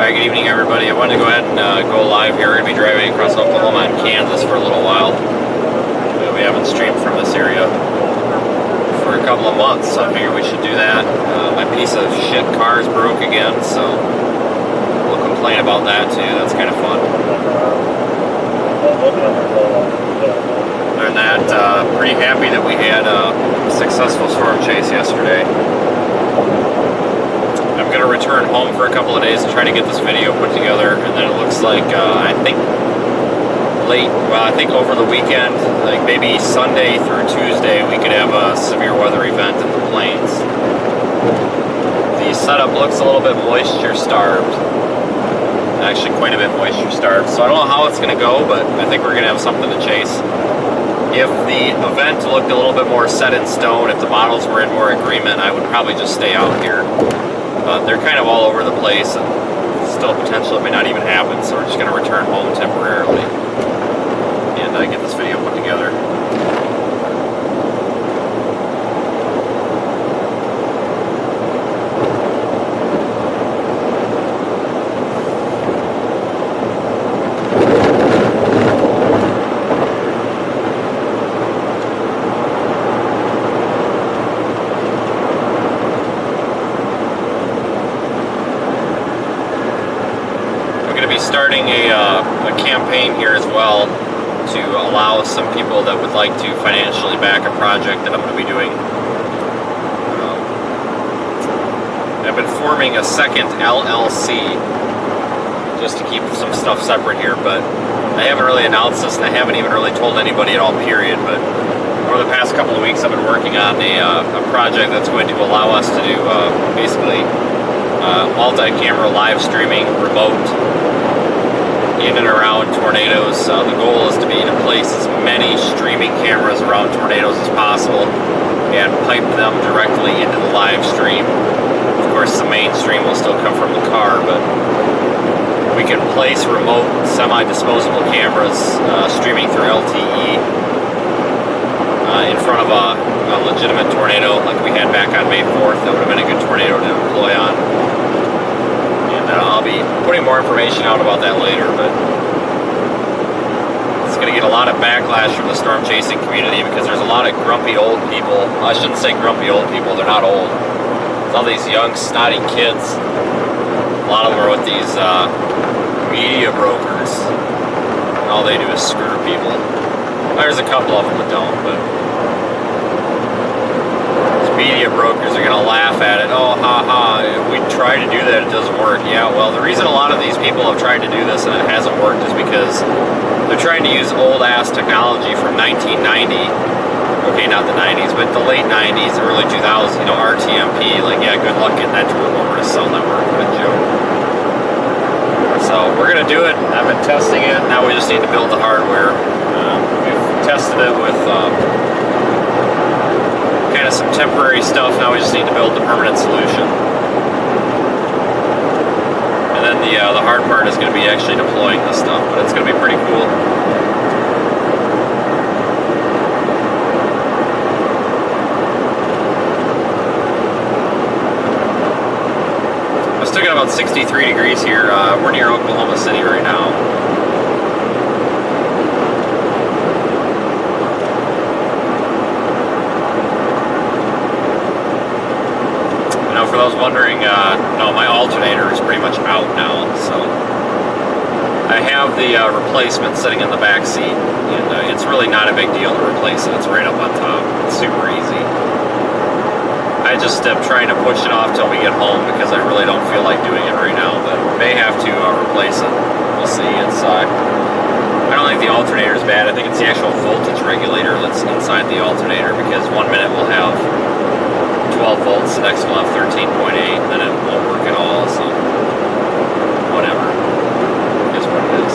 Good evening, everybody. I wanted to go ahead and go live here. We're going to be driving across Oklahoma and Kansas for a little while. We haven't streamed from this area for a couple of months, so I figured we should do that. My piece of shit car's broke again, so we'll complain about that too. That's kind of fun. Other than that, pretty happy that we had a successful storm chase yesterday. I'm going to return home for a couple of days and try to get this video put together, and then it looks like I think over the weekend, like maybe Sunday through Tuesday, we could have a severe weather event in the plains. The setup looks a little bit moisture starved, actually quite a bit moisture starved, so I don't know how it's going to go, but I think we're going to have something to chase. If the event looked a little bit more set in stone, if the models were in more agreement, I would probably just stay out here. They're kind of all over the place, and still potential it may not even happen, so we're just going to return home temporarily and get this video put together. Starting a campaign here as well to allow some people that would like to financially back a project that I'm going to be doing. I've been forming a second LLC just to keep some stuff separate here, but I haven't really announced this and I haven't even really told anybody at all, period. But over the past couple of weeks I've been working on a project that's going to allow us to do basically multi-camera live streaming remote in and around tornadoes. The goal is to place as many streaming cameras around tornadoes as possible and pipe them directly into the live stream. Of course, the main stream will still come from the car, but we can place remote semi-disposable cameras streaming through LTE in front of a legitimate tornado like we had back on May 4th. That would have been a good tornado to deploy on. I'll be putting more information out about that later, but it's going to get a lot of backlash from the storm chasing community because there's a lot of grumpy old people. I shouldn't say grumpy old people, they're not old. There's all these young, snotty kids. A lot of them are with these media brokers, and all they do is screw people. There's a couple of them that don't, but media brokers are going to laugh at it. Oh, ha ha, if we try to do that, it doesn't work. Yeah, well, the reason a lot of these people have tried to do this and it hasn't worked is because they're trying to use old-ass technology from 1990. Okay, not the 90s, but the late 90s, early 2000s, you know, RTMP. Like, yeah, good luck getting that to work over a cell network. Good joke. So, we're going to do it. I've been testing it. Now we just need to build the hardware. We've tested it with kind of some temporary stuff. Now we just need to build the permanent solution. And then the hard part is going to be actually deploying this stuff, but it's going to be pretty cool. I still got about 63 degrees here. We're near Oklahoma City right now. For those wondering, no, my alternator is pretty much out now, so I have the replacement sitting in the back seat, and it's really not a big deal to replace it. It's right up on top. It's super easy. I just am trying to push it off till we get home because I really don't feel like doing it right now, but may have to replace it. We'll see. It's I don't think the alternator is bad. I think it's the actual voltage regulator that's inside the alternator, because 1 minute we'll have 12 volts, the next will have 13.8, and then it won't work at all, so whatever. It is what it is.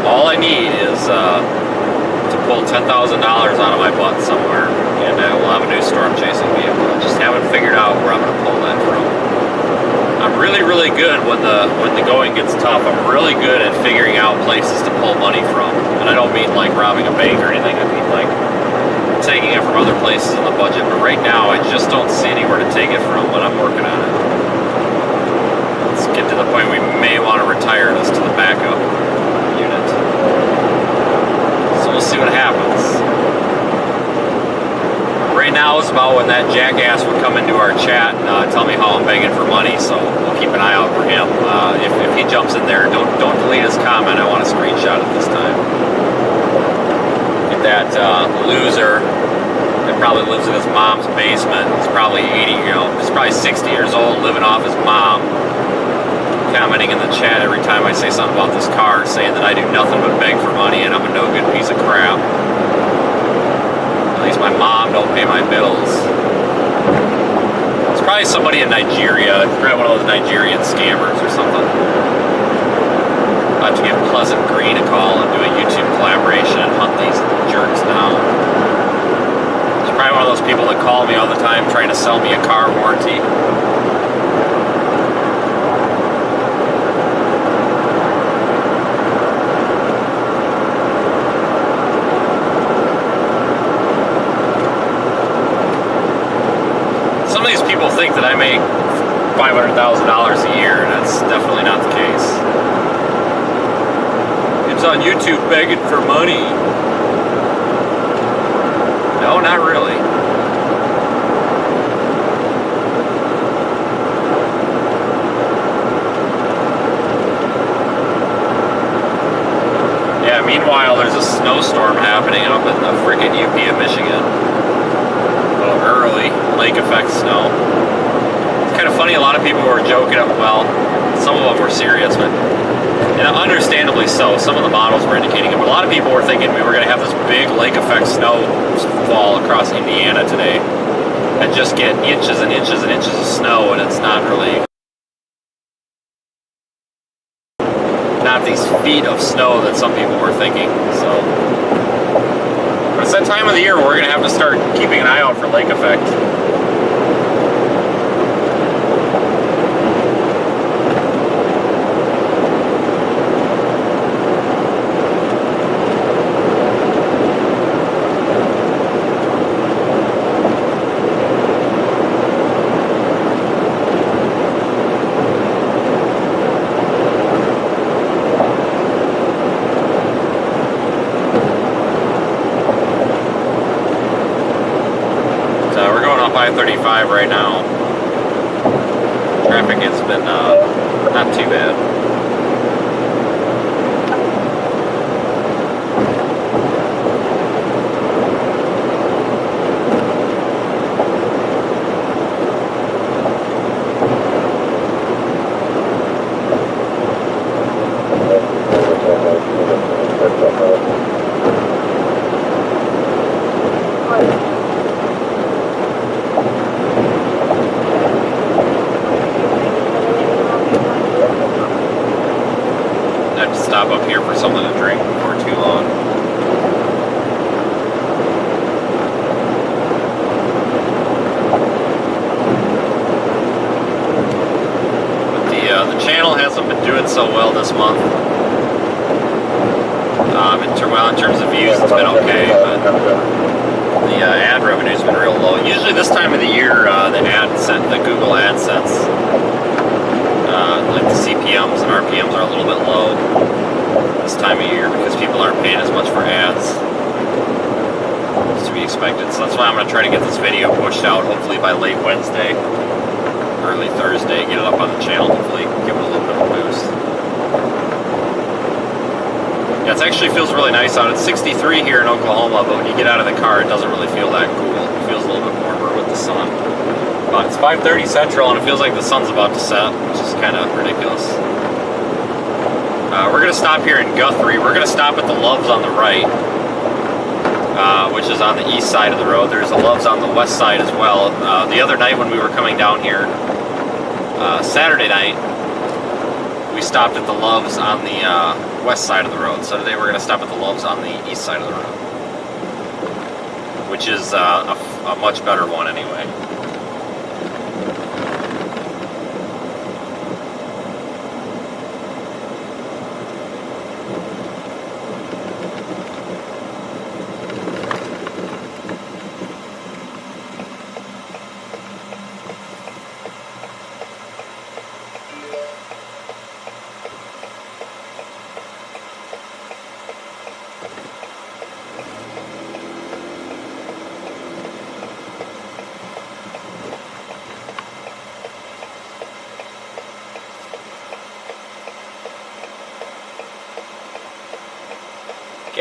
All I need is to pull $10,000 out of my butt somewhere, and we'll have a new storm chasing vehicle. I just haven't figured out where I'm going to pull that from. I'm really, really good when the going gets tough. I'm really good at figuring out places to pull money from, and I don't mean like robbing a bank or anything. I mean like taking it from other places in the budget, but right now I just don't see anywhere to take it from, but I'm working on it. Let's get to the point we may want to retire this to the backup unit. So we'll see what happens. Right now is about when that jackass would come into our chat and tell me how I'm begging for money, so we'll keep an eye out for him. If he jumps in there, don't delete his comment. I want a screenshot at this time. Get that loser that probably lives in his mom's basement. He's probably 80, he's probably 60 years old, living off his mom, commenting in the chat every time I say something about this car, saying that I do nothing but beg for money and I'm a no good piece of crap. At least my mom don't pay my bills. It's probably somebody in Nigeria. It's probably one of those Nigerian scammers or something. I'll have to give Pleasant Green a call and do a YouTube collaboration and hunt these jerks down. It's probably one of those people that call me all the time trying to sell me a car warranty. Some of these people think that I make $500,000 a year, and that's definitely not the case. It's on YouTube begging for money. No, not really. Yeah, meanwhile, there's a snowstorm happening up in the freaking UP of Michigan. A little early, lake effect snow. It's kind of funny, a lot of people were joking, well, some of them were serious, but and understandably so. Some of the models were indicating it, but a lot of people were thinking we were going to have this big lake effect snow fall across Indiana today and just get inches and inches and inches of snow, and it's not really, not these feet of snow that some people were thinking. So, but it's that time of the year where we're going to have to start keeping an eye out for lake effect. I-35 right now. Traffic has been not too bad. Stop up here for something to drink before too long. But the channel hasn't been doing so well this month. In terms of views, it's been okay, but the ad revenue's been real low. Usually this time of the year, the Google AdSense, like the CPMs and RPMs are a little bit low this time of year because people aren't paying as much for ads. It's to be expected. So that's why I'm going to try to get this video pushed out, hopefully by late Wednesday, early Thursday, get it up on the channel, hopefully give it a little bit of a boost. Yeah, it actually feels really nice out. It's 63 here in Oklahoma, but when you get out of the car, it doesn't really feel that cool. It feels a little bit warmer with the sun. But it's 5:30 Central, and it feels like the sun's about to set, which is kind of ridiculous. We're going to stop here in Guthrie. We're going to stop at the Love's on the right, which is on the east side of the road. There's a Love's on the west side as well. The other night when we were coming down here, Saturday night, we stopped at the Love's on the west side of the road. So today we're going to stop at the Love's on the east side of the road, which is a much better one anyway.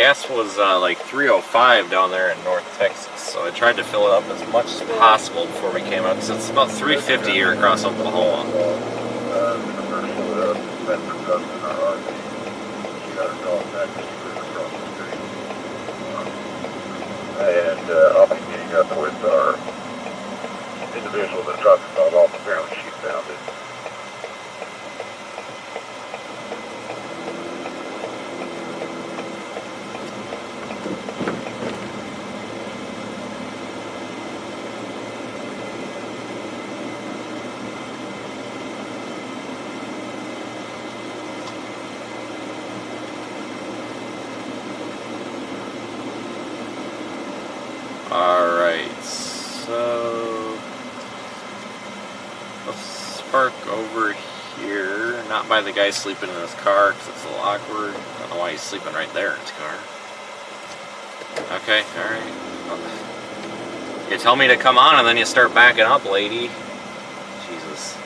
Gas was like 305 down there in North Texas, so I tried to fill it up as much as possible before we came out, because it's about 350 here across Oklahoma. And I'll be meeting up with our individual that dropped the dog off. Apparently she found it. Alright, so let's park over here, not by the guy sleeping in his car, because it's a little awkward. I don't know why he's sleeping right there in his car. Okay, alright. You tell me to come on and then you start backing up, lady. Jesus.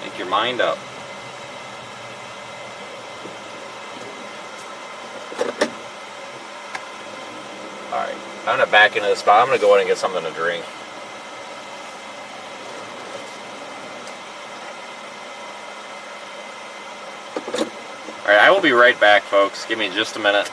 Make your mind up. Alright, I'm gonna back into the spot. I'm gonna go in and get something to drink. Alright, I will be right back, folks. Give me just a minute.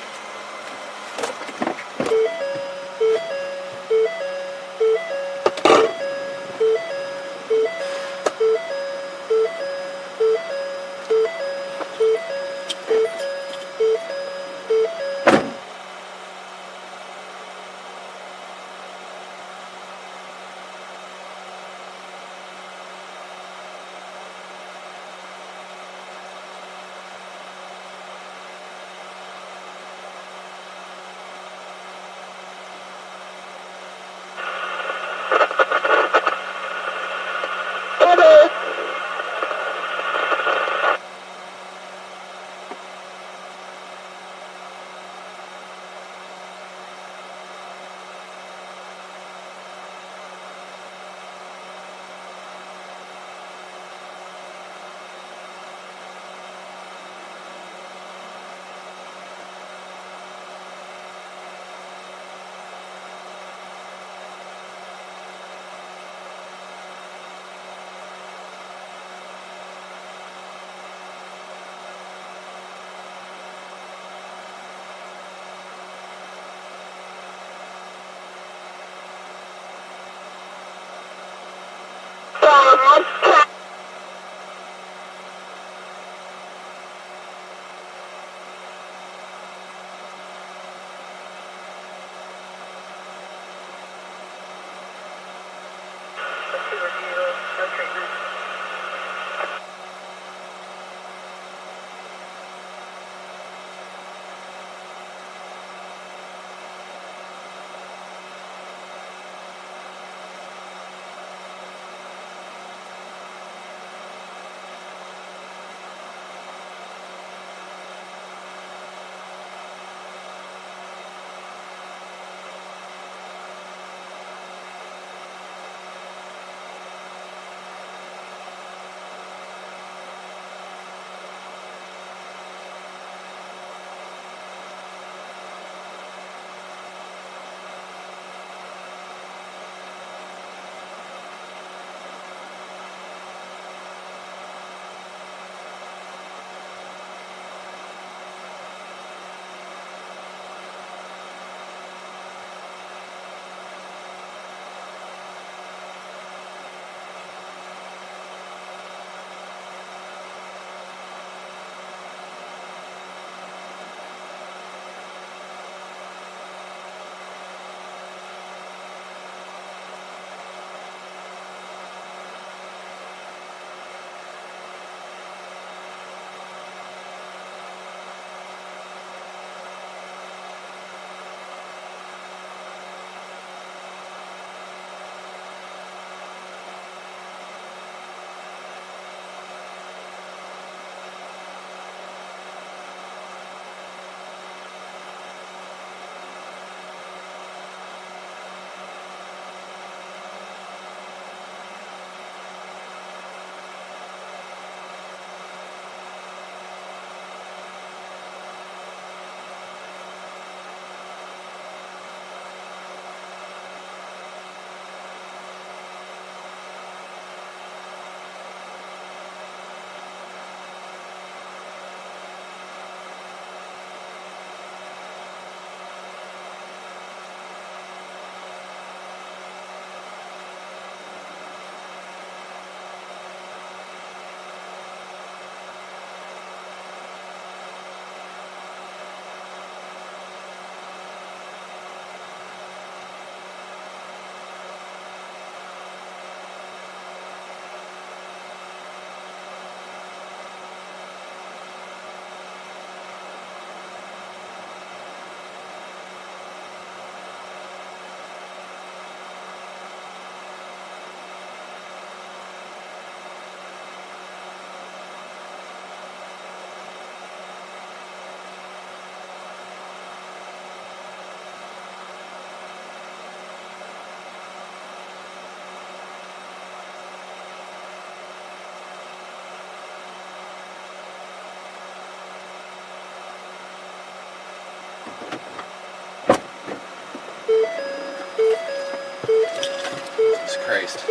Christ.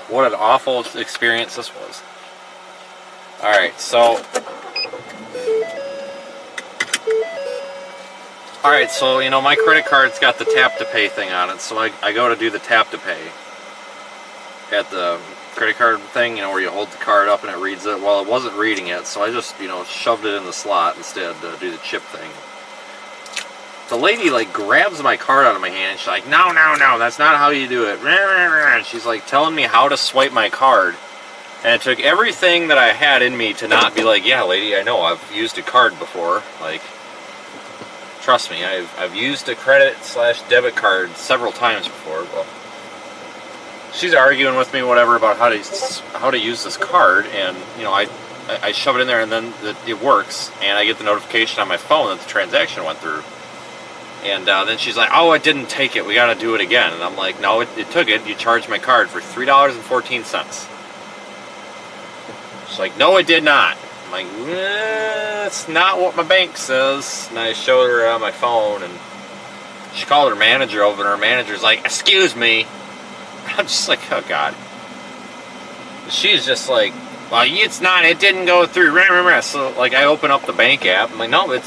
What an awful experience this was. Alright, so you know, my credit card's got the tap to pay thing on it, so I go to do the tap to pay at the credit card thing, you know, where you hold the card up and it reads it. Well, it wasn't reading it, so I just, you know, shoved it in the slot instead to do the chip thing. The lady, like, grabs my card out of my hand, and she's like, no, that's not how you do it. And she's, like, telling me how to swipe my card. And it took everything that I had in me to not be like, yeah, lady, I know, I've used a card before. Like, trust me, I've used a credit/debit card several times before. Well, she's arguing with me, whatever, about how to use this card, and, you know, I shove it in there, and then it works, and I get the notification on my phone that the transaction went through. And then she's like, oh, it didn't take it. We got to do it again. And I'm like, no, it took it. You charged my card for $3.14. She's like, no, it did not. I'm like, that's not what my bank says. And I showed her on my phone, and she called her manager over, and her manager's like, excuse me. I'm just like, oh, God. She's just like, well, it's not. It didn't go through. So, like, I open up the bank app. I'm like, no, it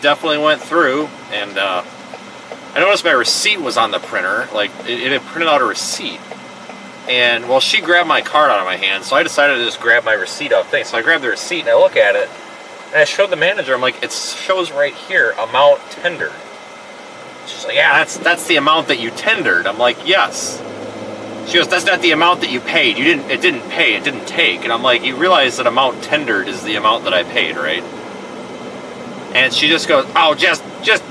definitely went through. And I noticed my receipt was on the printer. Like, it had printed out a receipt. And, well, she grabbed my card out of my hand, so I decided to just grab my receipt off thing. So I grabbed the receipt, and I look at it, and I showed the manager. I'm like, it shows right here, amount tendered. She's like, yeah, that's the amount that you tendered. I'm like, yes. She goes, that's not the amount that you paid. It didn't pay, it didn't take. And I'm like, you realize that amount tendered is the amount that I paid, right? And she just goes, oh, just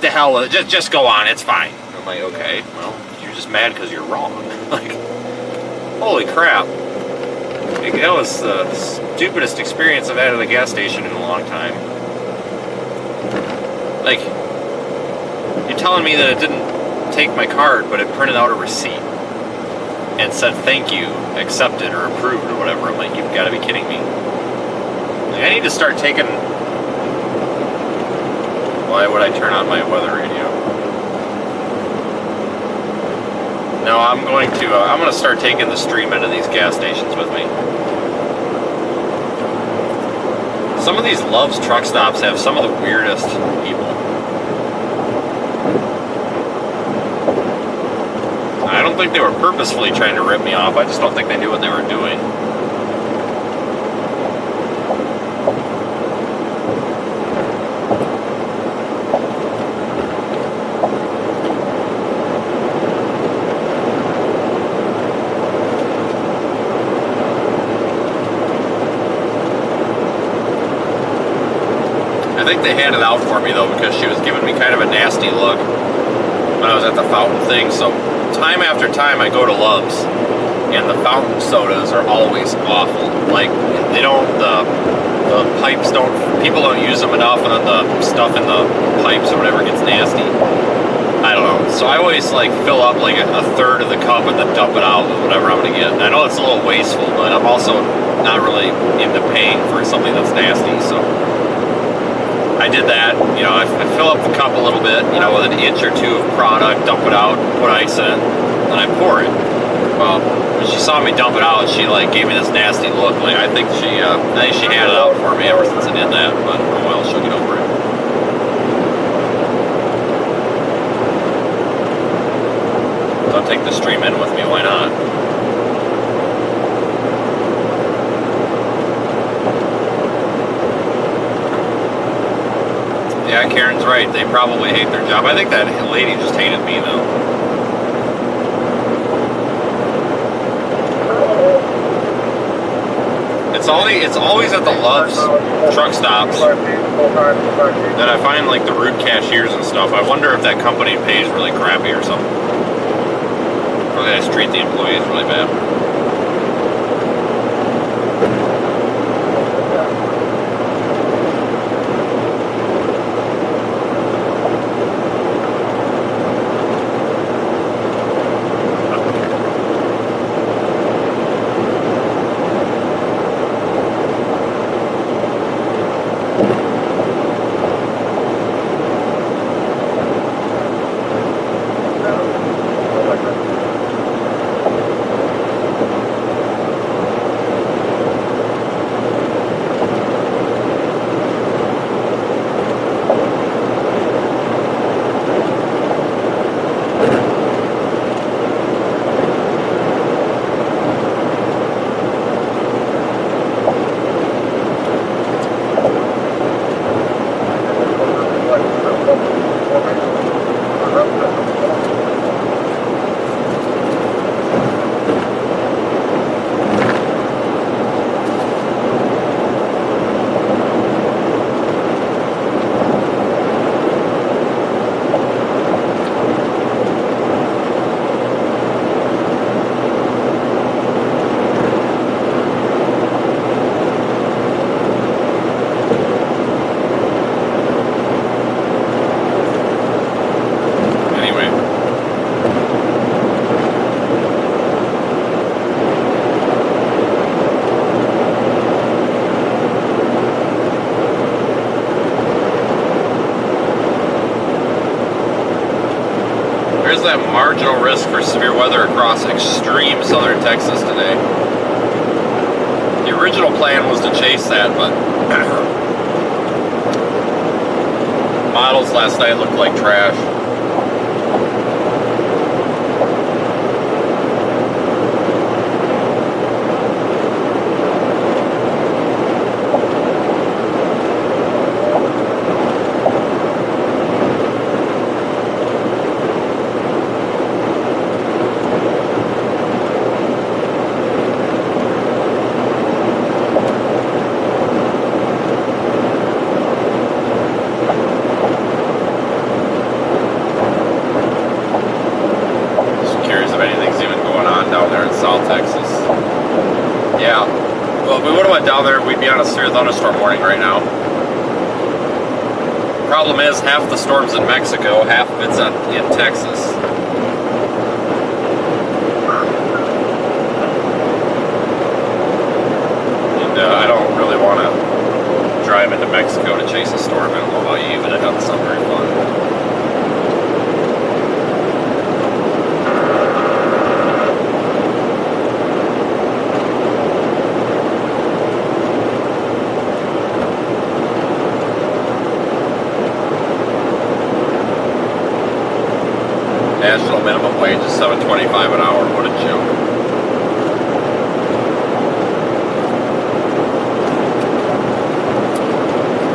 the hell with it. Just go on, it's fine. And I'm like, okay, well, you're just mad because you're wrong. Like, holy crap. Like, that was the stupidest experience I've had at a gas station in a long time. Like, you're telling me that it didn't take my card, but it printed out a receipt and said thank you, accepted or approved or whatever. I'm like, you've got to be kidding me. Like, I need to start taking... Why would I turn on my weather radio? No, I'm going to start taking the stream into these gas stations with me. Some of these Love's truck stops have some of the weirdest people. I don't think they were purposefully trying to rip me off. I just don't think they knew what they were doing. I think they had it out for me, though, because she was giving me kind of a nasty look when I was at the fountain thing. So time after time I go to Love's, and the fountain sodas are always awful. Like, they don't, the pipes don't, people don't use them enough, and then the stuff in the pipes or whatever gets nasty. I don't know. So I always, like, fill up like a third of the cup and then dump it out with whatever I'm gonna get. And I know it's a little wasteful, but I'm also not really into paying for something that's nasty, so I did that. You know, I fill up the cup a little bit, you know, with an inch or two of product, dump it out, put ice in it, and I pour it. Well, when she saw me dump it out, she, like, gave me this nasty look. Like, I think she had it out for me ever since I did that, but oh well, she'll get over it. So I'll take the stream in with me, why not? Yeah, Karen's right. They probably hate their job. I think that lady just hated me, though. It's always at the Love's truck stops that I find, like, the rude cashiers and stuff. I wonder if that company pays really crappy or something. Or they just treat the employees really bad. There's that marginal risk for severe weather across extreme southern Texas today. The original plan was to chase that, but models last night looked like trash. Thunderstorm warning right now. Problem is, half the storm's in Mexico, half of it's in Texas. And I don't really want to drive into Mexico to chase a storm. I don't know about you, but it doesn't sound very fun. National minimum wage is $7.25 an hour. What a joke.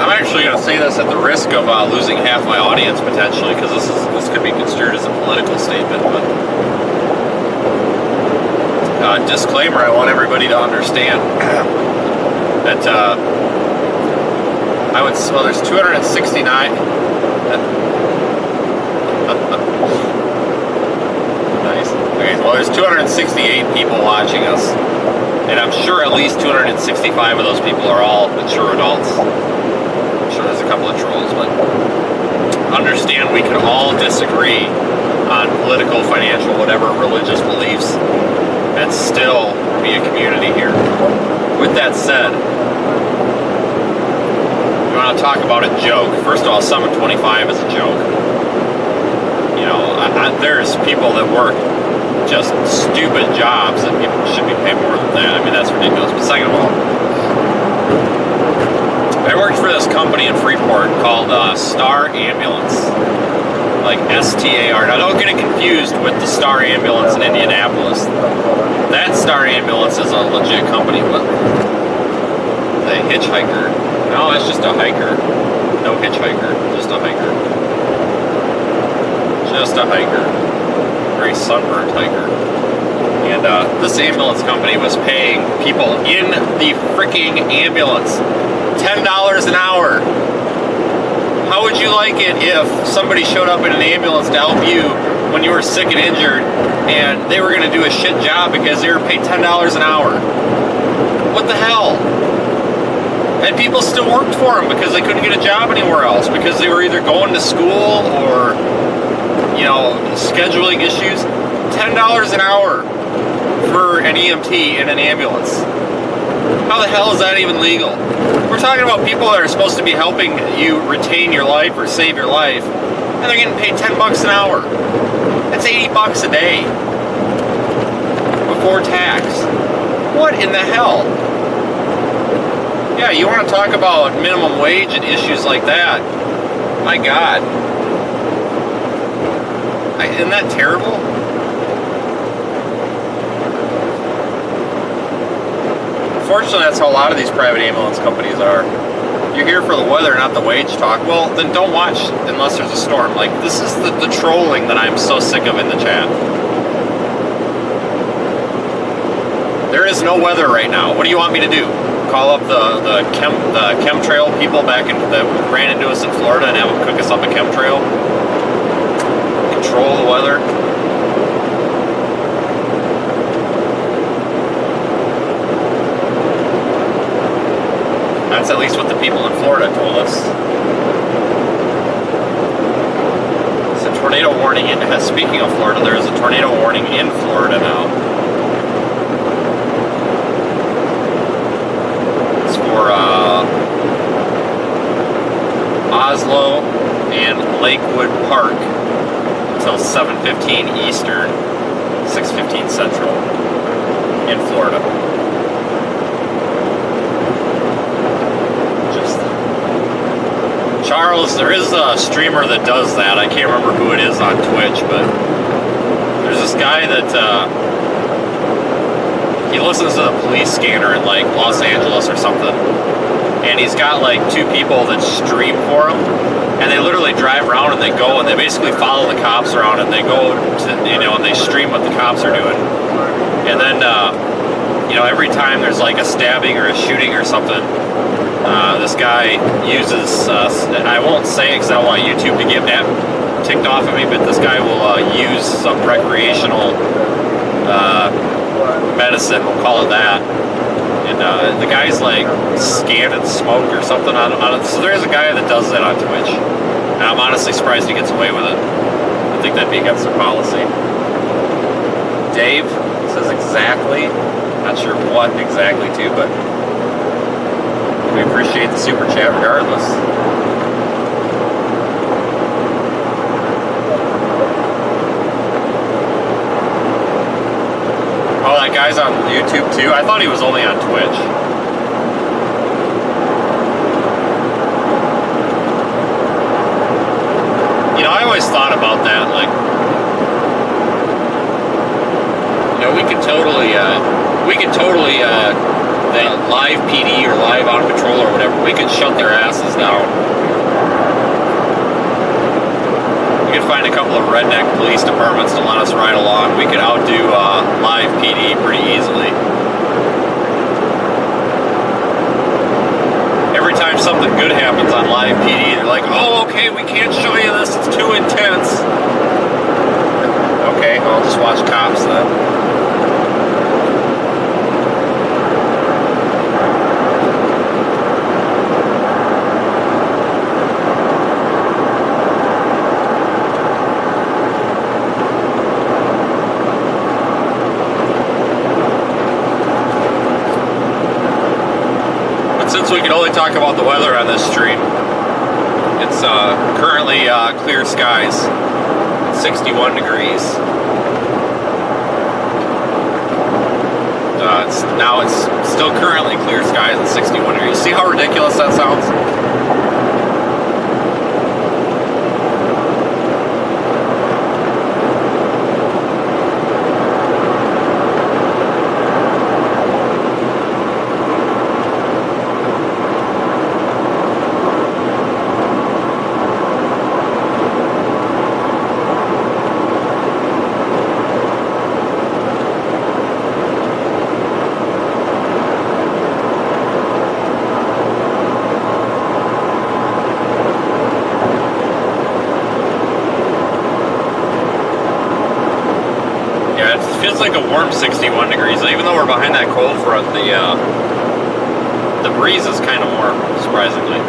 I'm actually going to say this at the risk of losing half my audience potentially, because this could be construed as a political statement. But disclaimer: I want everybody to understand that there's 269. Nice. Okay, well, there's 268 people watching us, and I'm sure at least 265 of those people are all mature adults. I'm sure there's a couple of trolls, but understand we can all disagree on political, financial, whatever religious beliefs, and still be a community here. With that said, we want to talk about a joke. First of all, $7.25 is a joke. You know, there's people that work just stupid jobs that people should be paid more than that. I mean, that's ridiculous. But second of all, I worked for this company in Freeport called Star Ambulance, like STAR. Now, don't get it confused with the Star Ambulance in Indianapolis. That Star Ambulance is a legit company. What? The hitchhiker? No, it's just a hiker. No hitchhiker, just a hiker. Just a hiker. Very sunburned hiker. And this ambulance company was paying people in the freaking ambulance $10 an hour. How would you like it if somebody showed up in an ambulance to help you when you were sick and injured, and they were going to do a shit job because they were paid $10 an hour? What the hell? And people still worked for them because they couldn't get a job anywhere else, because they were either going to school or, you know, scheduling issues. $10 an hour for an EMT in an ambulance. How the hell is that even legal? We're talking about people that are supposed to be helping you retain your life or save your life, and they're getting paid $10 an hour. That's $80 a day before tax. What in the hell? Yeah, you want to talk about minimum wage and issues like that? My God. Isn't that terrible? Unfortunately, that's how a lot of these private ambulance companies are. You're here for the weather, not the wage talk. Well, then don't watch unless there's a storm. Like, this is the trolling that I'm so sick of in the chat. There is no weather right now. What do you want me to do? Call up the chemtrail people that ran into us in Florida and have them cook us up a chemtrail? Control the weather? That's at least what the people in Florida told us. It's a tornado warning. Speaking of Florida, there is a tornado warning in Florida now. It's for Oslo and Lakewood Park. until 7:15 Eastern, 6:15 Central in Florida. Charles, there is a streamer that does that. I can't remember who it is on Twitch, but there's this guy that he listens to the police scanner in like Los Angeles or something, and he's got like 2 people that stream for him, and they literally drive around and they go and they basically follow the cops around and they go to, and they stream what the cops are doing, and then every time there's like a stabbing or a shooting or something. This guy uses, I won't say it because I don't want YouTube to get that ticked off of me, but this guy will use some recreational medicine, we'll call it that. And the guy's like scanning smoke or something on it. So there's a guy that does that on Twitch. And I'm honestly surprised he gets away with it. I think that'd be against their policy. Dave says exactly, not sure what exactly to, but we appreciate the super chat regardless. Oh, that guy's on YouTube too? I thought he was only on Twitch. I always thought about that, like, we could totally, that live PD or live on patrol or whatever, we could shut their asses down. We could find a couple of redneck police departments to let us ride along. We could outdo live PD pretty easily. Every time something good happens on live PD, they're like, oh, okay, we can't show you this, it's too intense. Okay, I'll just watch cops then. We can only talk about the weather on this stream. It's currently clear skies, 61 degrees. It's still currently clear skies and 61 degrees. See how ridiculous that sounds? Like a warm 61 degrees, even though we're behind that cold front. The breeze is kind of warm, surprisingly.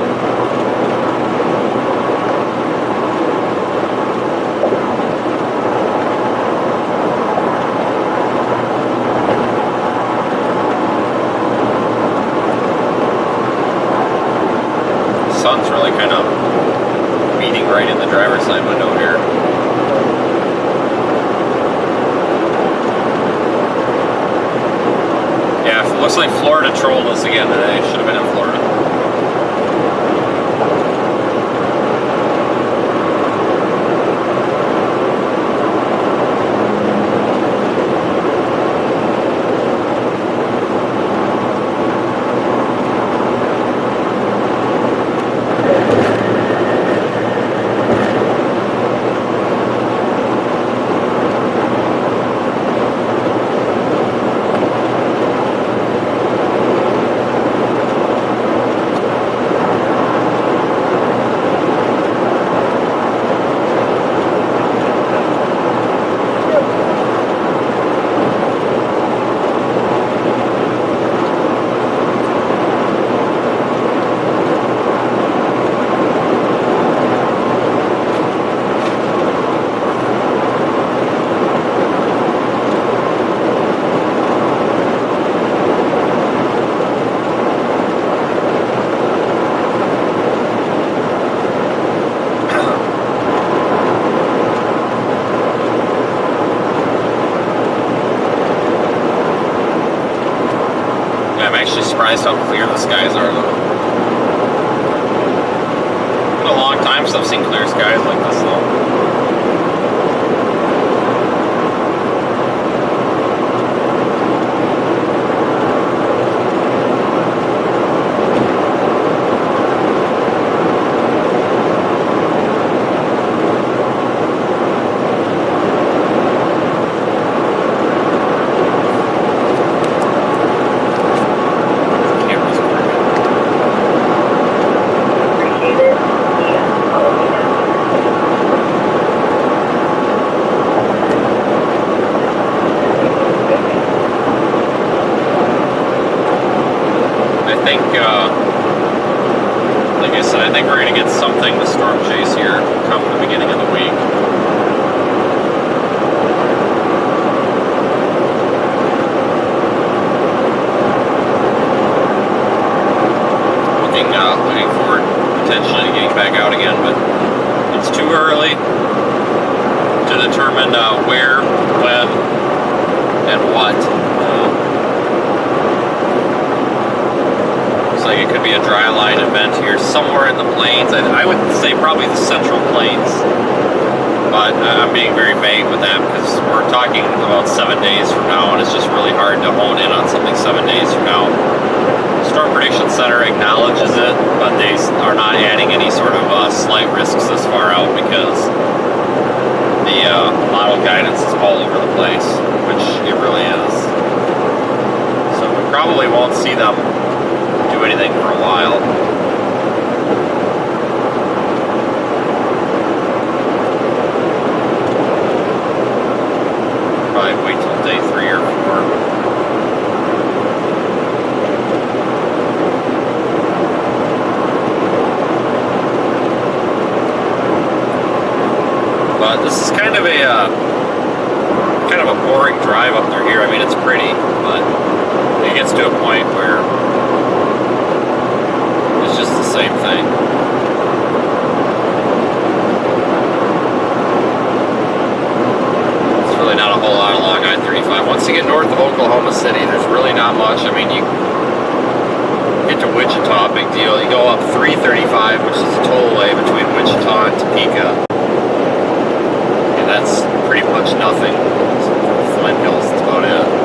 The sun's really kind of beating right in the driver's side window here. Looks like Florida trolled us again today. Should have been in Florida. surprised how clear the skies are, though. It's been a long time since I've seen clear skies like this, though. Like I said, I think we're going to get something to storm chase here come the beginning of the week. Looking forward potentially to getting back out again, but it's too early to determine where, when, and what. Like it could be a dry line event here somewhere in the plains. I would say probably the central plains, but I'm being very vague with that because we're talking about 7 days from now, and it's just really hard to hone in on something 7 days from now. Storm Prediction Center acknowledges it, but they are not adding any sort of slight risks this far out because the model guidance is all over the place, which it really is. So we probably won't see them do anything for a while. Probably wait till day 3 or 4. But this is kind of a boring drive up through here. I mean, it's pretty, but it gets to a point where it's just the same thing. It's really not a whole lot along I-35. Once you get north of Oklahoma City, there's really not much. I mean, you get to Wichita, big deal. You go up 335, which is the tollway between Wichita and Topeka. And that's pretty much nothing. Flint Hills, that's about it.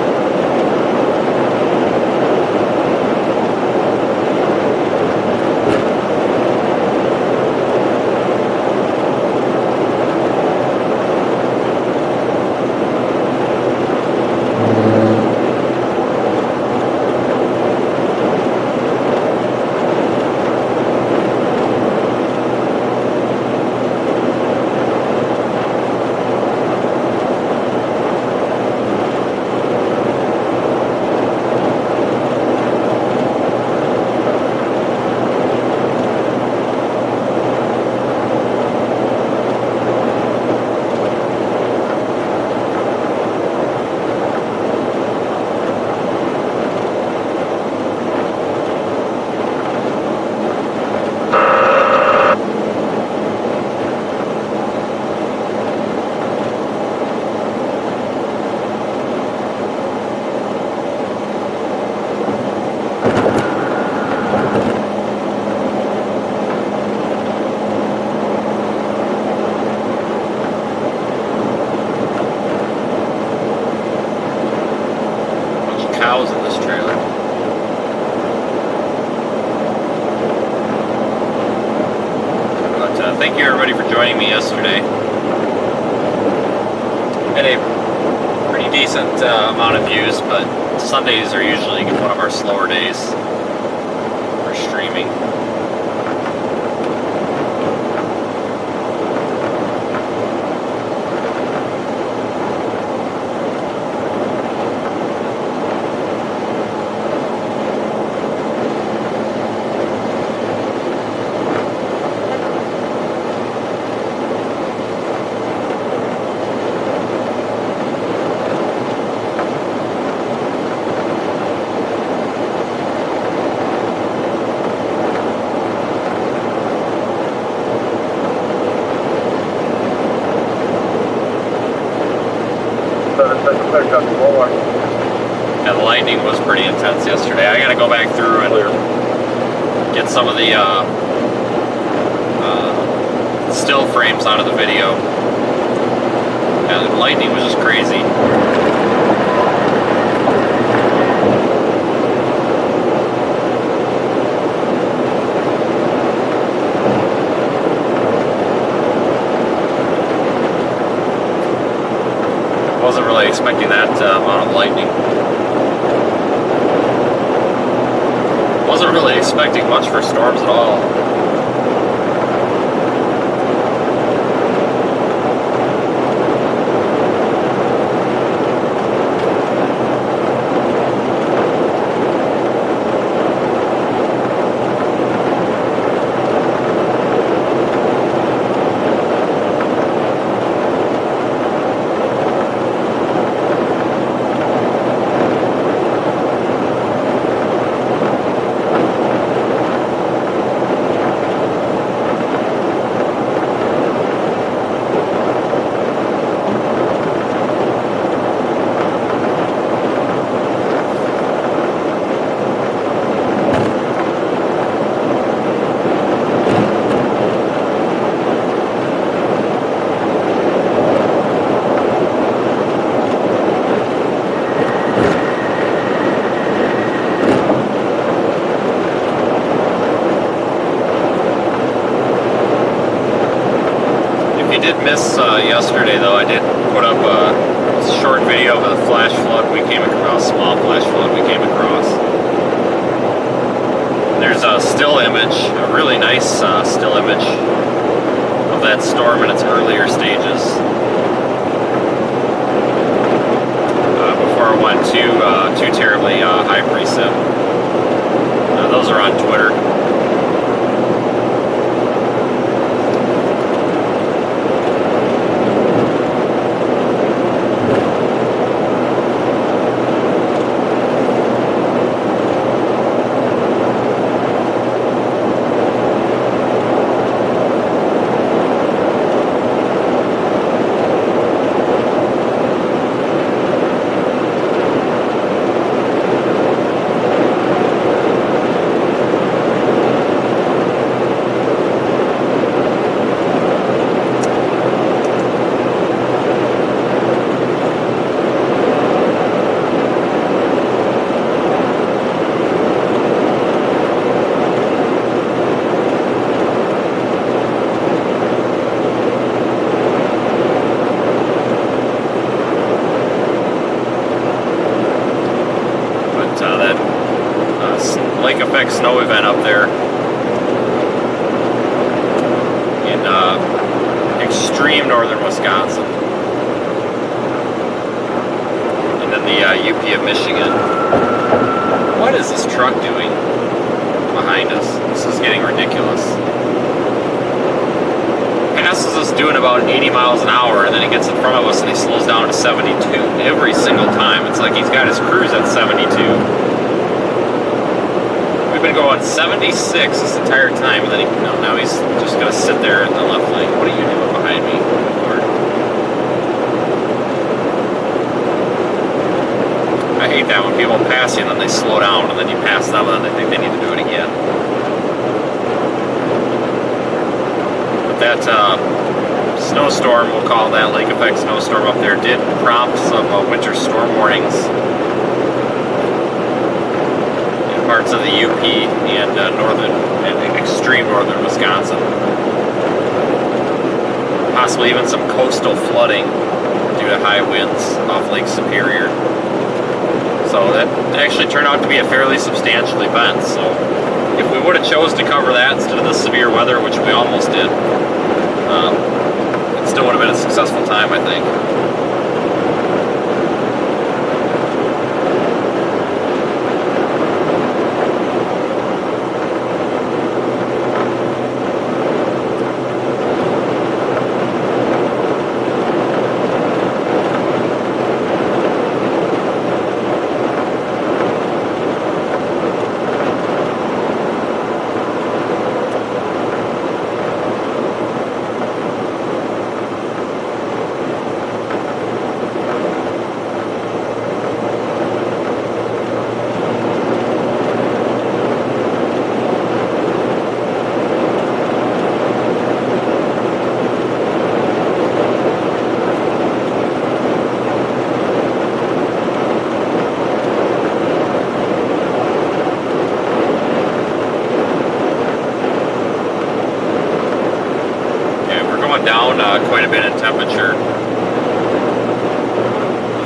Cows in this trailer. But thank you everybody for joining me yesterday. Had a pretty decent amount of views, but Sundays are usually one of our slower days for streaming. Second, Walmart. Yeah, the lightning was pretty intense yesterday. I gotta go back through and get some of the still frames out of the video. Yeah, the lightning was just crazy. Wasn't really expecting that amount of lightning. Wasn't really expecting much for storms at all. Miss yesterday though. I did put up a short video of a flash flood we came across, small flash flood we came across. There's a still image, a really nice still image of that storm in its earlier stages. Before it went too terribly high precip. Those are on Twitter. Lake effect snow event up there in extreme northern Wisconsin, and then the UP of Michigan. What is this truck doing behind us? This is getting ridiculous. Passes us doing about 80 miles an hour, and then he gets in front of us and he slows down to 72 every single time. It's like he's got his cruise at 72. We've been going 76 this entire time, and then now he's just gonna sit there in the left lane. What are you doing behind me, Lord? I hate that when people pass you and then they slow down, and then you pass them and then they think they need to do it again. But that snowstorm, we'll call that lake effect snowstorm up there, did prompt some winter storm warnings parts of the UP and northern and extreme northern Wisconsin. Possibly even some coastal flooding due to high winds off Lake Superior. So that actually turned out to be a fairly substantial event. So if we would have chose to cover that instead of the severe weather, which we almost did, it still would have been a successful time, I think.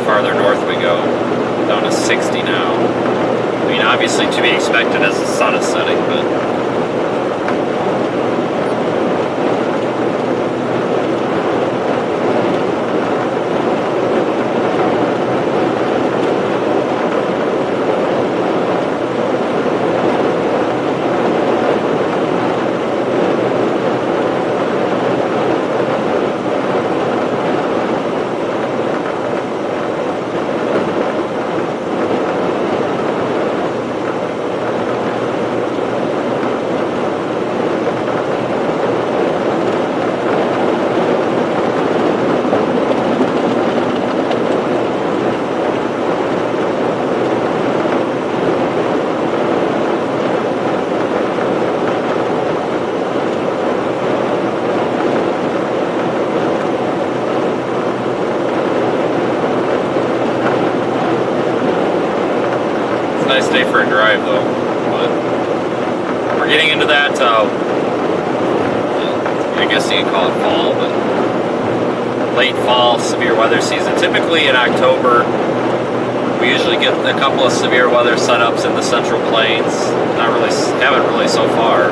farther north we go, down to 60 now. I mean, obviously to be expected as the sun is setting, but nice day for a drive though, but we're getting into that, I guess you can call it fall, but late fall severe weather season. Typically in October, we usually get a couple of severe weather setups in the Central Plains. Haven't really so far.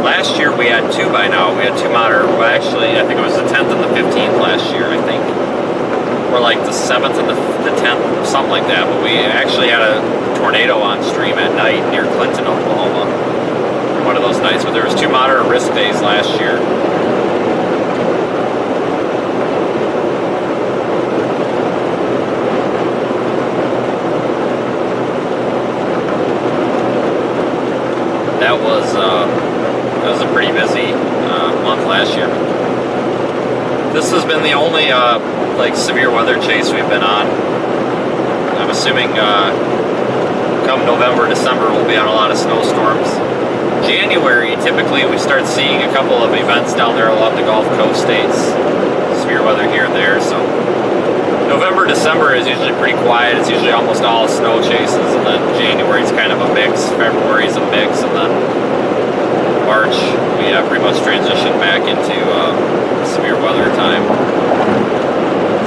Last year we had two by now. We had two moderate, well actually I think it was the 10th and the 15th last year, I think. Or like the 7th and the 10th, something like that, but we actually had a tornado on stream at night near Clinton, Oklahoma. One of those nights, but there was two moderate risk days last year. That was a pretty busy month last year. This has been the only like severe weather chase we've been on. I'm assuming come November, December we'll be on a lot of snowstorms. January, typically we start seeing a couple of events down there along the Gulf Coast states. Severe weather here and there, so November, December is usually pretty quiet. It's usually almost all snow chases, and then January is kind of a mix, February is a mix, and then March we pretty much transition back into severe weather time.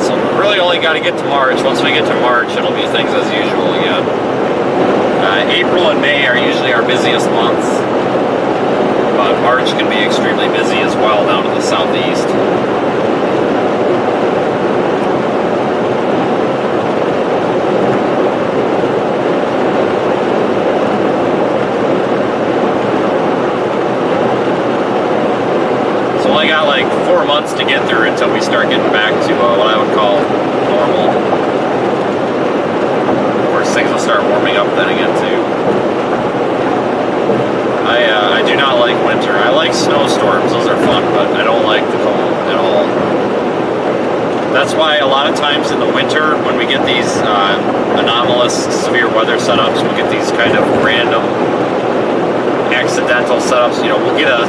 So we really only got to get to March. Once we get to March, it'll be things as usual again. April and May are usually our busiest months, but March can be extremely busy as well down to the southeast. So only got like 4 months to get through until we start getting back to what I would call normal. Of course, things will start warming up then again too. I do not like winter. I like snowstorms, those are fun, but I don't like the cold at all. That's why a lot of times in the winter, when we get these anomalous severe weather setups, we'll get these kind of random accidental setups. You know, we'll get a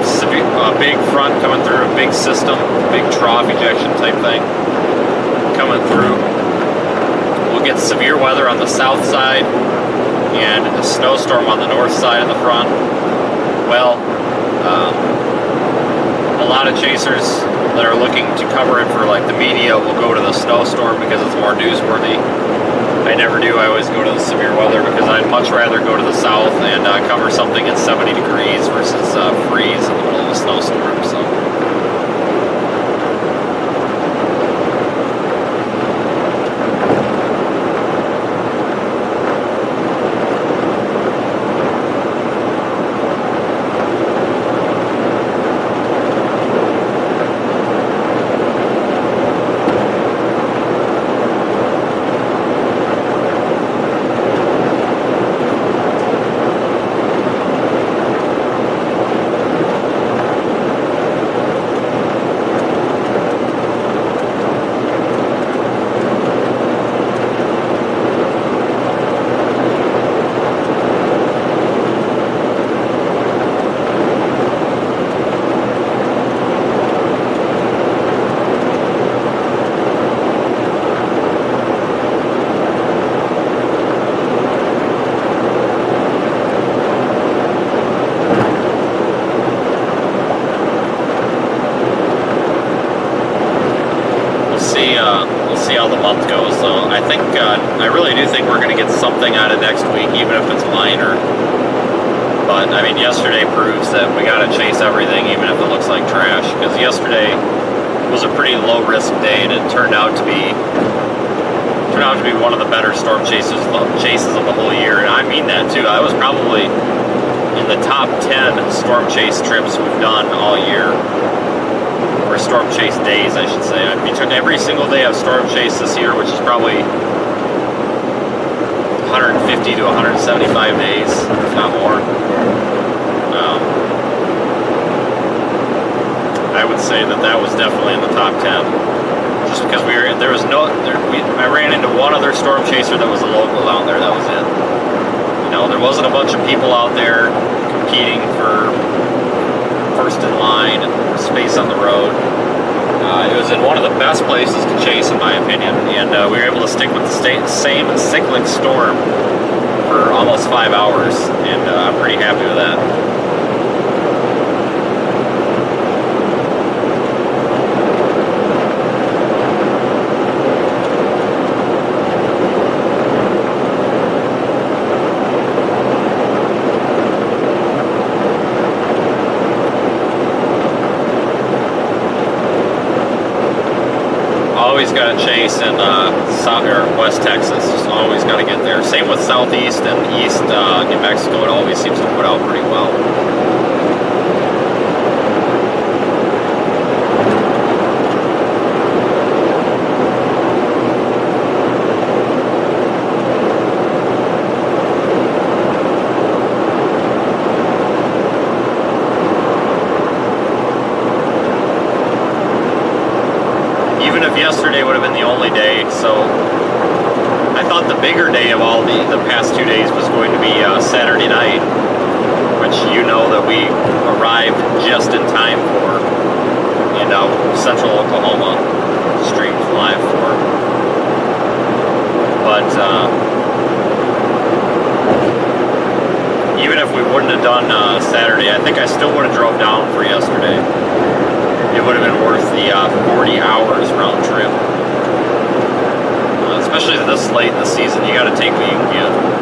big front coming through, a big system, big trough ejection type thing coming through. We'll get severe weather on the south side and a snowstorm on the north side of the front. Well, a lot of chasers that are looking to cover it for like the media will go to the snowstorm because it's more newsworthy. I never do. I always go to the severe weather because I'd much rather go to the south and cover something at 70 degrees versus freeze in the middle of a snowstorm. So. show. So I think, I really do think we're going to get something out of next week, even if it's minor. But I mean, yesterday proves that we got to chase everything, even if it looks like trash. Because yesterday was a pretty low risk day, and it turned out to be one of the better storm chases of the whole year. And I mean that too. I was probably in the top 10 storm chase trips we've done all year. Or storm chase days, I should say. Between every single day I've storm chased this year, which is probably 150 to 175 days, if not more. I would say that was definitely in the top 10. Just because I ran into one other storm chaser that was a local out there, that was it. You know, there wasn't a bunch of people out there competing for first in line and space on the road. It was in one of the best places to chase, in my opinion, and we were able to stick with the same cyclic storm for almost 5 hours, and I'm pretty happy with that. Always got to chase in South or West Texas. Just always got to get there. Same with Southeast and East New Mexico. It always seems to put out pretty well. Yesterday would have been the only day, so I thought the bigger day of all the past 2 days was going to be Saturday night, which you know that we arrived just in time for, in central Oklahoma, streamed live for. But even if we wouldn't have done Saturday, I think I still would have drove down for yesterday. It would have been worth the 40 hours round trip. Especially this late in the season, you got to take what you can get.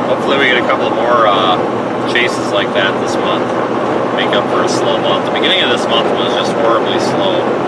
Hopefully we get a couple more chases like that this month. Make up for a slow month. The beginning of this month was just horribly slow.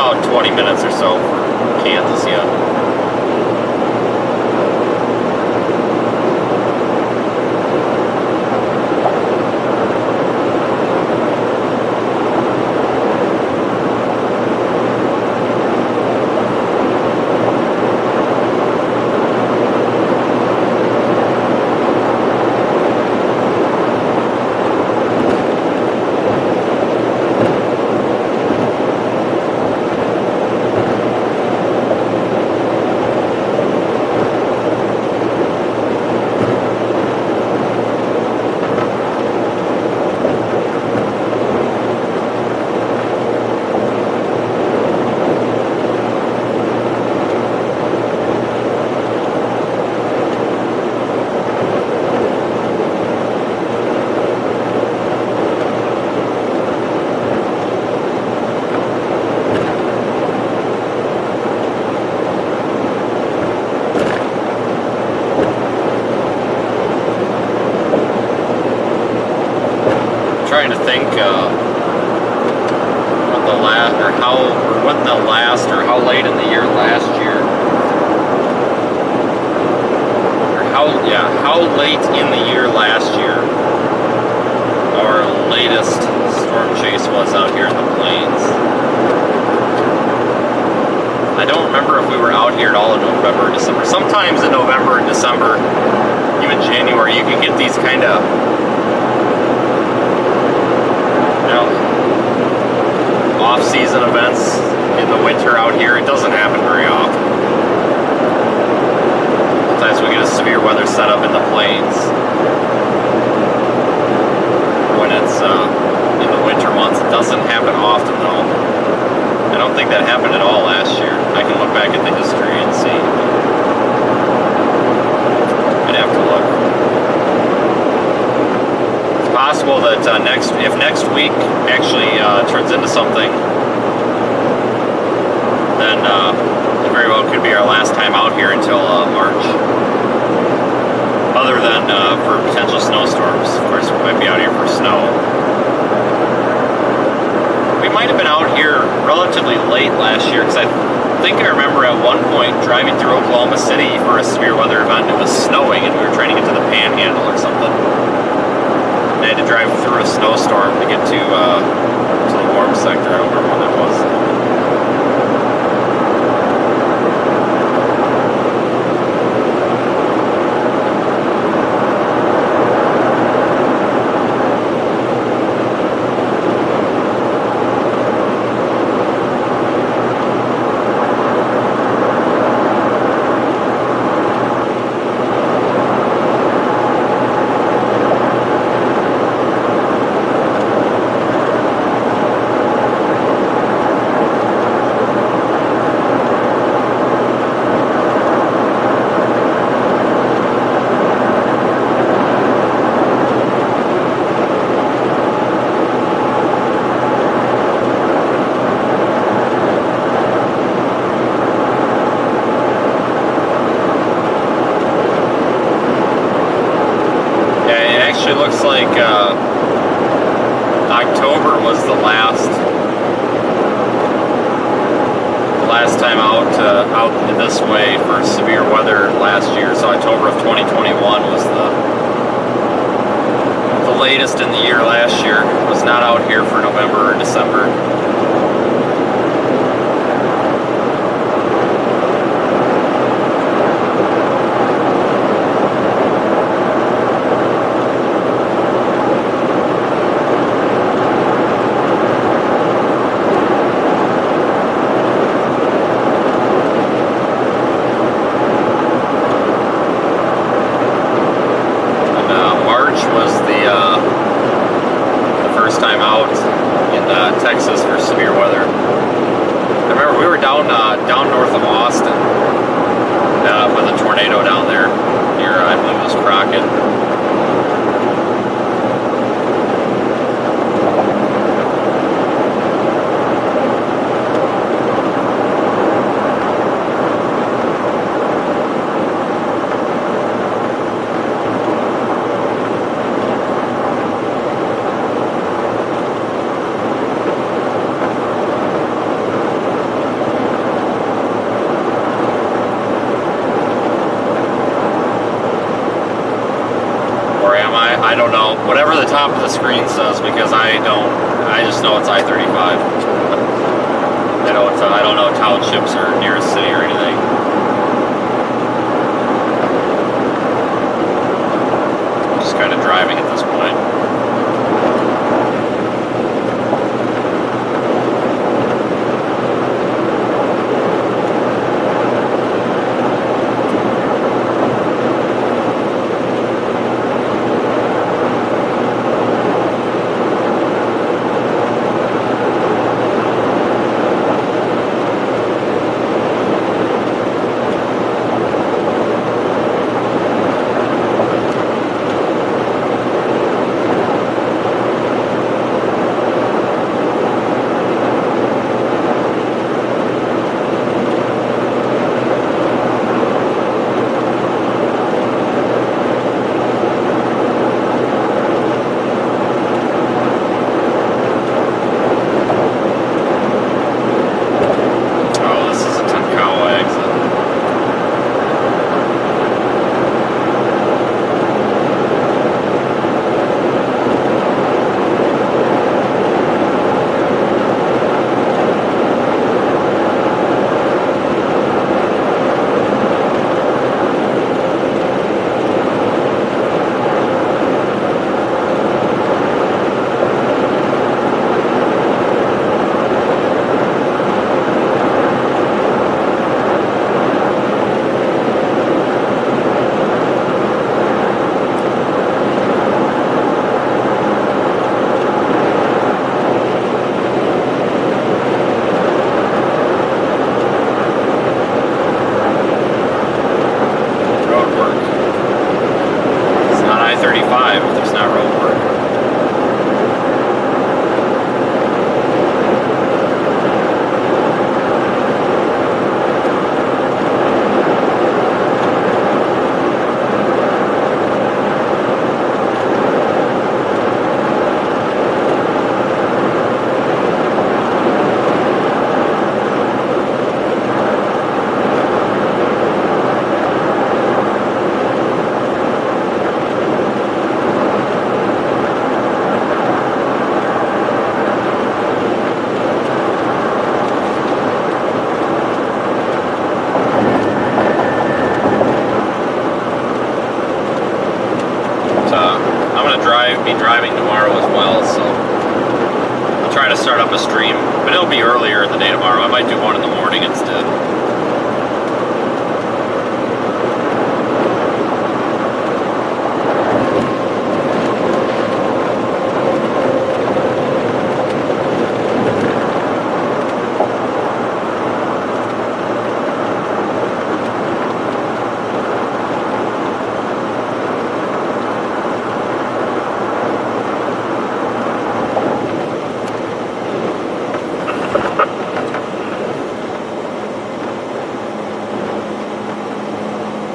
about 20 minutes or so for Kansas yet. Trying to think how late in the year last year, or how late in the year last year our latest storm chase was out here in the plains. I don't remember if we were out here at all in November or December. Sometimes in November and December, even January, you can get these kind of off-season events in the winter out here. It doesn't happen very often. Sometimes we get a severe weather setup in the plains when it's in the winter months. It doesn't happen often though. I don't think that happened at all last year. I can look back at the history and see. I'd have to look. Possible that if next week actually turns into something, then it very well could be our last time out here until March. Other than for potential snowstorms. Of course, we might be out here for snow. We might have been out here relatively late last year, because I think I remember at one point driving through Oklahoma City for a severe weather event. It was snowing and we were trying to get to the Panhandle or something. I had to drive through a snowstorm to get to the warm sector. I don't remember when that was. Looks like October was the last time out this way for severe weather last year. So October of 2021 was the latest in the year last year. Was not out here for November or December. Texas for severe weather. I remember we were down north of Austin with a tornado down there near, I believe it was Crockett. I don't know. Whatever the top of the screen says, because I just know it's I-35. I don't know townships or nearest city or anything. I'm just kind of driving at this point. Be driving tomorrow as well, so I'll try to start up a stream, but it'll be earlier in the day tomorrow. I might do one in the morning instead.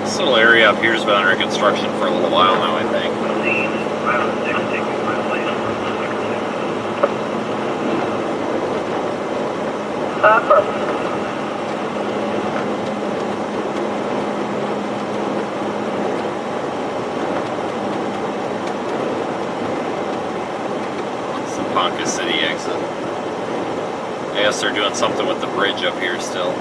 This little area up here has been under construction for a little while now, I think. It's the Ponca City exit. I guess they're doing something with the bridge up here still.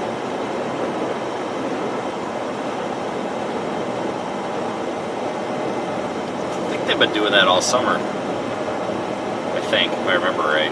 They've been doing that all summer, I think, if I remember right.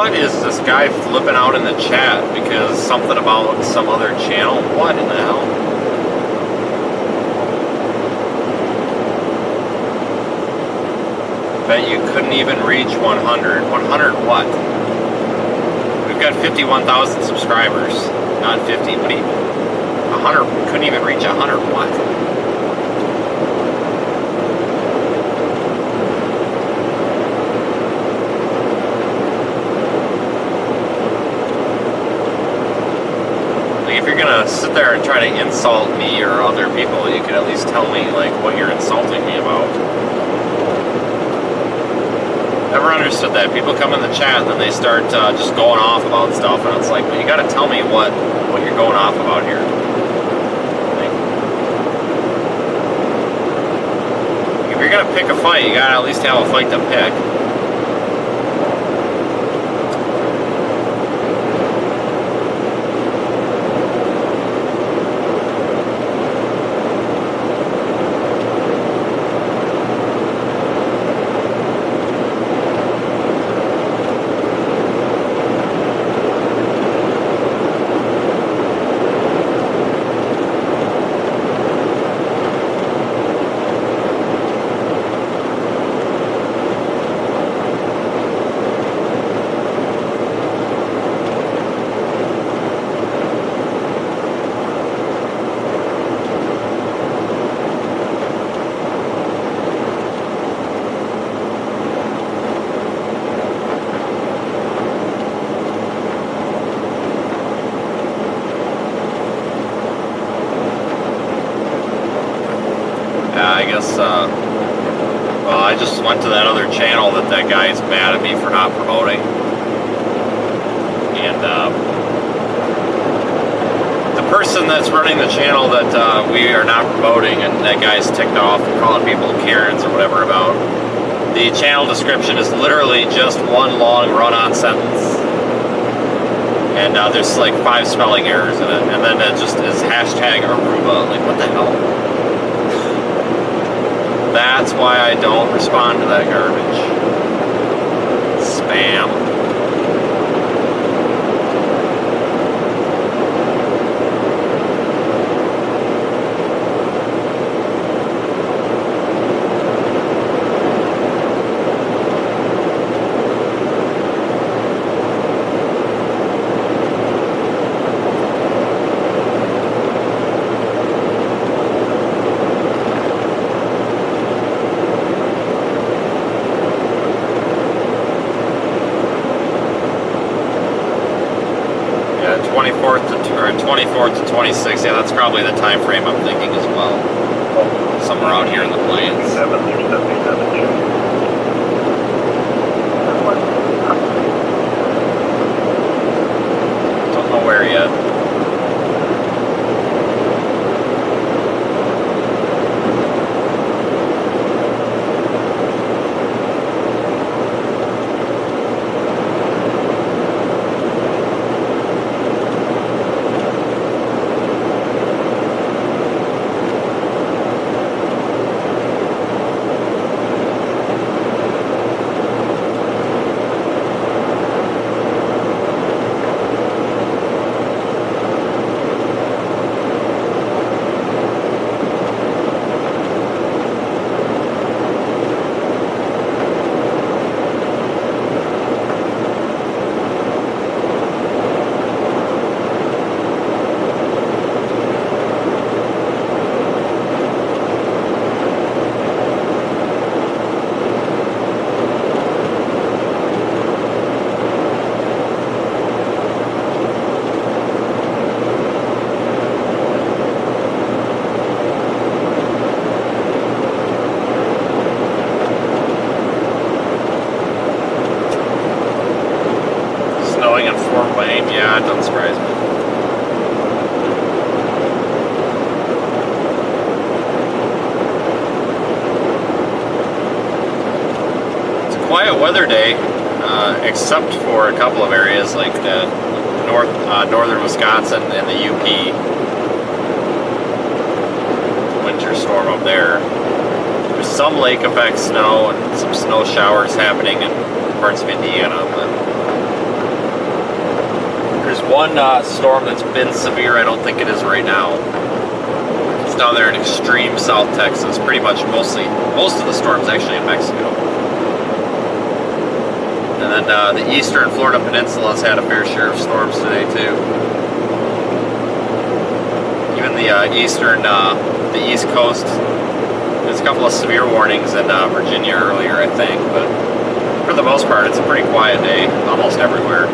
What is this guy flipping out in the chat? Because something about some other channel? What in the hell? Bet you couldn't even reach 100. 100 what? We've got 51,000 subscribers. Not 50, but 100. Couldn't even reach 100 what? If you're gonna sit there and try to insult me or other people, you could at least tell me like what you're insulting me about. Never understood that. People come in the chat and then they start just going off about stuff, and it's like, well, you gotta tell me what you're going off about here. Like, if you're gonna pick a fight, you gotta at least have a fight to pick. Well, I just went to that other channel that guy is mad at me for not promoting. And the person that's running the channel that we are not promoting, and that guy's ticked off and calling people Karens or whatever about, the channel description is literally just one long run-on sentence. And there's like 5 spelling errors in it. And then it just is hashtag Aruba. Like, what the hell? That's why I don't respond to that garbage. Spam. Yeah, 24th to 26th. Yeah, that's probably the time frame I'm thinking as well. Somewhere out here in the plains. 77 or 77. Don't know where yet. Yeah, it doesn't surprise me. It's a quiet weather day, except for a couple of areas like northern Wisconsin and the UP. Winter storm up there. There's some lake effect snow and some snow showers happening in parts of Indiana, but one storm that's been severe. I don't think it is right now. It's down there in extreme South Texas. Pretty much most of the storms actually in Mexico. And then the eastern Florida Peninsula has had a fair share of storms today too. Even the East Coast. There's a couple of severe warnings in Virginia earlier, I think, but for the most part, it's a pretty quiet day almost everywhere.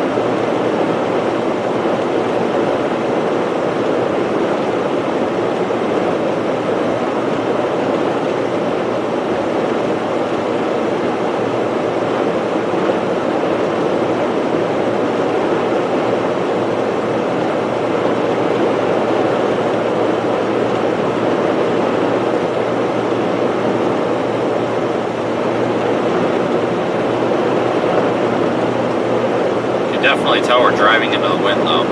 Definitely tell we're driving into the wind though.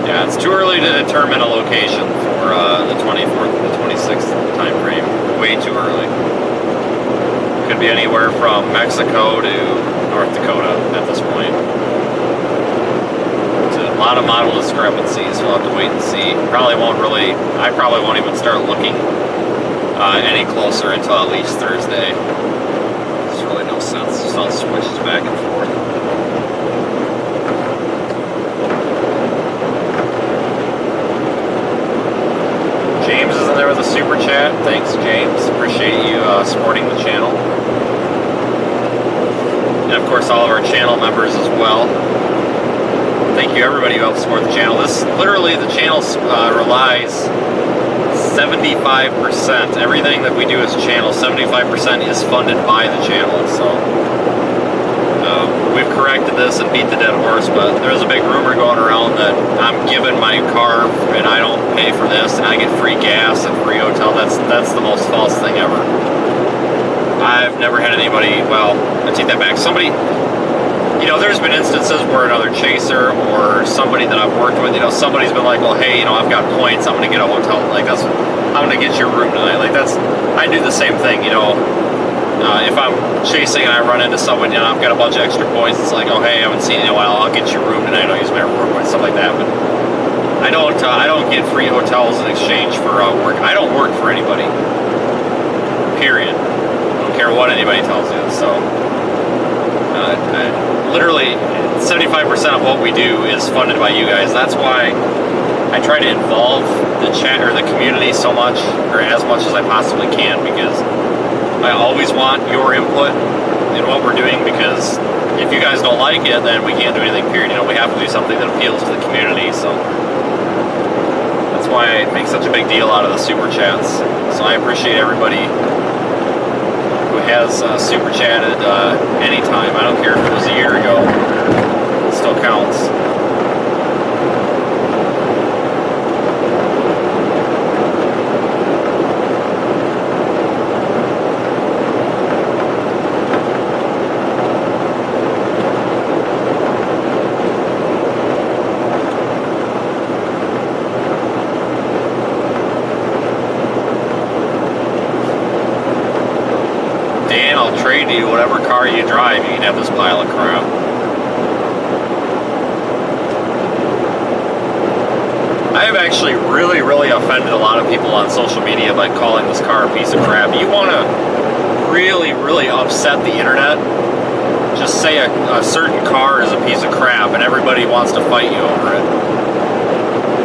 Yeah, it's too early to determine a location for the 24th and the 26th time frame. Way too early. Could be anywhere from Mexico to North Dakota at this point. It's a lot of model discrepancies. We'll have to wait and see. I probably won't even start looking any closer until at least Thursday. There's really no sense. Just all switches back and forth. James is in there with a super chat. Thanks, James. Appreciate you supporting the channel. And of course, all of our channel members as well. Thank you, everybody who helps support the channel. The channel relies 75%. Everything that we do as a channel, 75% is funded by the channel. So we've corrected this and beat the dead horse, but there's a big rumor going around that I'm giving my car and I don't pay for this and I get free gas and free hotel. That's the most false thing ever. I've never had anybody, well, I take that back. Somebody, there's been instances where another chaser or somebody that I've worked with, somebody's been like, well, hey, I've got points, I'm going to get a hotel, I'm going to get your room tonight. I do the same thing, if I'm chasing and I run into somebody and I've got a bunch of extra points, it's like, oh, hey, I haven't seen you in a while, I'll get your room tonight, I'll use my reward points, stuff like that, but I don't get free hotels in exchange for work. I don't work for anybody, period. I don't care what anybody tells you, so... literally 75% of what we do is funded by you guys. That's why I try to involve the chat or the community so much, or as much as I possibly can, because I always want your input in what we're doing, because if you guys don't like it, then we can't do anything, period. We have to do something that appeals to the community, so that's why I make such a big deal out of the super chats. So I appreciate everybody who has super chatted anytime. I don't care if it was a year ago. It still counts. I'll trade you whatever car you drive. You can have this pile of crap. I have actually really, really offended a lot of people on social media by calling this car a piece of crap. You want to really, really upset the internet? Just say a certain car is a piece of crap and everybody wants to fight you over it.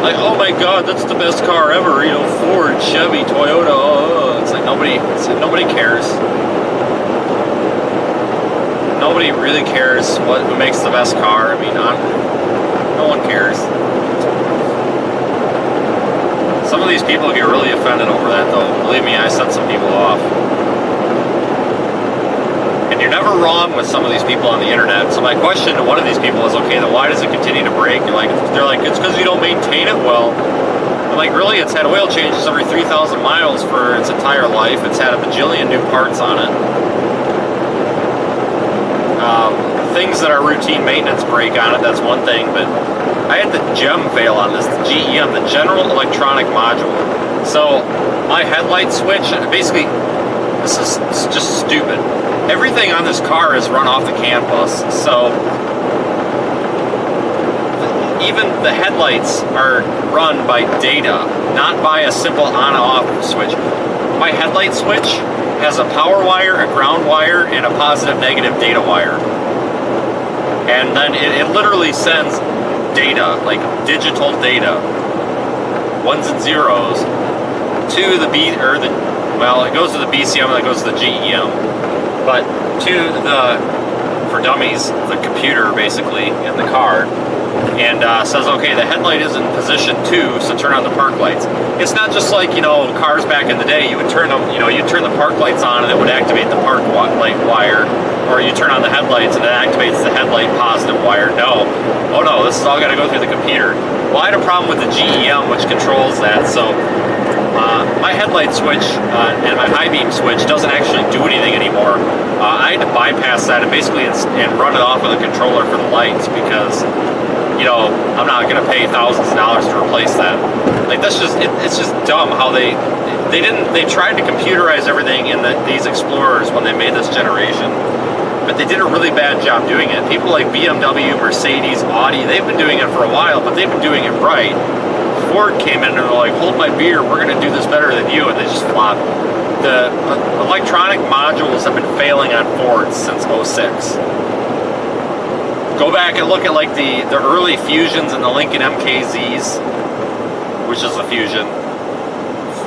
Like, oh my god, that's the best car ever, Ford, Chevy, Toyota. It's like nobody cares. Nobody really cares who makes the best car. I mean, no one cares. Some of these people get really offended over that, though. Believe me, I set some people off. And you're never wrong with some of these people on the internet. So my question to one of these people is, okay, then why does it continue to break? They're like, it's because you don't maintain it well. I'm like, really? It's had oil changes every 3,000 miles for its entire life. It's had a bajillion new parts on it. Things that are routine maintenance break on it, that's one thing, but I had the gem fail on this, the GEM, the General Electronic Module. So my headlight switch, basically, this is just stupid. everything on this car is run off the CAN bus. So even the headlights are run by data, not by a simple on-off switch. My headlight switch has a power wire, a ground wire, and a positive-negative data wire. And then it literally sends data, like digital data, ones and zeros, to the well, it goes to the BCM and it goes to the GEM, but to the, for dummies, the computer basically in the car, and says, okay, the headlight is in position 2, so turn on the park lights. It's not just like, you know, cars back in the day, you would turn them, you know, you turn the park lights on and it would activate the park light wire, or you turn on the headlights and it activates the headlight positive wire. No. Oh no, this is all got to go through the computer. Well, I had a problem with the GEM, which controls that, so my headlight switch and my high beam switch doesn't actually do anything anymore. I had to bypass that and basically and run it off of the controller for the lights, because, you know, I'm not going to pay thousands of dollars to replace that. Like, that's just, it's just dumb how they tried to computerize everything in these Explorers when they made this generation, but they did a really bad job doing it. People like BMW, Mercedes, Audi, they've been doing it for a while, but they've been doing it right. Ford came in and they're like, hold my beer, we're going to do this better than you, and they just flopped. The electronic modules have been failing on Fords since '06. Go back and look at like the early Fusions and the Lincoln MKZs, which is a Fusion,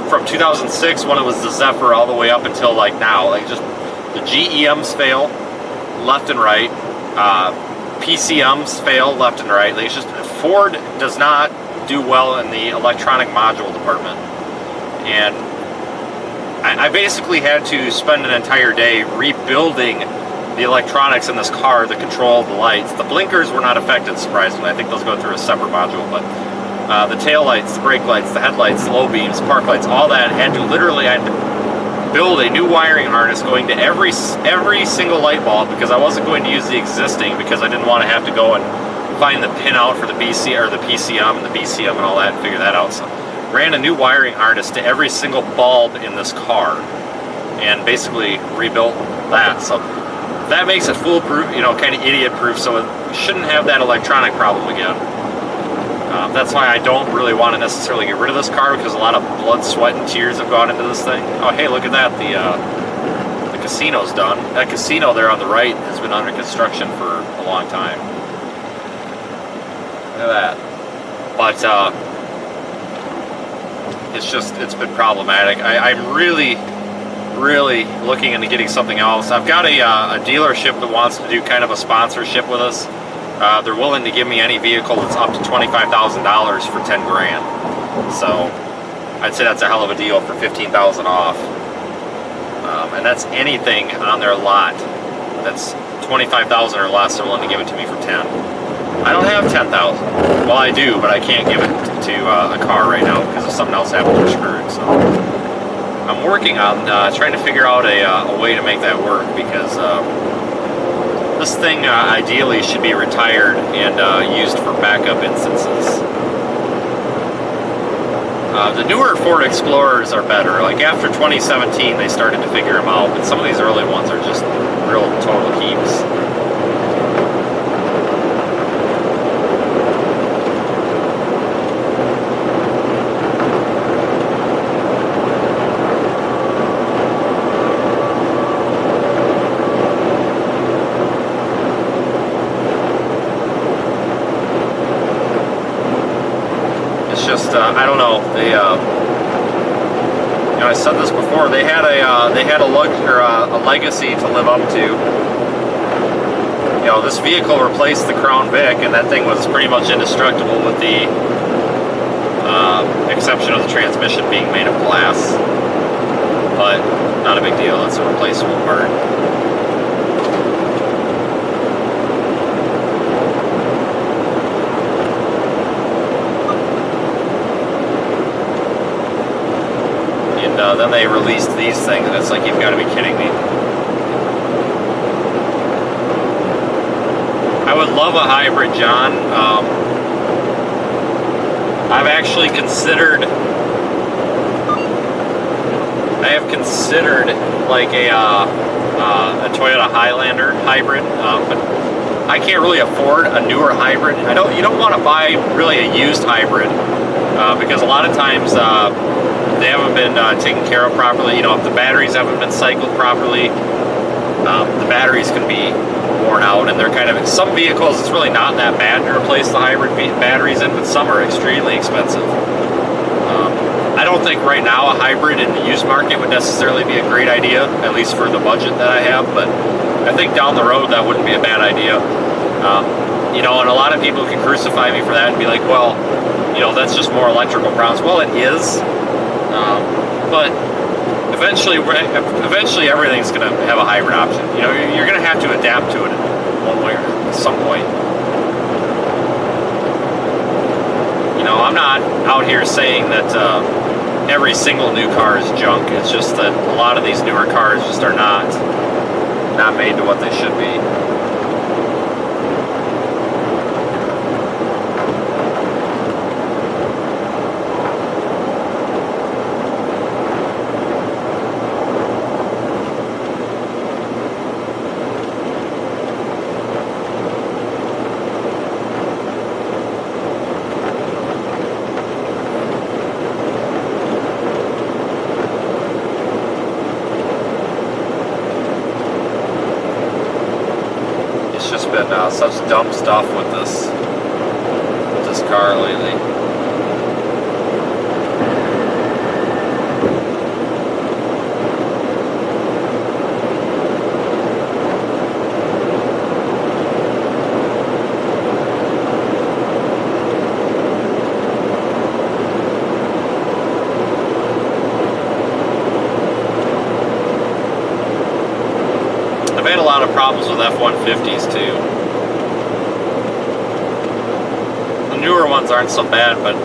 from 2006 when it was the Zephyr all the way up until like now. Like, just the GEMs fail left and right, PCMs fail left and right. Like, it's just, Ford does not do well in the electronic module department, and I basically had to spend an entire day rebuilding the electronics in this car, the control, the lights. The blinkers were not affected, surprisingly. I think those go through a separate module, but the tail lights, the brake lights, the headlights, the low beams, park lights, all that had to build a new wiring harness going to every single light bulb, because I wasn't going to use the existing, because I didn't want to have to go and find the pin out for the BC or the PCM and the BCM and all that and figure that out. So ran a new wiring harness to every single bulb in this car and basically rebuilt that. So that makes it foolproof, you know, kind of idiot proof, so it shouldn't have that electronic problem again. That's why I don't really want to necessarily get rid of this car, because a lot of blood, sweat, and tears have gone into this thing. Oh, hey, look at that, the casino's done. That casino there on the right has been under construction for a long time. Look at that. But it's been problematic. I'm really looking into getting something else. I've got a dealership that wants to do kind of a sponsorship with us. They're willing to give me any vehicle that's up to $25,000 for 10 grand. So I'd say that's a hell of a deal for 15,000 off. And that's anything on their lot that's 25,000 or less. They're willing to give it to me for 10. I don't have 10,000. Well, I do, but I can't give it to a car right now because if something else happens, we're screwed. So I'm working on trying to figure out a way to make that work, because this thing ideally should be retired and used for backup instances. The newer Ford Explorers are better. Like after 2017, they started to figure them out, but some of these early ones are just real total heaps. I don't know. They, you know, I said this before. They had a legacy to live up to. You know, this vehicle replaced the Crown Vic, and that thing was pretty much indestructible, with the exception of the transmission being made of glass. But not a big deal. It's a replaceable part. Then they released these things, and it's like, you've got to be kidding me. I would love a hybrid, John. I've actually considered, like a Toyota Highlander hybrid, but I can't really afford a newer hybrid. You don't want to buy really a used hybrid because a lot of times they haven't been taken care of properly. You know, if the batteries haven't been cycled properly, the batteries can be worn out, and they're kind of, some vehicles it's really not that bad to replace the hybrid batteries in, but some are extremely expensive. I don't think right now a hybrid in the used market would necessarily be a great idea, at least for the budget that I have, but I think down the road that wouldn't be a bad idea. You know, and a lot of people can crucify me for that and be like, well, you know, that's just more electrical problems. Well, it is, but eventually everything's going to have a hybrid option. You know, you're going to have to adapt to it in one way or at some point. You know, I'm not out here saying that every single new car is junk. It's just that a lot of these newer cars just are not made to what they should be. Such dumb stuff with this car lately. I've had a lot of problems with F-150s too. Newer ones aren't so bad, but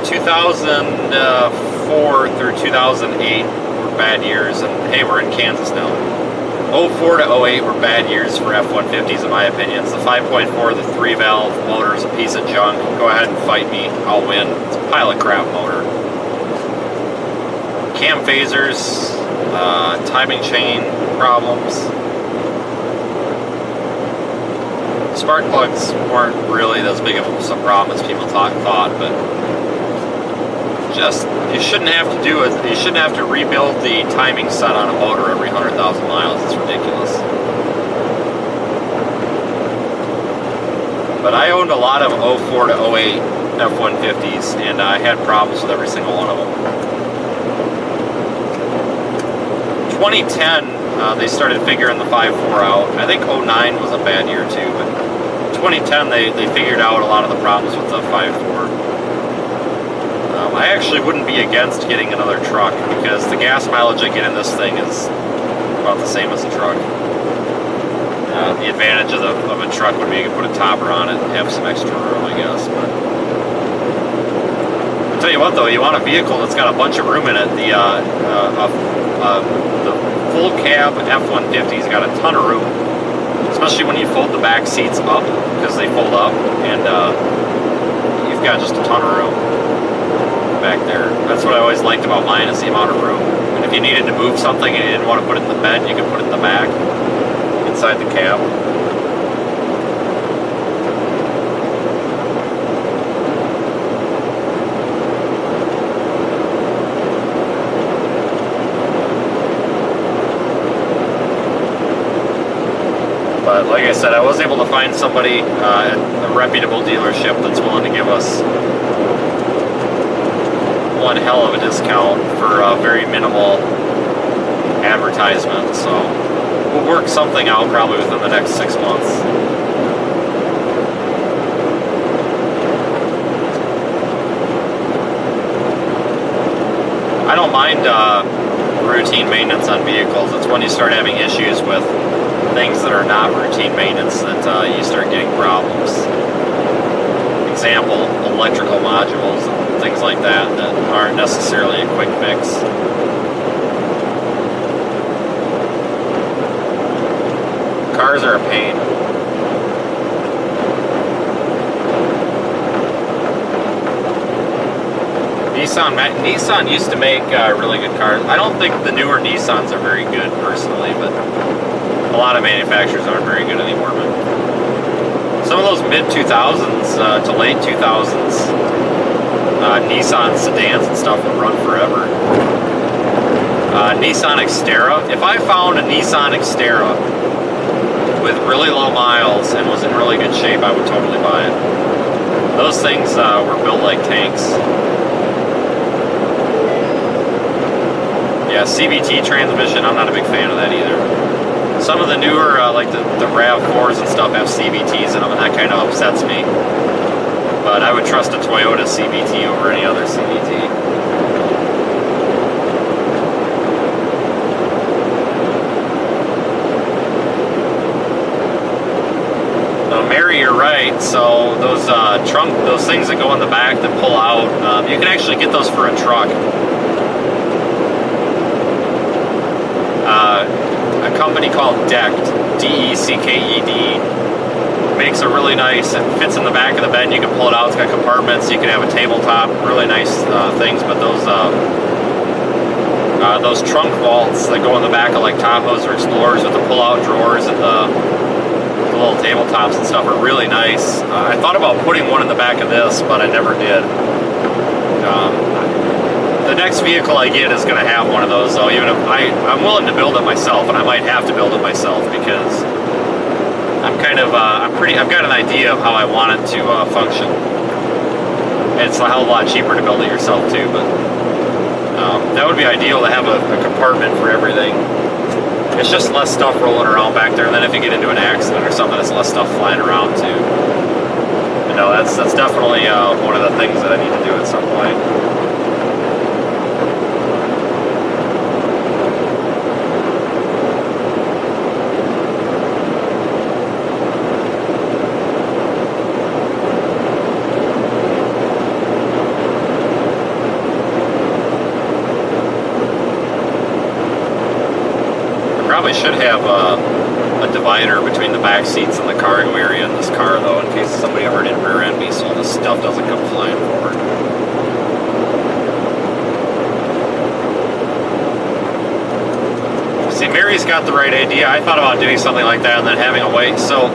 2004 through 2008 were bad years, and hey, we're in Kansas now. 04 to 08 were bad years for F-150s in my opinion. It's the 5.4, the 3-valve motor is a piece of junk. Go ahead and fight me, I'll win. It's a pile of crap motor. Cam phasers, timing chain problems. Spark plugs weren't really as big of a problem as people thought, but just, you shouldn't have to rebuild the timing set on a motor every 100,000 miles. It's ridiculous. But I owned a lot of 04 to 08 F-150s, and I had problems with every single one of them. 2010, they started figuring the 5.4 out. I think 09 was a bad year too, but 2010 they figured out a lot of the problems with the 5.4. I actually wouldn't be against getting another truck because the gas mileage I get in this thing is about the same as a truck. The advantage of a truck would be you can put a topper on it and have some extra room, I guess. But I'll tell you what though, you want a vehicle that's got a bunch of room in it. The full cab F-150's got a ton of room, especially when you fold the back seats up, because they fold up, and you've got just a ton of room back there. That's what I always liked about mine, is the amount of room. And if you needed to move something and you didn't want to put it in the bed, you could put it in the back, inside the cab. But like I said, I was able to find somebody at a reputable dealership that's willing to give us one hell of a discount for a very minimal advertisement. So we'll work something out probably within the next 6 months. I don't mind routine maintenance on vehicles. It's when you start having issues with things that are not routine maintenance that you start getting problems. Example, electrical modules and things like that that aren't necessarily a quick fix. Cars are a pain. Nissan used to make really good cars. I don't think the newer Nissans are very good personally, but a lot of manufacturers aren't very good anymore. But some of those mid 2000s to late 2000s Nissan sedans and stuff would run forever. Nissan Xterra. If I found a Nissan Xterra with really low miles and was in really good shape, I would totally buy it. Those things were built like tanks. Yeah, CVT transmission, I'm not a big fan of that either. Some of the newer, like the RAV4s and stuff have CVTs in them, and that kind of upsets me. But I would trust a Toyota CVT over any other CVT. Mary, you're right. So those things that go in the back that pull out, you can actually get those for a truck. A company called DECKED, D-E-C-K-E-D, makes a really nice, it fits in the back of the bed, and you can pull it out. It's got compartments, you can have a tabletop, really nice things. But those trunk vaults that go in the back of like Tahoes or Explorers with the pull-out drawers and the little tabletops and stuff are really nice. I thought about putting one in the back of this, but I never did. The next vehicle I get is going to have one of those, though. Even if I'm willing to build it myself, and I might have to build it myself because I've got an idea of how I want it to function. It's a hell of a lot cheaper to build it yourself too, but that would be ideal to have a compartment for everything. It's just less stuff rolling around back there, and then if you get into an accident or something, it's less stuff flying around too. But no, that's definitely one of the things that I need to do at some point. Probably should have a divider between the back seats and the cargo area in this car, though, in case somebody ever did rear end me, so all this stuff doesn't come flying forward. See, Mary's got the right idea. I thought about doing something like that and then having a wait. So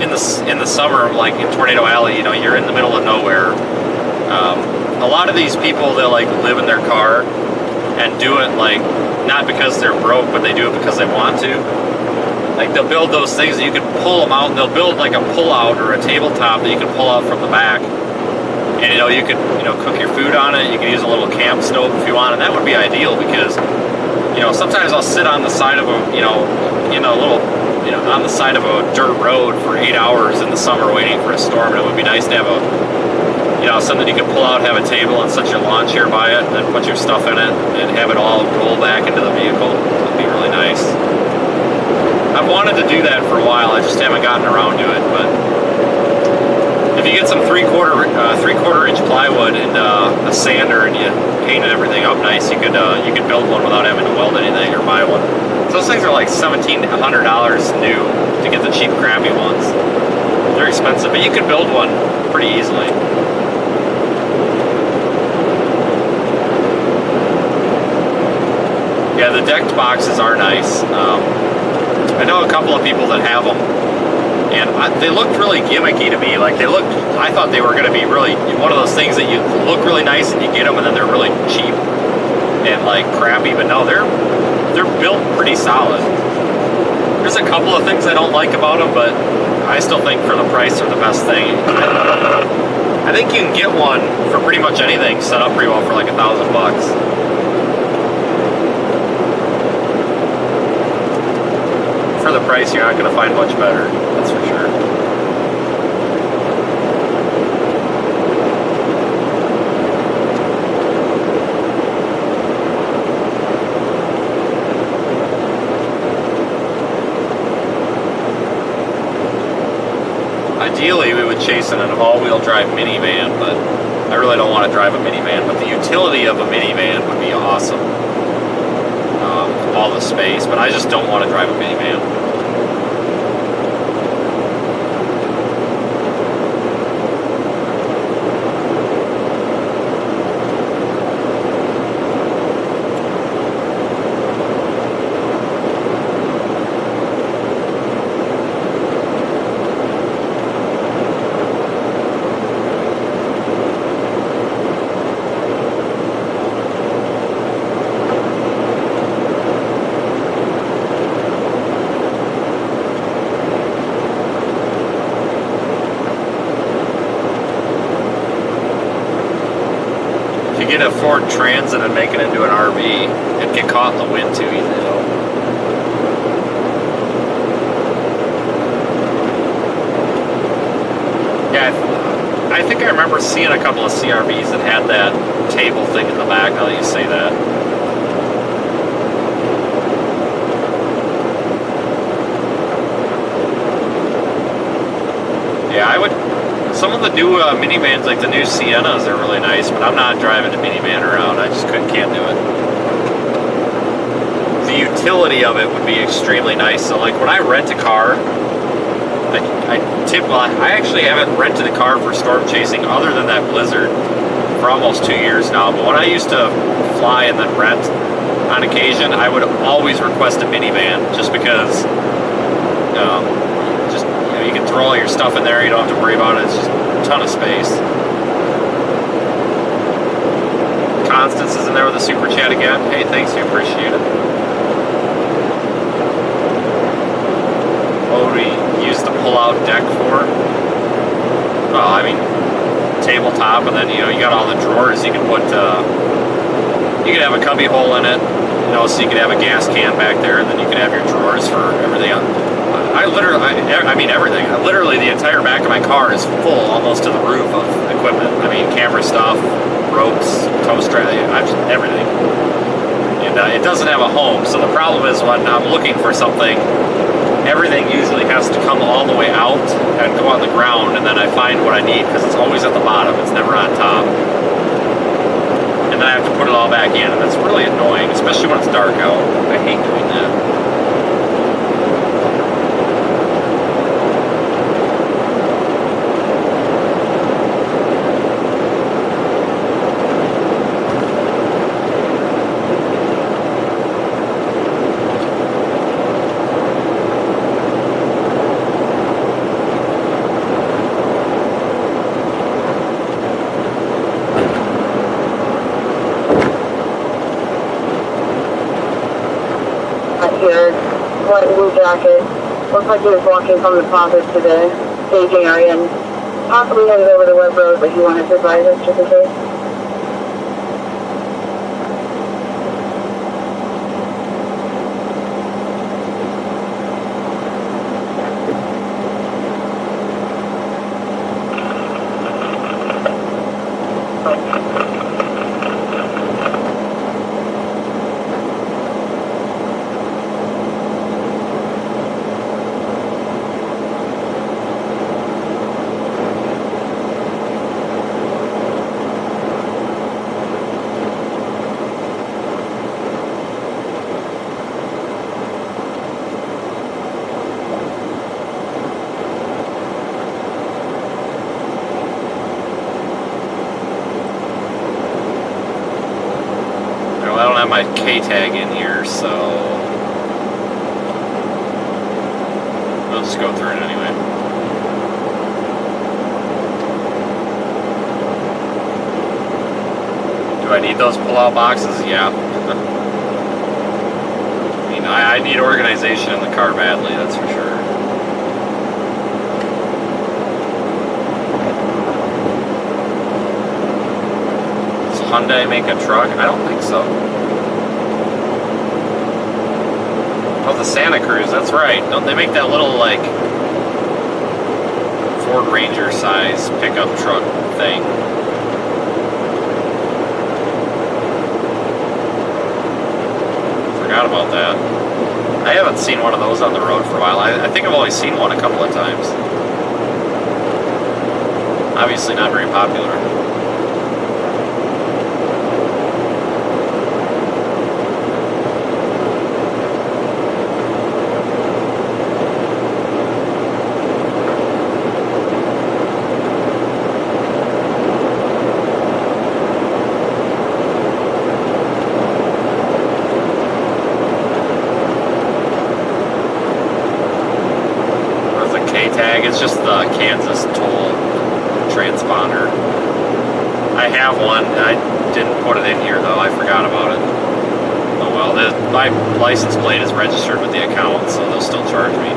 in the summer, like in Tornado Alley, you know, you're in the middle of nowhere. A lot of these people, they'll like live in their car and do it like not because they're broke, but they do it because they want to. Like they'll build those things that you can pull them out, and they'll build like a pull-out or a tabletop that you can pull out from the back. And you could cook your food on it. You can use a little camp stove if you want, and that would be ideal because sometimes I'll sit on the side of on the side of a dirt road for 8 hours in the summer waiting for a storm, and it would be nice to have something you can pull out, have a table, and set your lawn chair by it, and then put your stuff in it, and have it all roll back into the vehicle. It would be really nice. I've wanted to do that for a while. I just haven't gotten around to it. But if you get some three-quarter inch plywood and a sander, and you painted everything up nice, you could build one without having to weld anything or buy one. So those things are like $1,700 new to get the cheap, crappy ones. They're expensive, but you could build one pretty easily. Yeah, the decked boxes are nice. I know a couple of people that have them, and they looked really gimmicky to me. Like I thought they were going to be really one of those things that you look really nice and you get them, and then they're really cheap and like crappy. But no, they're built pretty solid. There's a couple of things I don't like about them, but I still think for the price they're the best thing. I think you can get one for pretty much anything set up pretty well for like $1,000. For the price, you're not going to find much better, that's for sure. Ideally, we would chase in an all-wheel drive minivan, but I really don't want to drive a minivan. But the utility of a minivan would be awesome. All the space, but I just don't want to drive a minivan. get a Ford Transit and make it into an RV, it'd get caught in the wind too easily though. Yeah, I think I remember seeing a couple of CRVs that had that table thing in the back, now that you say that. Yeah, I would. Some of the new minivans, like the new Siennas, are really nice, but I'm not driving a minivan around. I just can't do it. The utility of it would be extremely nice. So, like when I rent a car, I actually haven't rented a car for storm chasing other than that Blizzard for almost 2 years now. But when I used to fly and then rent on occasion, I would always request a minivan just because. You can throw all your stuff in there, you don't have to worry about it, it's just a ton of space. Constance is in there with a super chat again. Hey, thanks, we appreciate it. What would we use the pull-out deck for? Well, I mean, tabletop, and then, you got all the drawers you can put, you could have a cubby hole in it, so you could have a gas can back there, and then you could have your drawers for everything else. I mean everything. Literally the entire back of my car is full almost to the roof of equipment. I mean camera stuff, ropes, tow strap, everything. And it doesn't have a home, so the problem is when I'm looking for something, everything usually has to come all the way out and go on the ground, and then I find what I need because it's always at the bottom, it's never on top. And then I have to put it all back in, and that's really annoying, especially when it's dark out. I hate doing that. Jacket. Looks like he was walking from the closet to the staging area and possibly headed over the web road, but he wanted to advise us just in case. My K-tag in here, so we'll just go through it anyway. Do I need those pull-out boxes? Yeah. I mean, I need organization in the car badly, that's for sure. Does Hyundai make a truck? I don't think so. Oh, the Santa Cruz, that's right. Don't they make that little, like, Ford Ranger size pickup truck thing? Forgot about that. I haven't seen one of those on the road for a while. I think I've only seen one a couple of times. Obviously not very popular. It's just the Kansas toll transponder. I have one. I didn't put it in here though. I forgot about it. Oh well. My license plate is registered with the account, so they'll still charge me.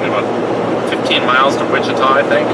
About 15 miles to Wichita, I think.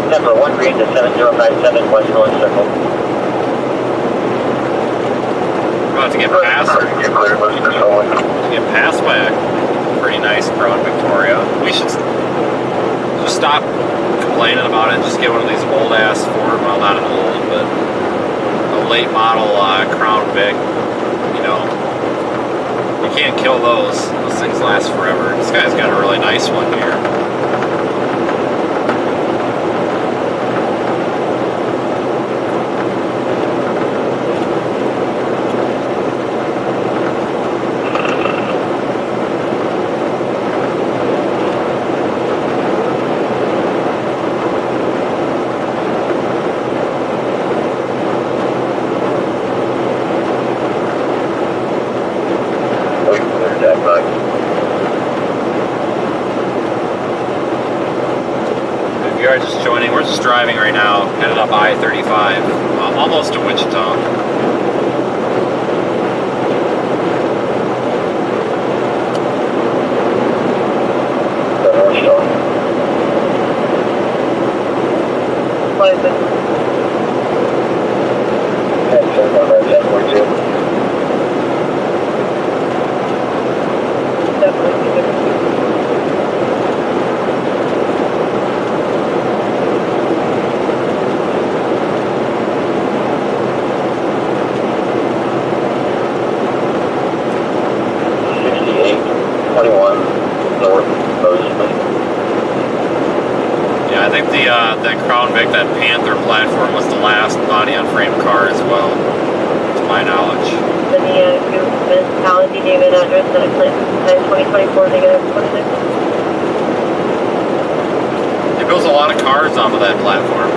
Number 1 green to 7057 West Village Circle. About to get passed. Get passed by a pretty nice Crown Victoria. We should just stop complaining about it. Just get one of these old ass Ford. Well, not an old, but a late model Crown Vic. You know, you can't kill those. Those things last forever. This guy's got a really nice one here. If you are just joining, we're just driving right now, headed up I-35, almost to Wichita. Yeah, I think that Crown Vic, that Panther platform, was the last body-on-frame car as well, to my knowledge. Municipality name and address that clip 2024 -26. It builds a lot of cars off of that platform.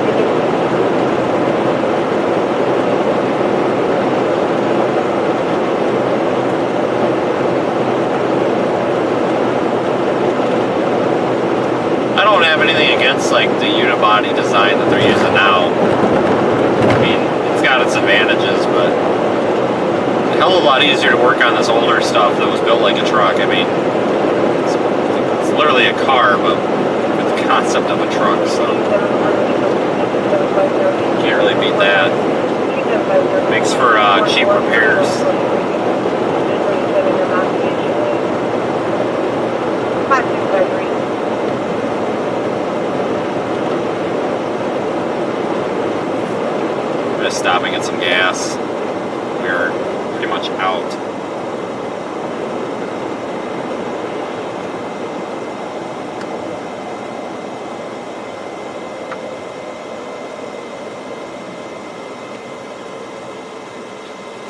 I don't have anything against like the unibody design that they're using now. I mean, it's got its advantages, but a hell of a lot easier to work on this older stuff that was built like a truck. I mean, it's literally a car, but with the concept of a truck, so can't really beat that. Makes for cheap repairs. I'm just stopping at some gas. We're pretty much out.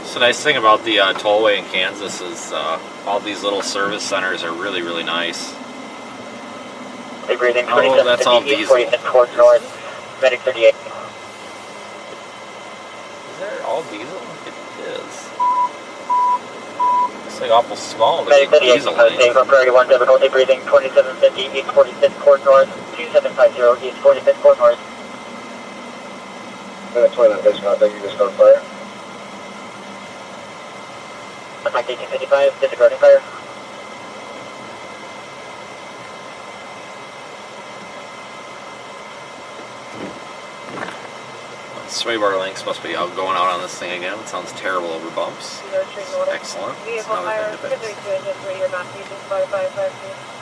So the nice thing about the tollway in Kansas is all these little service centers are really, really nice. Oh, that's all diesel. North, Medic 38. Is there all diesel? It is. It's like awful small. Medic There's 38, diesel in posting it. from priority 1, difficulty breathing, 2750, East 45th Court North, 2750, East 45th Court North. 29 base contact, you just got fire. Contact 1855, disregarding fire. Sway bar links must be out going out on this thing again. It sounds terrible over bumps. No street order. Excellent. It's Vehicle another hire, thing to fix. 32 inches, radio not using 5552.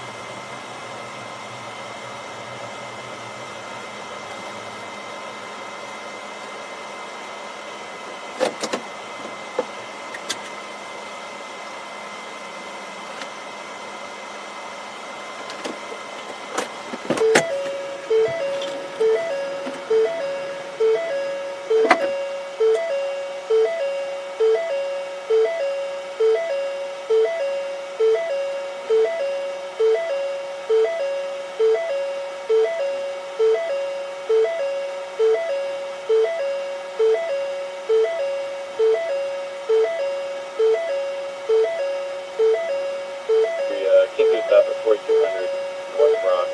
Keep this up at 4200 North Rock.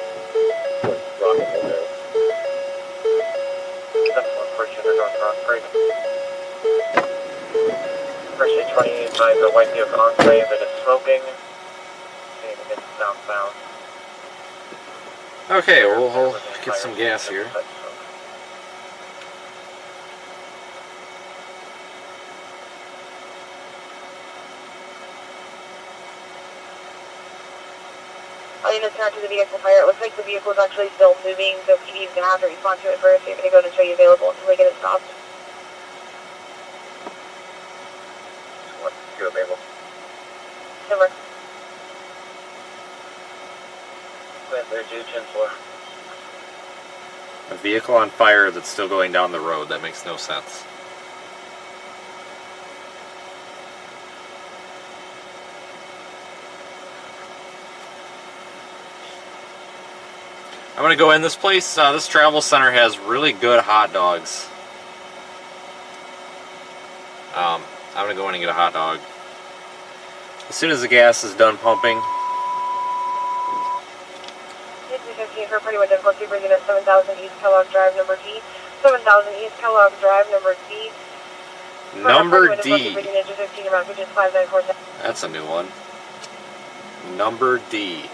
Rockville there. That's 142 North Rock, great. Appreciate 28 the white vehicle enclave that is smoking. Heading against southbound. Okay, we'll get some gas here. Units not to the vehicle fire. It looks like the vehicle is actually still moving, so PD is going to have to respond to it first. You're going to go and show you available until we get it stopped. What's you available? Over. There's you, 10-4. A vehicle on fire that's still going down the road. That makes no sense. I'm gonna go in this place. This travel center has really good hot dogs. I'm gonna go in and get a hot dog. As soon as the gas is done pumping. 15 for pretty much difficult super unit 7000 East Kellogg Drive, number D. 7000 East Kellogg Drive, number D. Number D. That's a new one. Number D.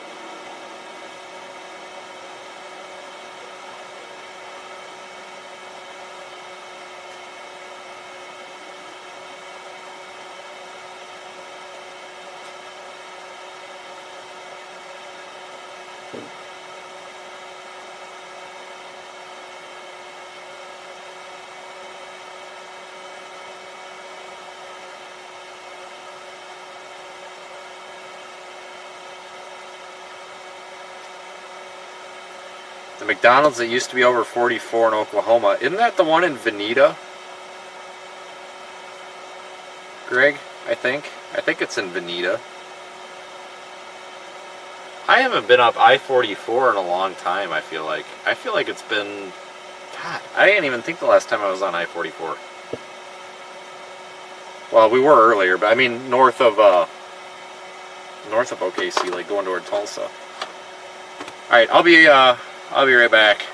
The McDonald's that used to be over 44 in Oklahoma, isn't that the one in Veneta? Greg, I think it's in Veneta. I haven't been up I-44 in a long time, I feel like. It's been... God, I didn't even think the last time I was on I-44. Well, we were earlier, but I mean north of OKC, like going toward Tulsa. Alright, I'll be right back.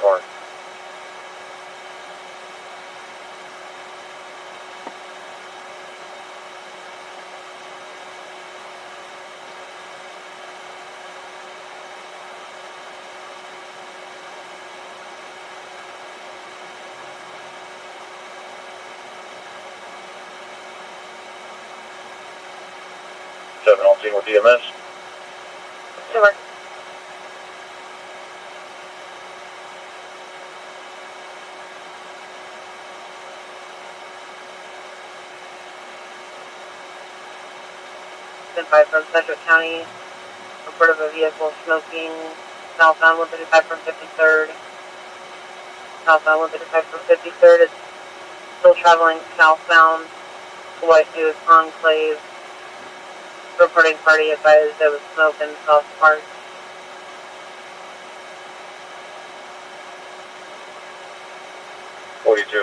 Torn. Seven on scene with EMS. Over. From Sedgwick County, report of a vehicle smoking southbound 135 from 53rd. Southbound 135 from 53rd. It's still traveling southbound. White News Enclave. Reporting party advised there was smoke in South Park.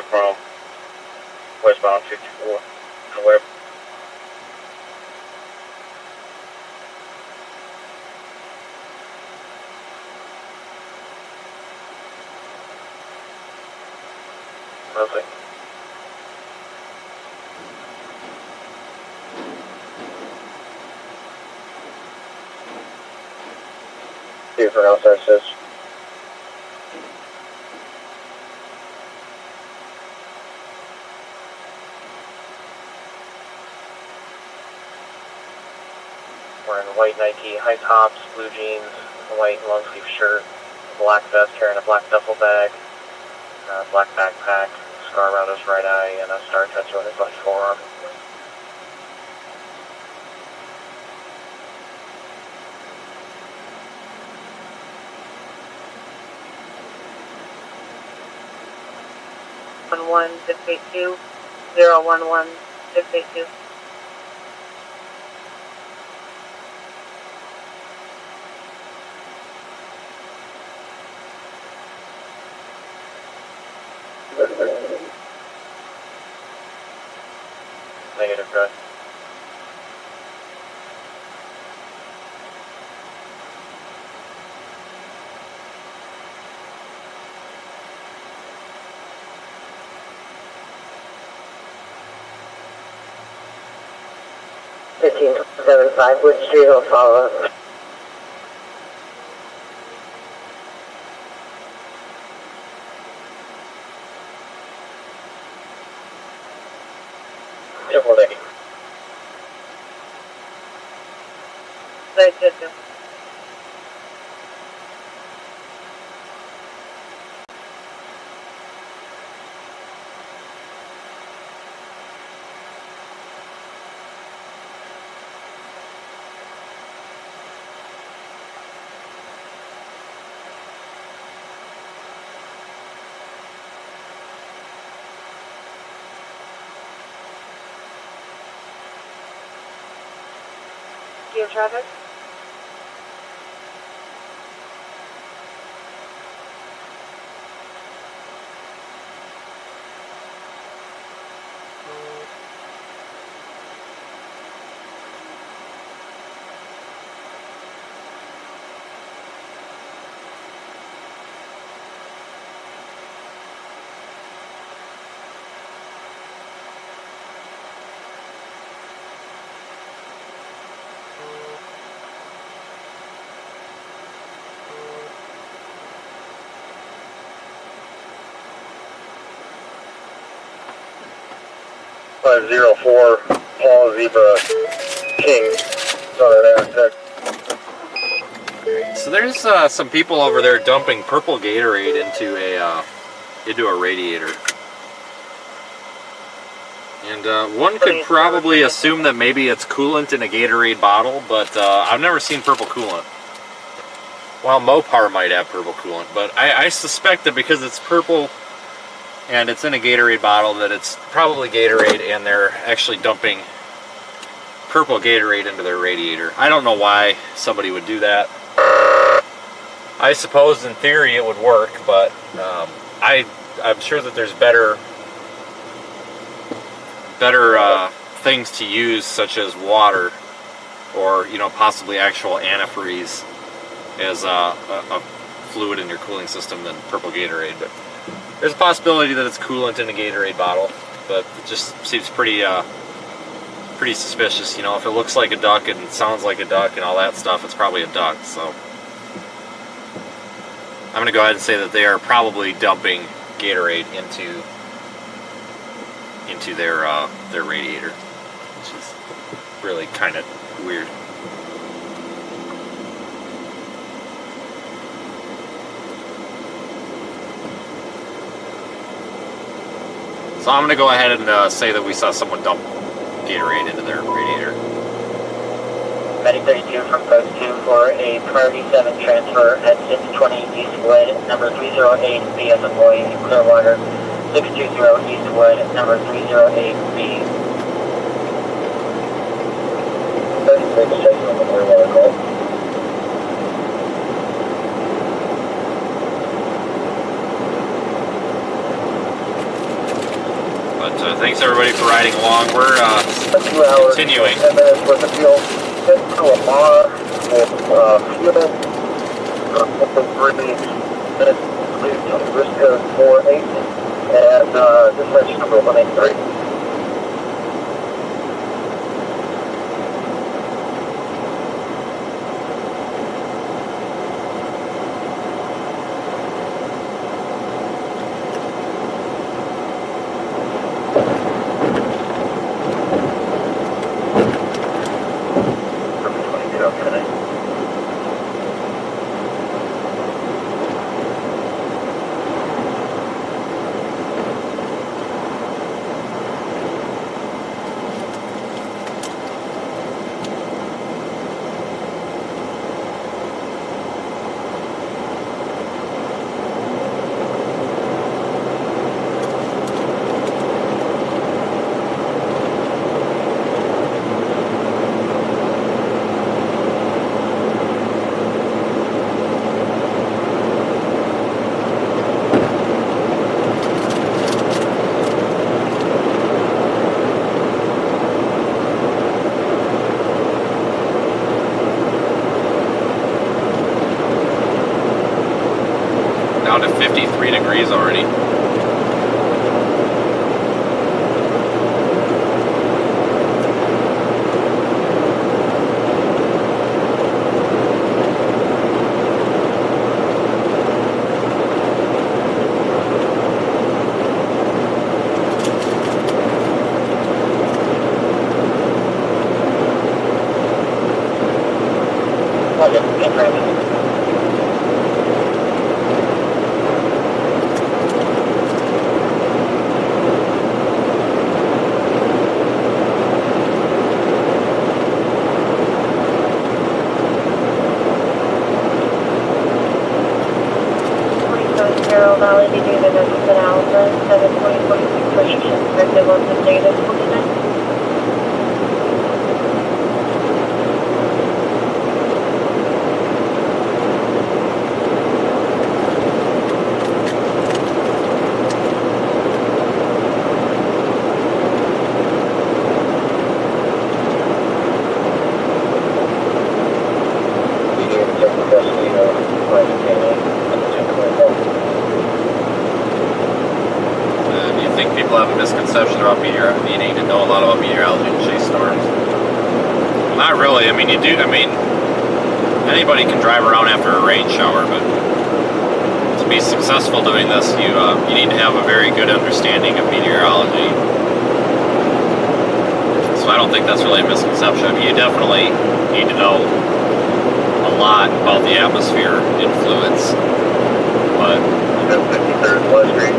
From westbound 54 on the web. 2 for now, services. We're in white Nike high tops, blue jeans, a white long sleeve shirt, a black vest carrying a black duffel bag, a black backpack, scar around his right eye, and a star tattoo on his left forearm. One 682 011 682. Negative, good. Wood Street will follow. Triple negative. Right, good, good. Gear traffic. .504 Paul Zebra King. Southern Aztec. So there's some people over there dumping purple Gatorade into a radiator. And one could probably assume that maybe it's coolant in a Gatorade bottle, but I've never seen purple coolant. Well, Mopar might have purple coolant, but I suspect that because it's purple and it's in a Gatorade bottle, that it's probably Gatorade, and they're actually dumping purple Gatorade into their radiator. I don't know why somebody would do that. I suppose in theory it would work, but I'm sure that there's better things to use, such as water, or possibly actual antifreeze as a fluid in your cooling system than purple Gatorade. But there's a possibility that it's coolant in a Gatorade bottle, but it just seems pretty suspicious. If it looks like a duck and sounds like a duck and all that stuff, it's probably a duck. So I'm going to go ahead and say that they are probably dumping Gatorade into their radiator, which is really kind of weird. So I'm going to go ahead and say that we saw someone dump Gatorade into their radiator. Medic 32 from Post 2 for a priority 7 transfer at 620 Eastwood, number 308 BS employee, Clearwater, 620 Eastwood, number 308B. 36 checking on the Clearwater call. But thanks everybody for riding along. We're 2 hours, continuing. 10 minutes worth of fuel. Head to Lamar for fuel. 3 minutes, lead to risk code 48, and dispatch number 183. traffic. Valley, they do the business analysis, 7/20/26 restrictions, effective on the date of 29. Have a misconception about meteorology. You need to know a lot about meteorology and chase storms. Not really. I mean, you do. I mean, anybody can drive around after a rain shower, but to be successful doing this, you need to have a very good understanding of meteorology. So I don't think that's really a misconception. I mean, you definitely need to know a lot about the atmosphere influence, but 53rd West Street.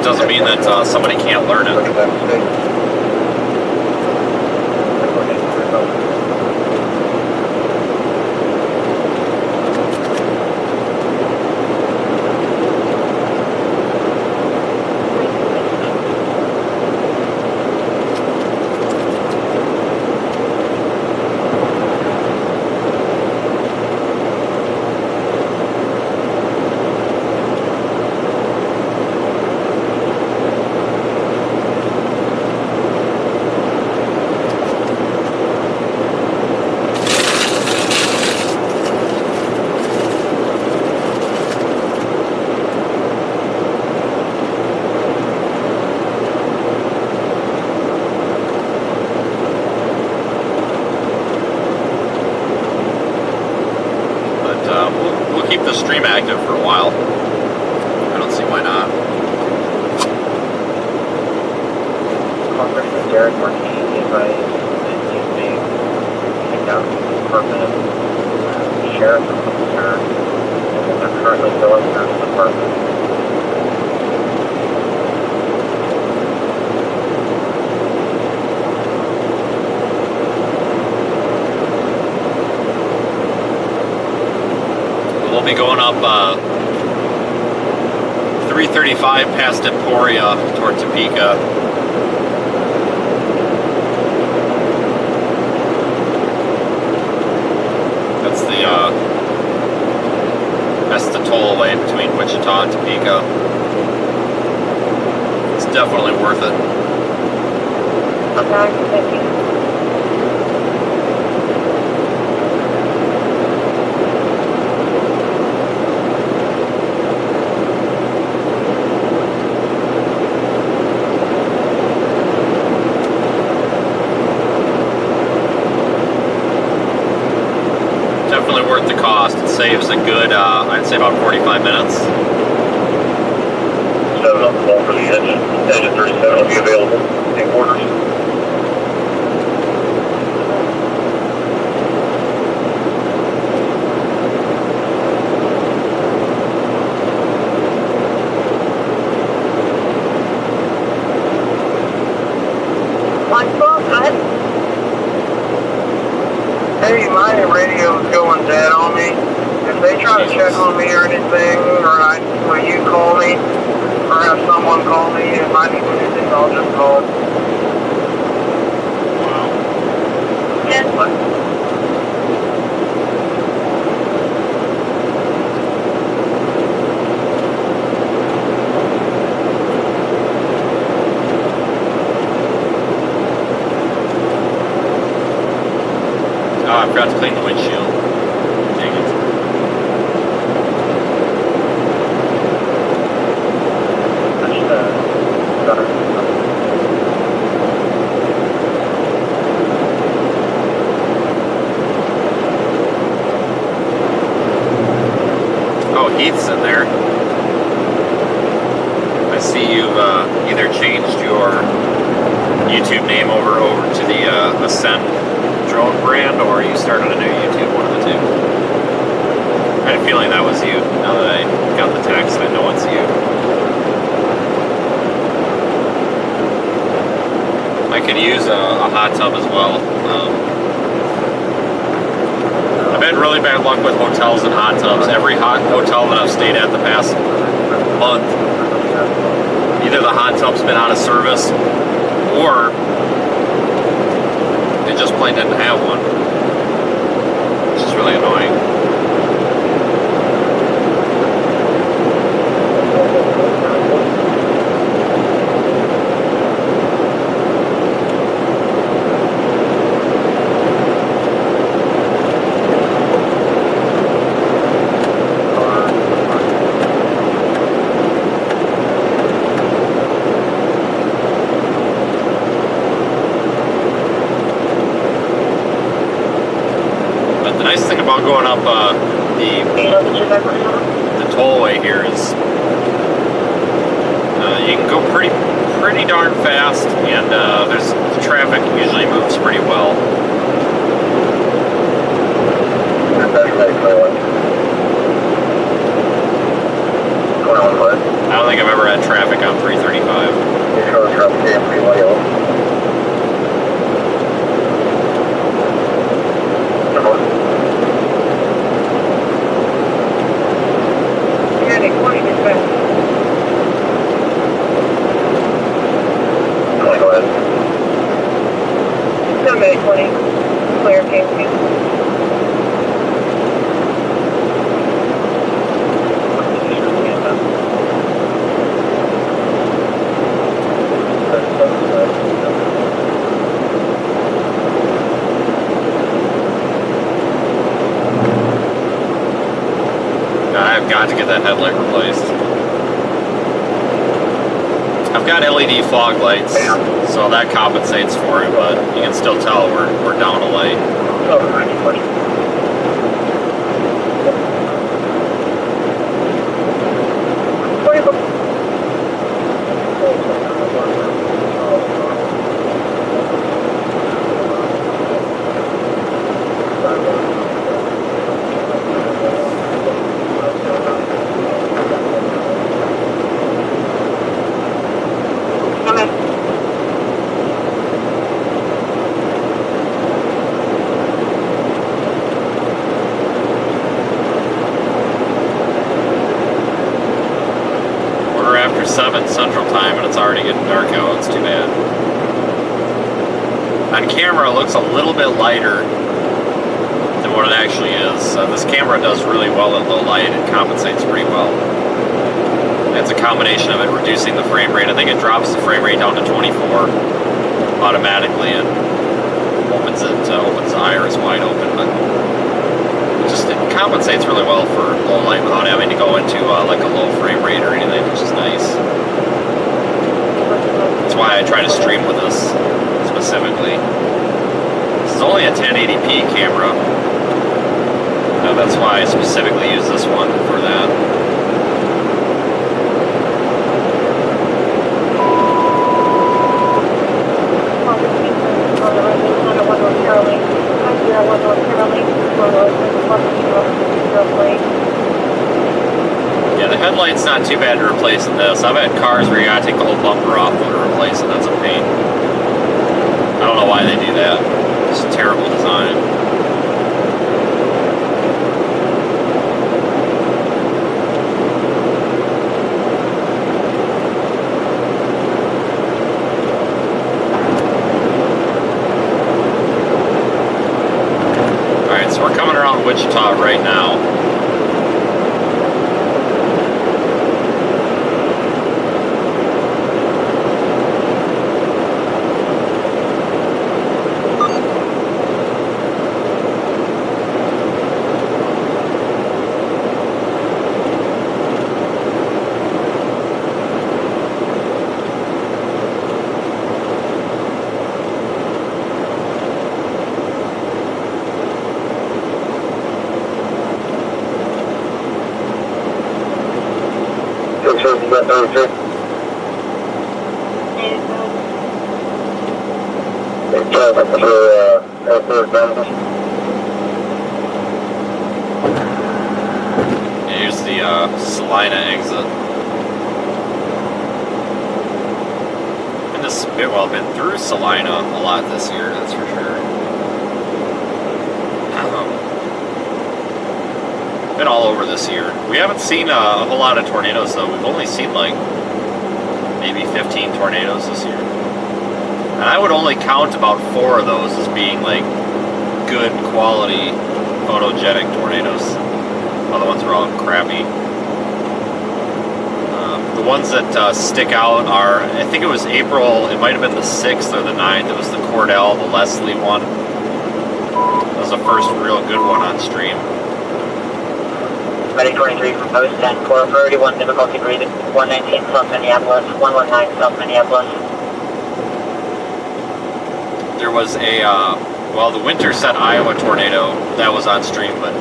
it doesn't mean that somebody can't learn it. We'll keep the stream active for a while. I don't see why not. Congressman Derek Markey advised that he's being kicked out of the Department of Sheriff's Officer, and that they're currently going through the department. We'll be going up 335 past Emporia toward Topeka. That's the tollway between Wichita and Topeka. It's definitely worth it. Okay, thank you. Definitely worth the cost. It saves a good, I'd say about 45 minutes. 7 on the ball for the engine 37 will be available in quarters. Hey, my radio's going dead on me. If they try to check on me or anything, or will you call me, or have someone call me, if I need anything, I'll just call. Wow. Yes. Oh, I forgot to clean the windshield. Dang it. Oh, Heath's in there. I see you've either changed your YouTube name over to the Ascend drone brand, or you started a new YouTube, one of the two. I had a feeling that was you. Now that I got the text, I know it's you. I could use a hot tub as well. I've had really bad luck with hotels and hot tubs. Every hotel that I've stayed at the past month, either the hot tub's been out of service or they just plain didn't have one, which is really annoying. Going up the tollway here is you can go pretty darn fast, and there's the traffic usually moves pretty well. I don't think I've ever had traffic on 335. I've got to get that headlight replaced. I've got LED fog lights, so that compensates for it, but you can still tell we're down a light. After 7 Central Time and it's already getting dark out. It's too bad. On camera it looks a little bit lighter than what it actually is. This camera does really well at low light. It compensates pretty well. It's a combination of it reducing the frame rate. I think it drops the frame rate down to 24 automatically and opens the iris wide open, but it compensates really well for low light without having to go into like a low frame rate or anything, which is nice. That's why I try to stream with this specifically. This is only a 1080p camera. That's why I specifically use this one for that. Yeah, the headlight's not too bad to replace in this. I've had cars where you gotta take the whole bumper off to replace it. That's a pain. I don't know why they do that. It's a terrible design. Alright, so we're coming around Wichita right now. the Salina exit. Been through Salina a lot this year, that's for sure. Been all over this year. We haven't seen a whole lot of tornadoes though. We've only seen like maybe 15 tornadoes this year. And I would only count about 4 of those as being like good quality photogenic tornadoes. Other ones were all crappy. The ones that stick out are, I think it was April, it might have been the 6th or the 9th, it was the Cordell, the Leslie one. That was the first real good one on stream. Medic 23 from post 10, core 31, difficulty breathing, 119 South Minneapolis, 119 South Minneapolis. There was a, well, the Winterset, Iowa tornado, that was on stream, but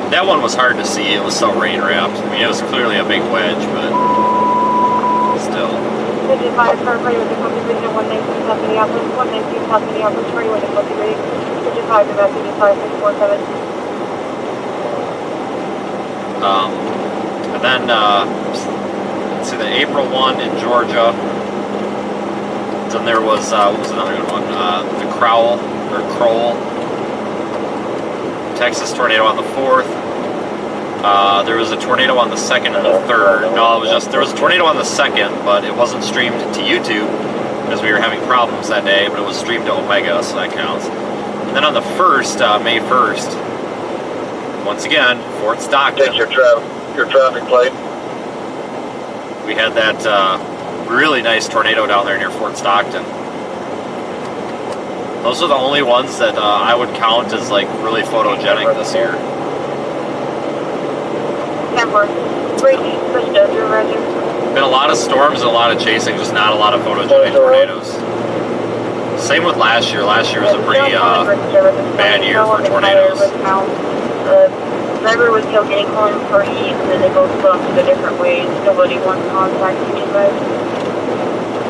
that one was hard to see. It was so rain wrapped. I mean, it was clearly a big wedge, but still. 55 for with difficulty breathing, 119 South Minneapolis, 119 South Minneapolis, 41 difficulty breathing, 55 to about 547. And then, let's see, the April one in Georgia. Then there was, what was another good one? The Crowell, or Crowell. Texas tornado on the 4th. There was a tornado on the 2nd and the 3rd. No, it was just, there was a tornado on the 2nd, but it wasn't streamed to YouTube because we were having problems that day, but it was streamed to Omega, so that counts. And then on the 1st, May 1st, once again, Fort Stockton. Take your traffic plate. We had that really nice tornado down there near Fort Stockton. Those are the only ones that I would count as like really photogenic this year. 10-4, breaking, pushed over, roger. Been a lot of storms and a lot of chasing, just not a lot of photogenic tornadoes. Same with last year. Last year was a pretty bad year for tornadoes. Driver was still getting home for heat, and then they both split to go different ways. Nobody wants contact each other.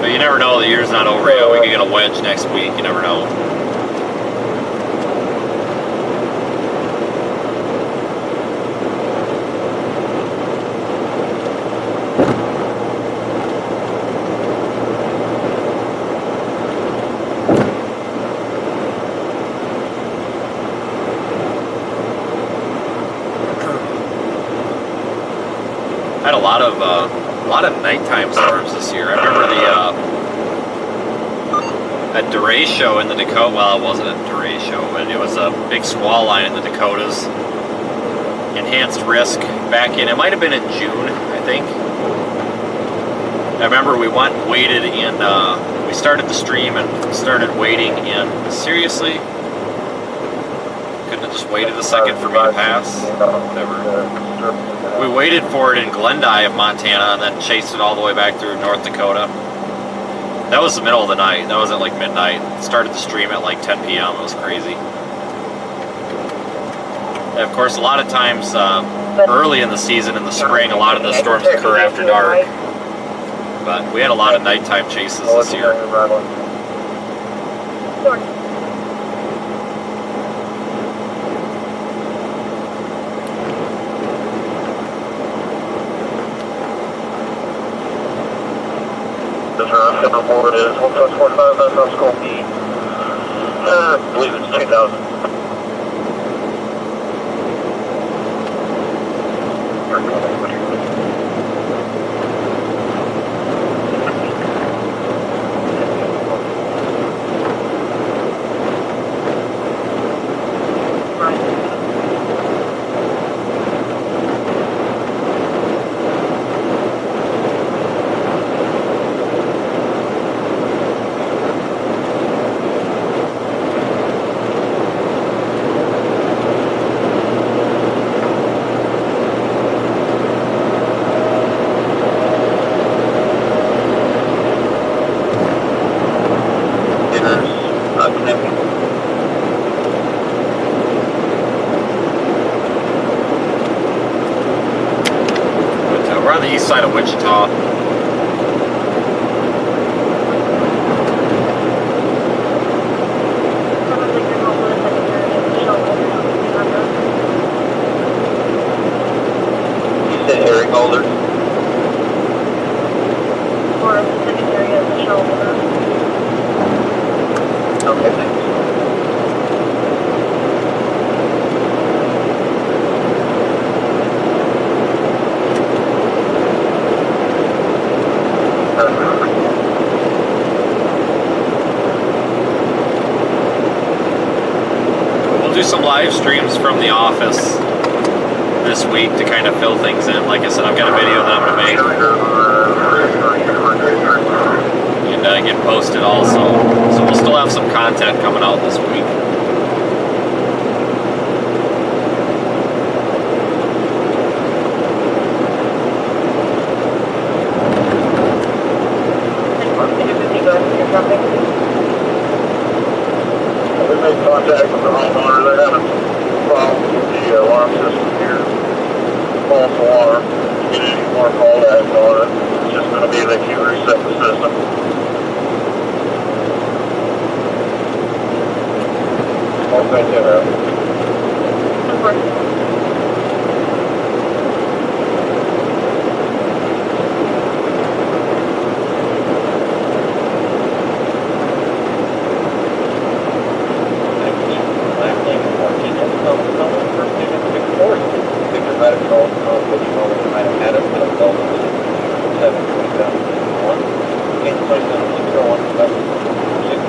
But you never know, the year's not over yet. We could get a wedge next week, you never know. Had a lot of nighttime storms this year. I remember at Derecho in the Dakota. Well, it wasn't at Derecho, but it was a big squall line in the Dakotas. Enhanced risk back in. It might have been in June, I think. I remember we went and waited in. We started the stream and started waiting in. Seriously, couldn't have just waited a second for me to pass. Whatever. We waited for it in Glendive, Montana, and then chased it all the way back through North Dakota. That was the middle of the night. That was at like midnight. Started the stream at like 10 p.m. It was crazy. And of course, a lot of times early in the season, in the spring, a lot of the storms occur after dark. But we had a lot of nighttime chases this year. Number 4 is 1+45, that's on school B. I believe it's 2000. We're on the east side of Wichita. Okay, thanks. We'll do some live streams from the office this week to kind of fill things in. Like I said, I've got a video that I'm going to make and get posted also. So we'll still have some content coming out this week. We made contact with the homeowner. They're having some problems with the alarm system here. False alarm. Get any more call outs on it. It's just going to be that you reset the system. I'll send you that.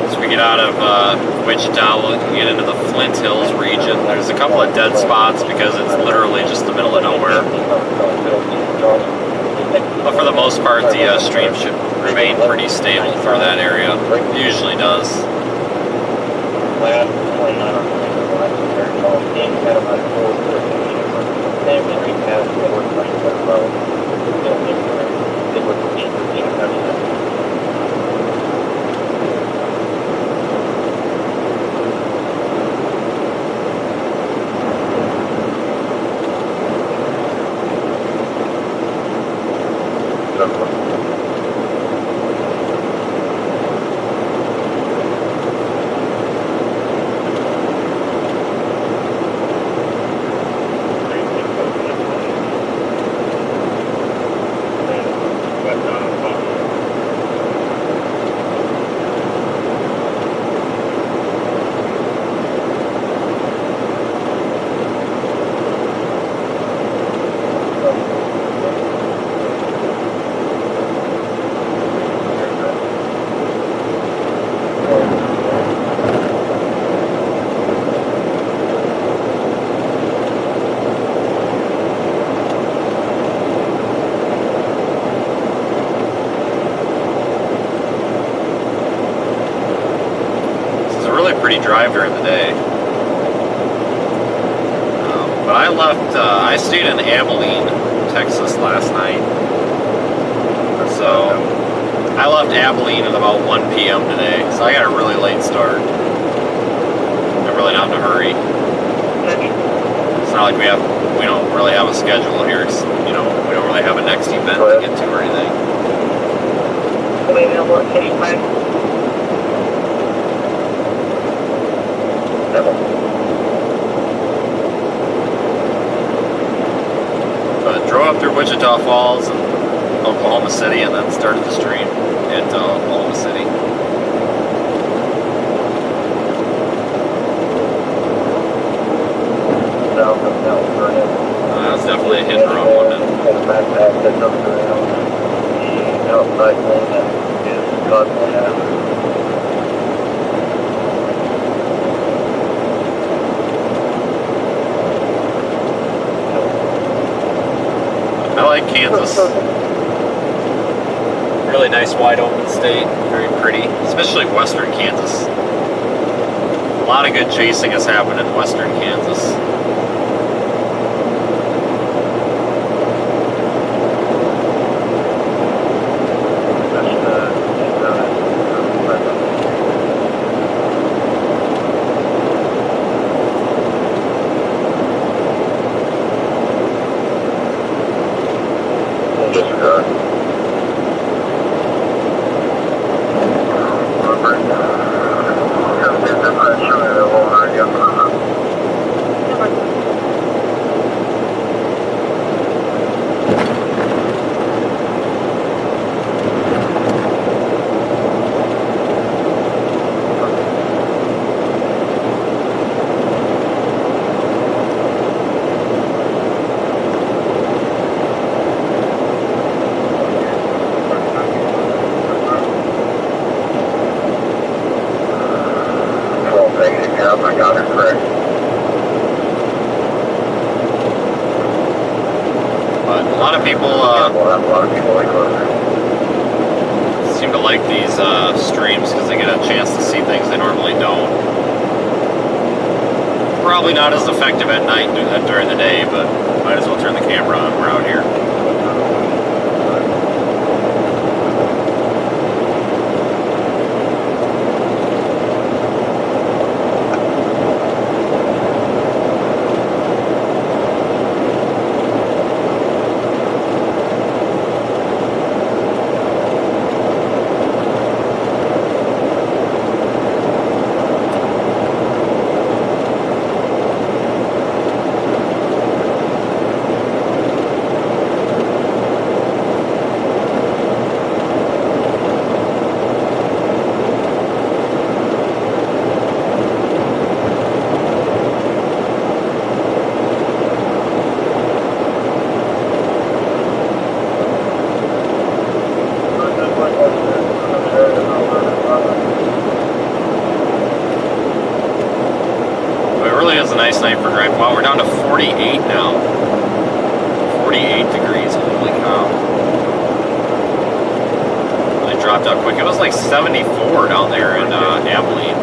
As we get out of Wichita, we'll get into the Flint Hills region. There's a couple of dead spots because it's literally just the middle of nowhere. But for the most part, the stream should remain pretty stable for that area. It usually does. Drive during the day. But I left, I stayed in Abilene, Texas last night. So I left Abilene at about 1 p.m. today. So I got a really late start. I'm really not in a hurry. It's not like we don't really have a schedule here. It's, we don't really have a next event to get to or anything. But drove up through Wichita Falls and Oklahoma City and then started the stream at Oklahoma City. That was definitely a hit and run, wasn't it? I like Kansas. Really nice wide open state, very pretty, especially western Kansas. A lot of good chasing has happened in western Kansas. lot of people We'll have a lot of people like seem to like these streams because they get a chance to see things they normally don't. Probably not as effective at night during the day, but might as well turn the camera on. We're out here. Nice night for driving. Wow, we're down to 48 now. 48 degrees. Holy cow. They dropped out quick. It was like 74 down there in Abilene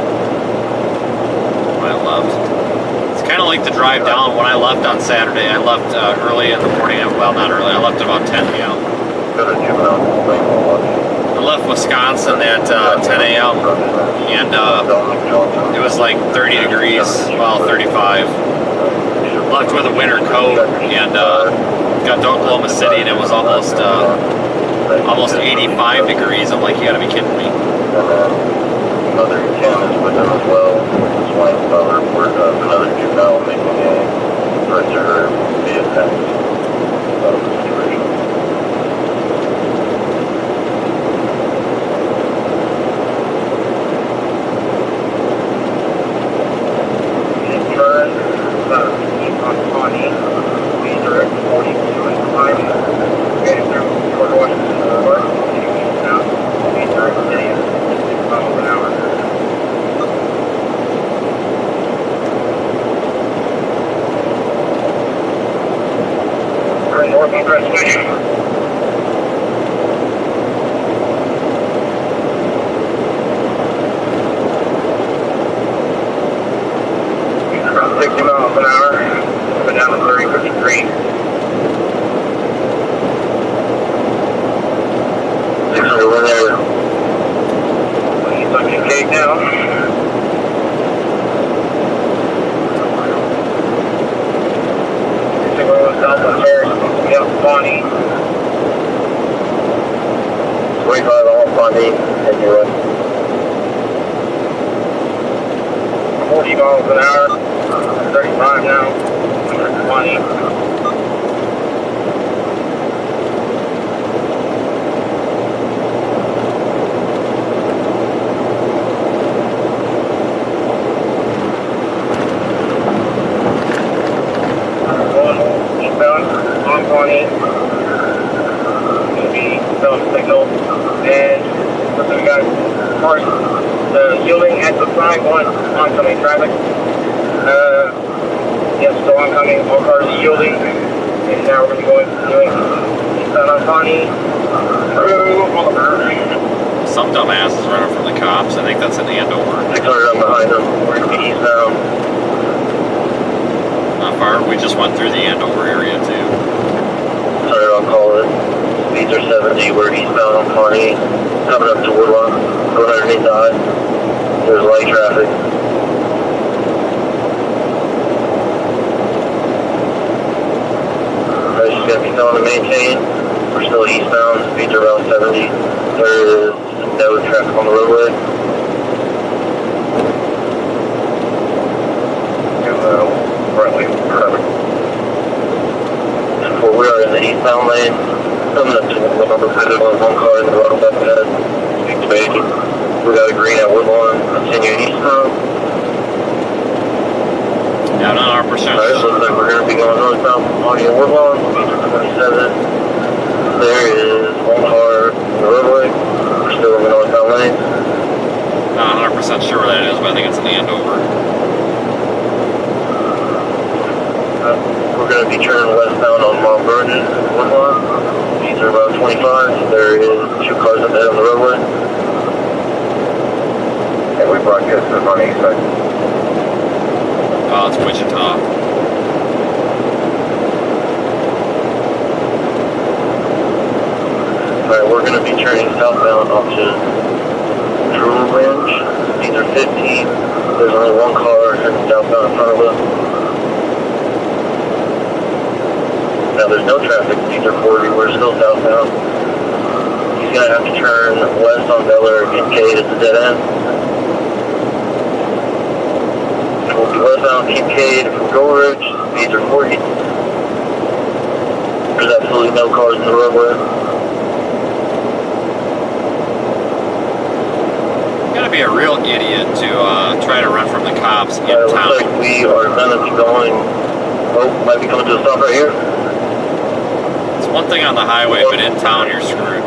when I left. It's kind of like the drive down. When I left on Saturday, I left early in the morning. Well, not early. I left about 10 p.m. I left Wisconsin at 10 a.m. and it was like 30 degrees, well, 35. Left with a winter coat and got to Oklahoma City and it was almost 85 degrees. I'm like, you gotta be kidding me. Another canvas with them as well. Swine color for another juvenile making a predator via text. Some dumbass is running from the cops. I think that's in Andover. I started up behind them. We're eastbound. Not far. We just went through the Andover area too. Started on calling. Speeds are 70. We're eastbound on Pawnee. Coming up to Woodlawn. Going underneath the eye. There's light traffic. That's just going to be telling to maintain. We're still eastbound. Speeds are around 70. There is no traffic on the roadway. Right lane traffic. For we are in the eastbound lane. Coming up to the number pitted on one car in the road up ahead. Speed to 80. We got a green at Woodlawn. Continuing eastbound. Yeah, not 100%. Alright, so looks like we're going to be going northbound from Pawnee and Woodlawn. Speeds are 27. There is one car in the roadway. We're still in the northbound lane. Not 100% sure where that is, but I think it's in Andover. We're going to be turning westbound on Mount Vernon and Woodlawn. These are about 25. There is 2 cars up ahead on the roadway. And we broadcast this on the east side. Oh, it's Wichita. Alright, we're going to be turning southbound off to Drew Ranch. These are 15. There's only 1 car heading southbound in front of us. Now there's no traffic. These are 40. We're still southbound. He's going to have to turn west on Bel Air Kincaid. It's a dead end. We'll be westbound Kincaid from Gold Ridge. These are 40. There's absolutely no cars in the roadway. Gotta be a real idiot to try to run from the cops in It looks town. like we are going to be going. Oh, might be coming to a stop right here. It's one thing on the highway, but in town you're screwed.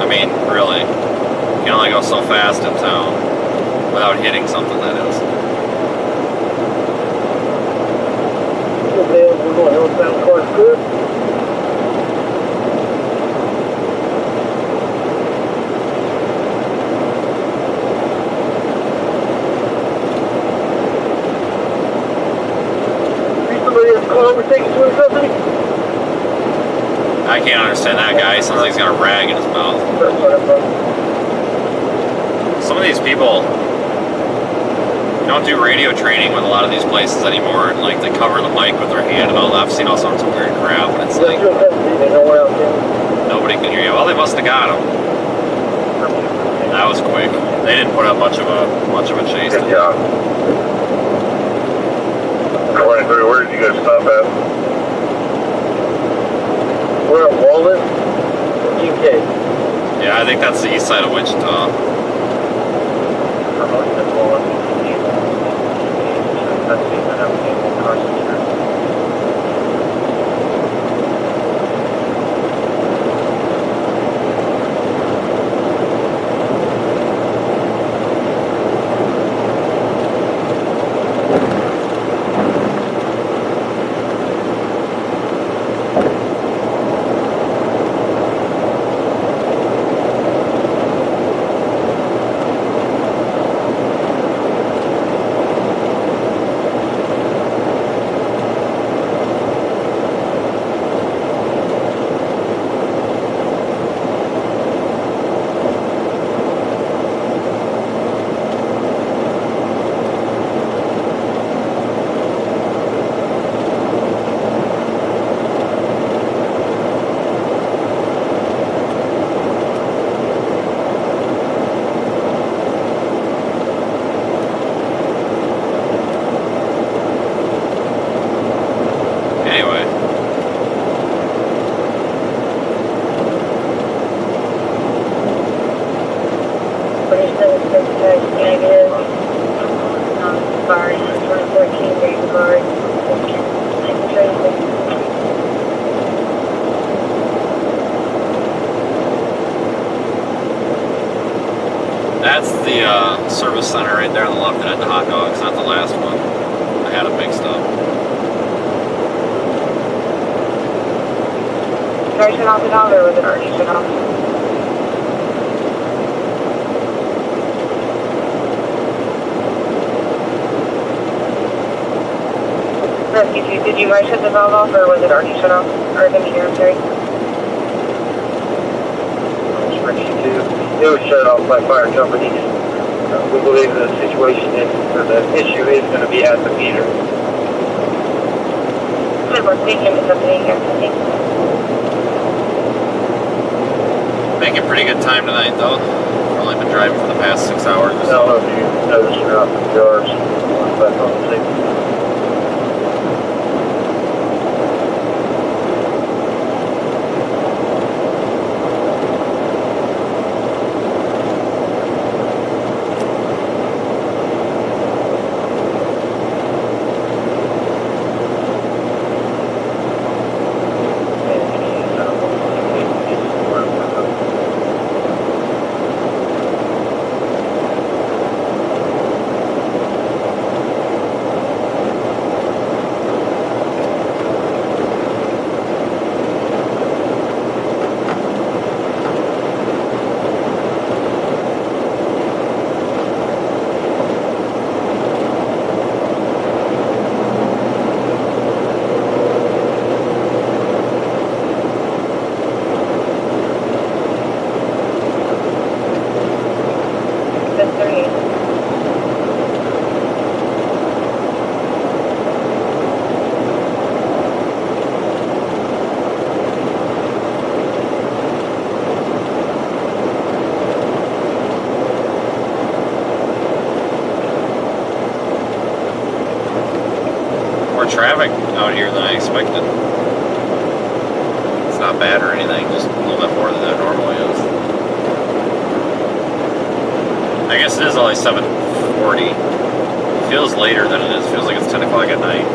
I mean, really. You can only go so fast in town without hitting something, that is. We're going northbound towards Good. I can't understand that guy. He sounds like he's got a rag in his mouth. Some of these people don't do radio training with a lot of these places anymore, and like they cover the mic with their hand and all that. I've seen all sorts of weird crap, and it's like nobody can hear you. Well, they must have got him. That was quick. They didn't put up much of a chase. Good job. 23, where did you guys stop at? We're at Walden, UK. Yeah, I think that's the east side of Wichita. That's the service center right there on the left that had the hot dogs, not the last one. I had them mixed up. Did I shut off the dog or was it already shut off? Rescue 2, did you guys shut the valve off or was it already shut off? Or the meter, I'm sorry. It was shut off by fire companies. We believe the situation is, or the issue is going to be at the meter. Good work, thank you, Ms. Company. Making pretty good time tonight, though. I've only been driving for the past 6 hours or I so. don't know if you noticed or not, the jars back on the safety. traffic out here than I expected. It's not bad or anything, just a little bit more than it normally is. I guess it is only 7:40. It feels later than it is. It feels like it's 10 o'clock at night.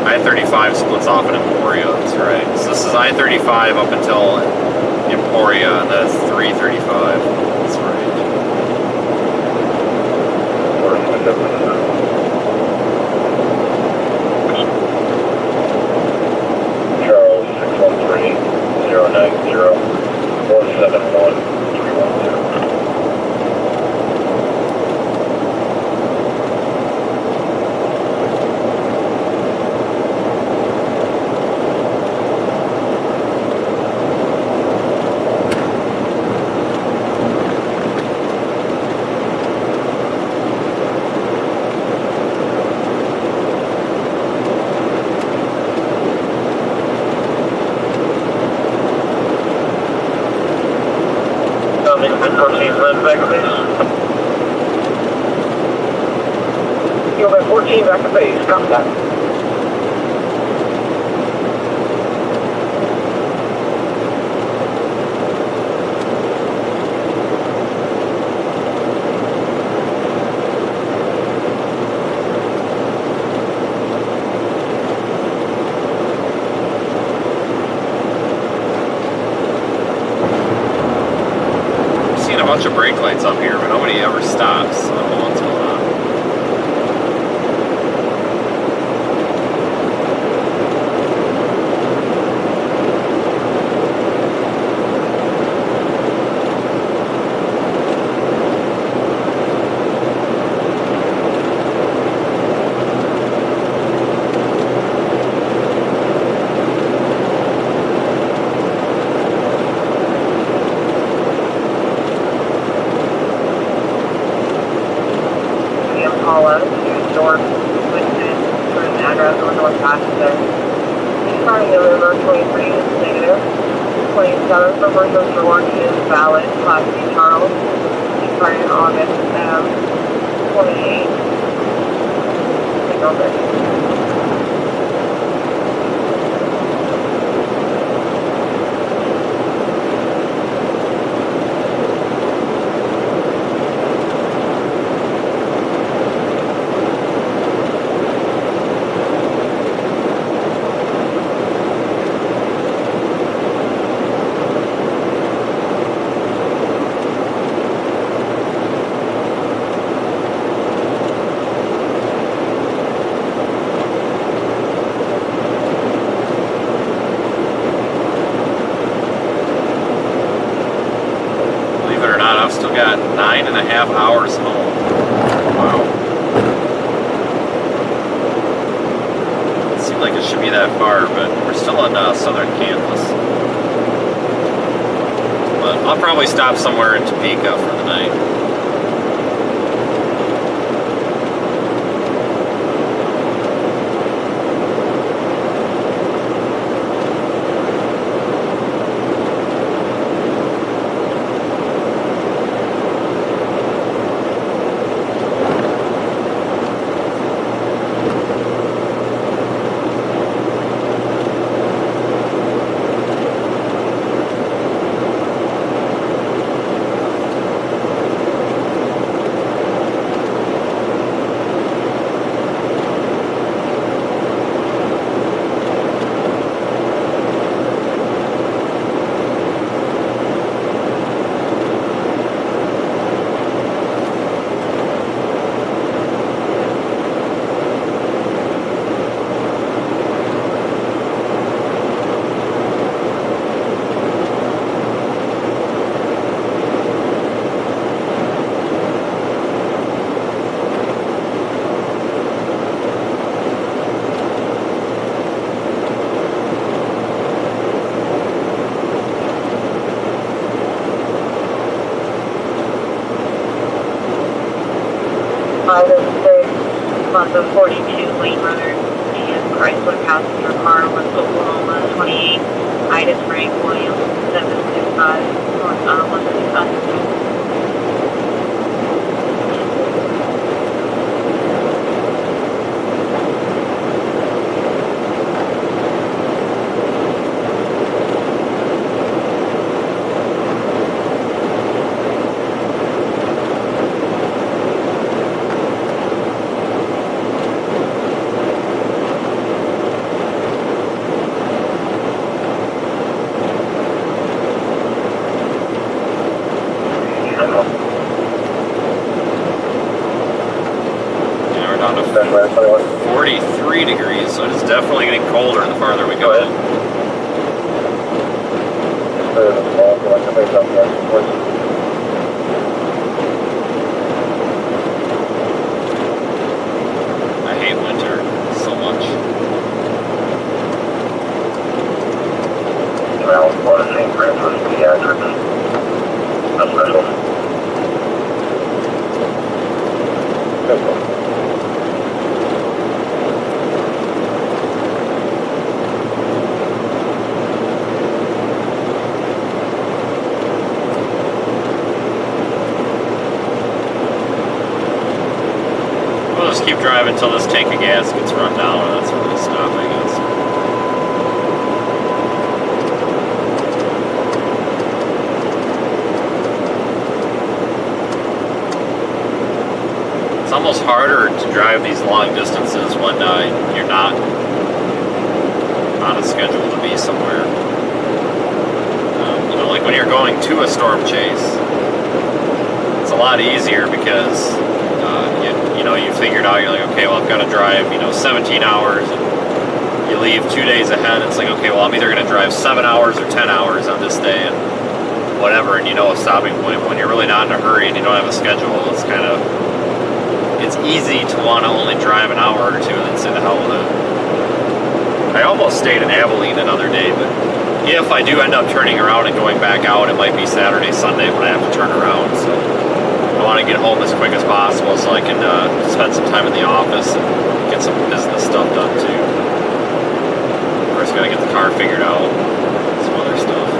I-35 splits off in Emporia, that's right. So this is I-35 up until Emporia, and that's 335. That's right. Charles 613-090-471-310. Back to base, copy that. I've seen a bunch of brake lights up here, but nobody ever stops. So I don't know what's going on. Still got 9.5 hours home. Wow. Doesn't seem like it should be that far, but we're still in southern Kansas. But I'll probably stop somewhere in Topeka for the night. The 42 lane runner and Chrysler passenger car was Oklahoma 28, Ida Frank Williams 765, northbound 135. Yeah, we're down to 43 degrees, so it's definitely getting colder the farther we go. I hate winter so much. Well, what is St. Francis Pediatrics? No special. We'll just keep driving until this tank of gas gets run down, and that's when we'll stop, I guess. It's almost harder to drive these long distances when you're not on a schedule to be somewhere. You know, like when you're going to a storm chase, it's a lot easier because you figured out, you're like, okay, well, I've got to drive, 17 hours, and you leave 2 days ahead. It's like, okay, well, I'm either going to drive 7 hours or 10 hours on this day, and whatever, and a stopping point. But when you're really not in a hurry and you don't have a schedule, it's easy to want to only drive an hour or two and then say the hell with it. I almost stayed in Abilene another day, but if I do end up turning around and going back out, it might be Saturday, Sunday when I have to turn around, so I want to get home as quick as possible so I can spend some time in the office and get some business stuff done too. First, got to get the car figured out, some other stuff.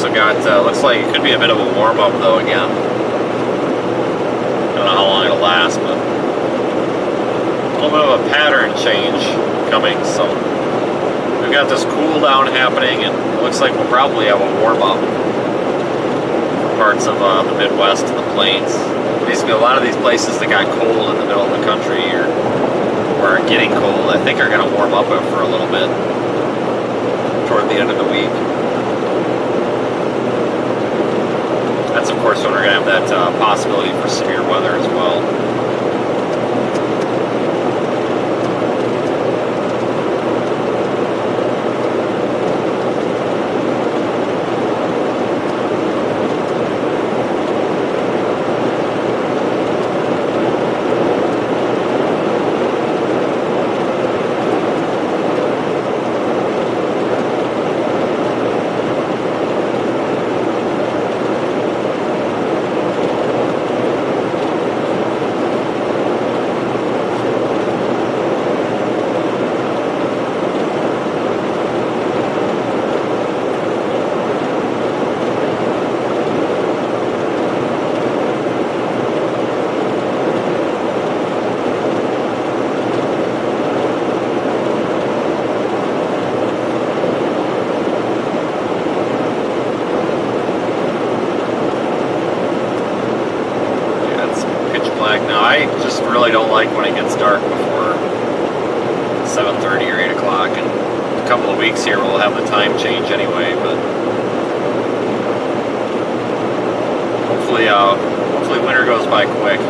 also got, looks like it could be a bit of a warm-up though again. I don't know how long it'll last, but a little bit of a pattern change coming, so we've got this cool down happening, and it looks like we'll probably have a warm-up for parts of the Midwest and the plains. Basically, a lot of these places that got cold in the middle of the country or are getting cold, I think are going to warm up it for a little bit toward the end of the week. That's of course when we're going to have that possibility for severe weather as well. I just really don't like when it gets dark before 7:30 or 8 o'clock, and a couple of weeks here we'll have the time change anyway, but hopefully winter goes by quick.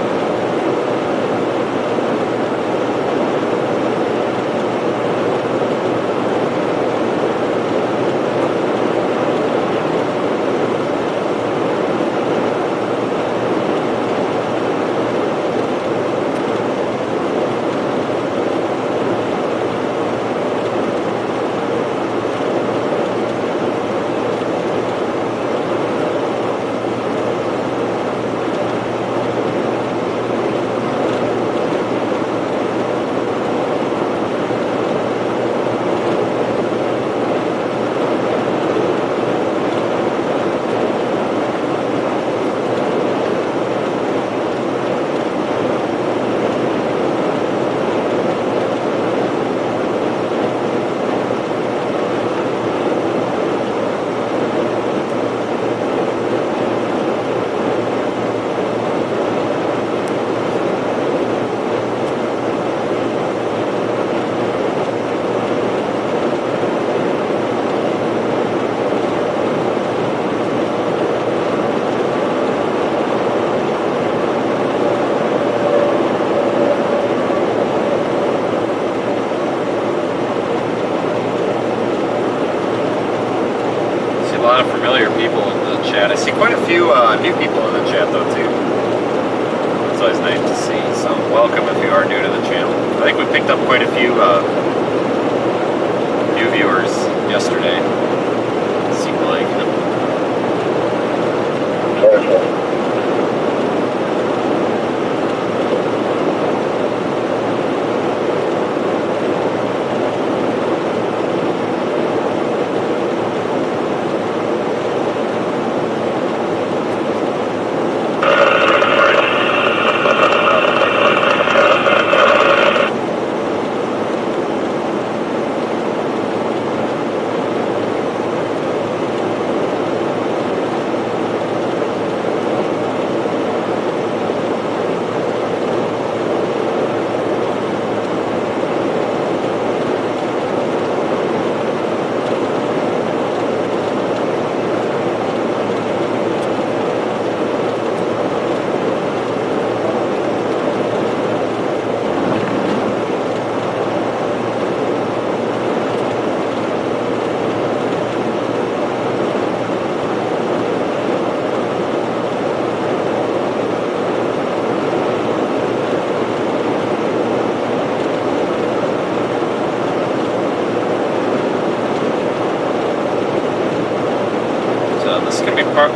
A lot of familiar people in the chat. I see quite a few new people in the chat though too. It's always nice to see. So welcome if you are new to the channel. I think we picked up quite a few new viewers yesterday. It seemed like.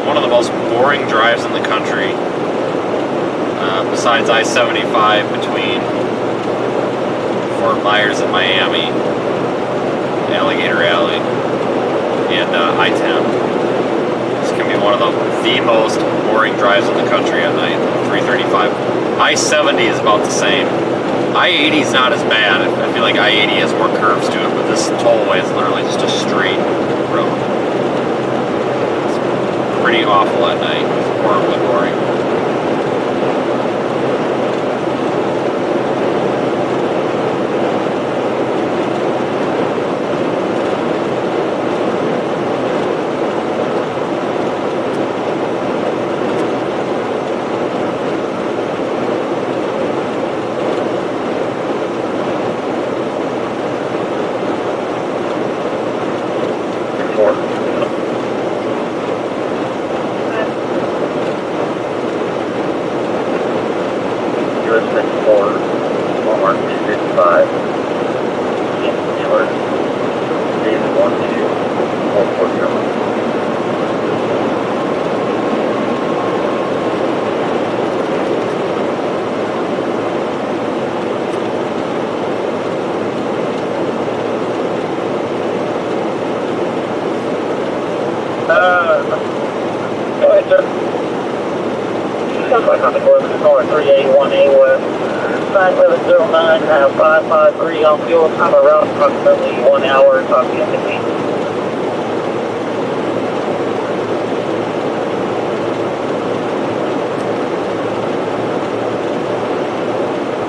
One of the most boring drives in the country, besides I-75 between Fort Myers and Miami, Alligator Alley, and I-10. be one of the most boring drives in the country at night. 335. I-70 is about the same. I-80 is not as bad. I feel like I-80 has more curves to it, but this tollway is literally just a straight road. It's pretty awful at night. It's horribly boring. Go ahead, sir. Sounds like on the course of the car 381A West. 91109, 553 on fuel. Time around approximately 1 hour. Talk to you in between.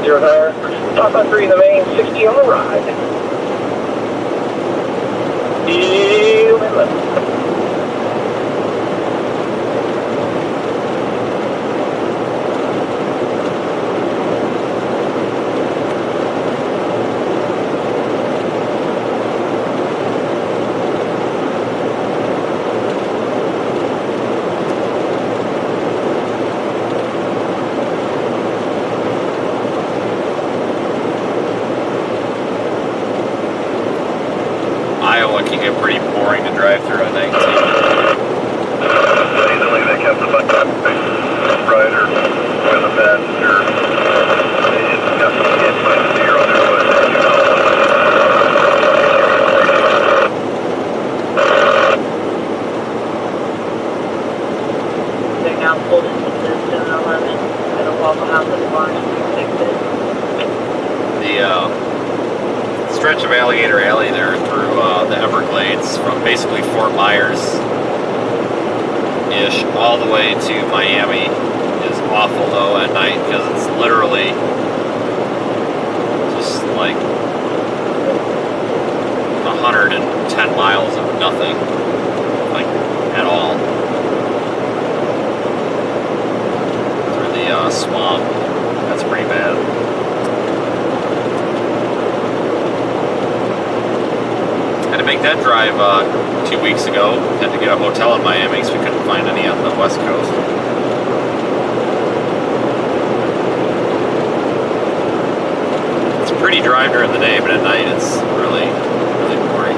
Zero tire. Top on 3 in the main, 60 on the ride. Iowa can get pretty boring to drive through at night too. Easily they kept the rider with a passenger. They just got some hit by the deer on their way. They're now pulled into 711. It'll welcome out to the barn and fix it. The stretch of Alligator Alley there through the Everglades from basically Fort Myers-ish all the way to Miami is awful though at night because it's literally just like 110 miles of nothing, like at all, through the swamp. That's pretty bad. Had to make that drive 2 weeks ago. Had to get a hotel in Miami because we couldn't find any on the West Coast. It's a pretty drive during the day, but at night it's really, really boring.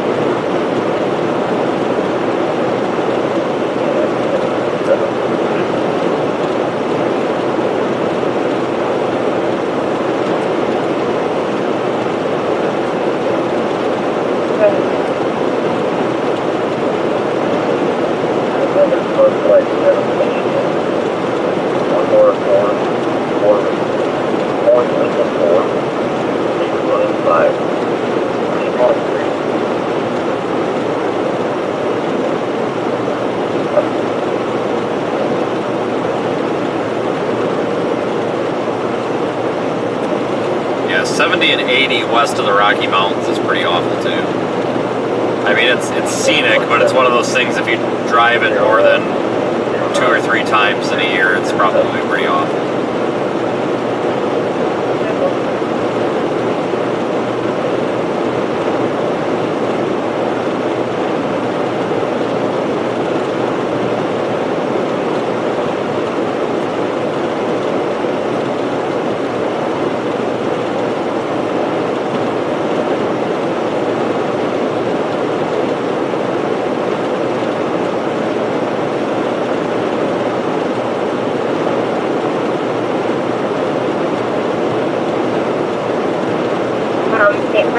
Yeah, 70 and 80 west of the Rocky Mountains is pretty awful too. I mean, it's scenic, but it's one of those things if you drive it more than 2 or 3 times in a year, it's probably pretty awful.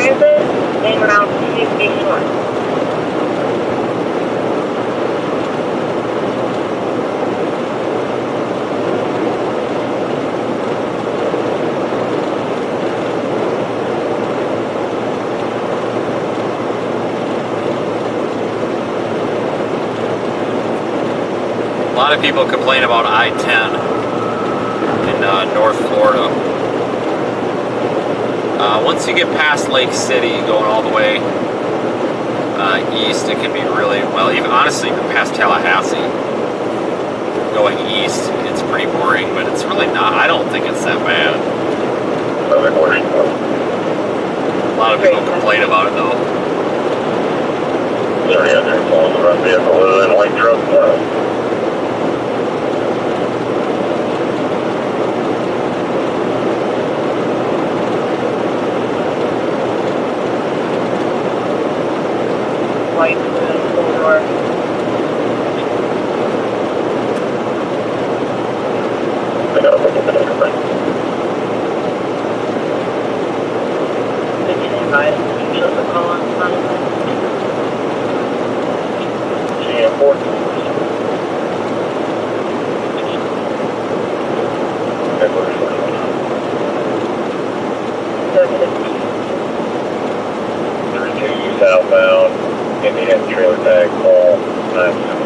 Transit and Route 61. lot of people complain about I-10 in North Florida. Once you get past Lake City, going all the way east, it can be really, well, even honestly, even past Tallahassee, going east, it's pretty boring, but it's really not. I don't think it's that bad. A lot of people complain about it, though. Is there any other influence on that vehicle other than white truck? White full door. I gotta look at everything. Usually the call on Sunday. GM4. Southbound, Indian trailer tag call 972.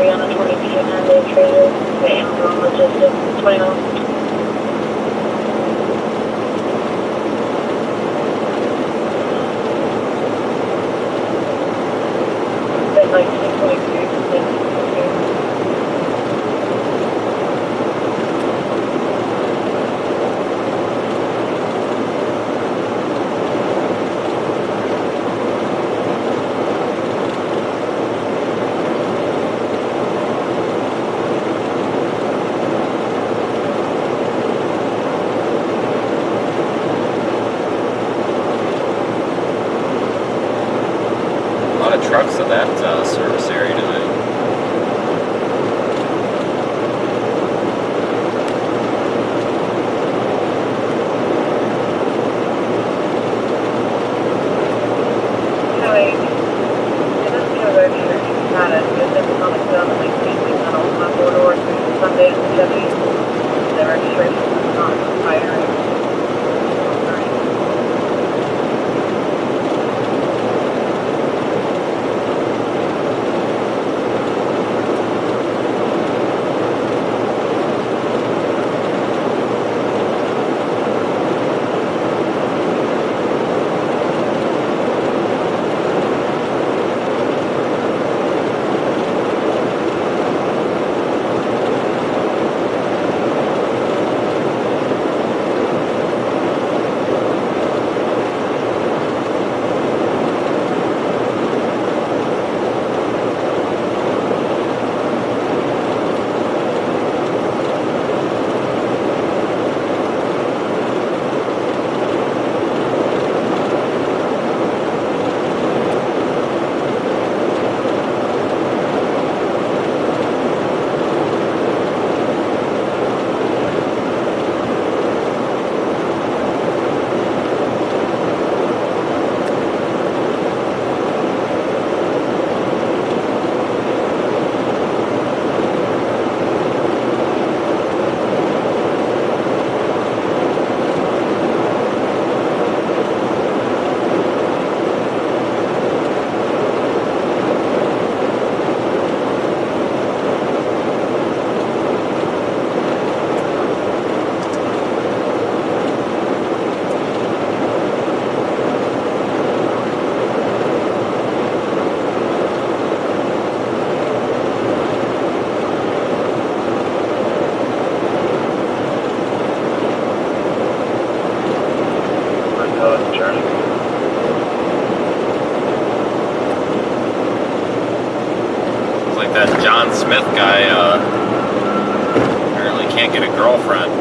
On a 20 feet and they traded the Amazon Logistics 20 miles. At 1922. Trucks at that service area tonight. Anyway, it doesn't give a registration status because it's on the 2019 on a four-door through Sunday at 70. The registration is not expiring. That John Smith guy apparently can't get a girlfriend.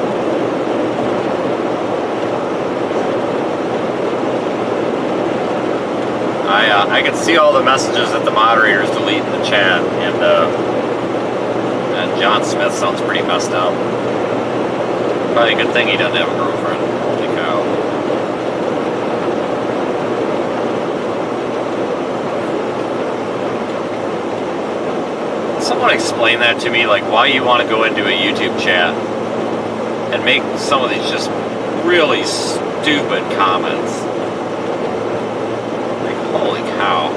I can see all the messages that the moderator's deleting the chat, and John Smith sounds pretty messed up. Probably a good thing he doesn't have a girlfriend. Holy cow. Someone explain that to me, like why you want to go into a YouTube chat and make some of these just really stupid comments. Like, holy cow.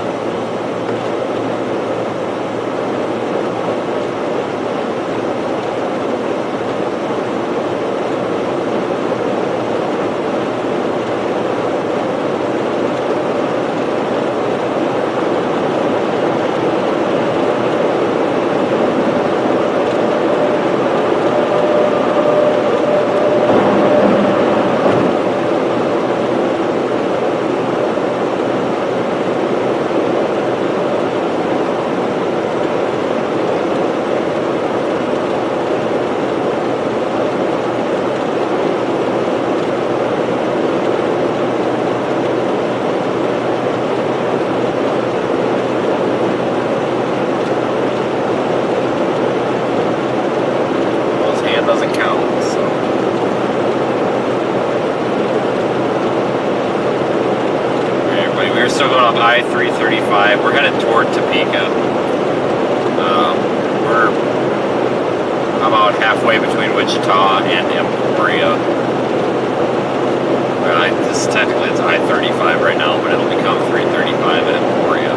I-335. We're headed toward Topeka. We're about halfway between Wichita and Emporia. Technically it's I-35 right now, but it'll become 335 at Emporia.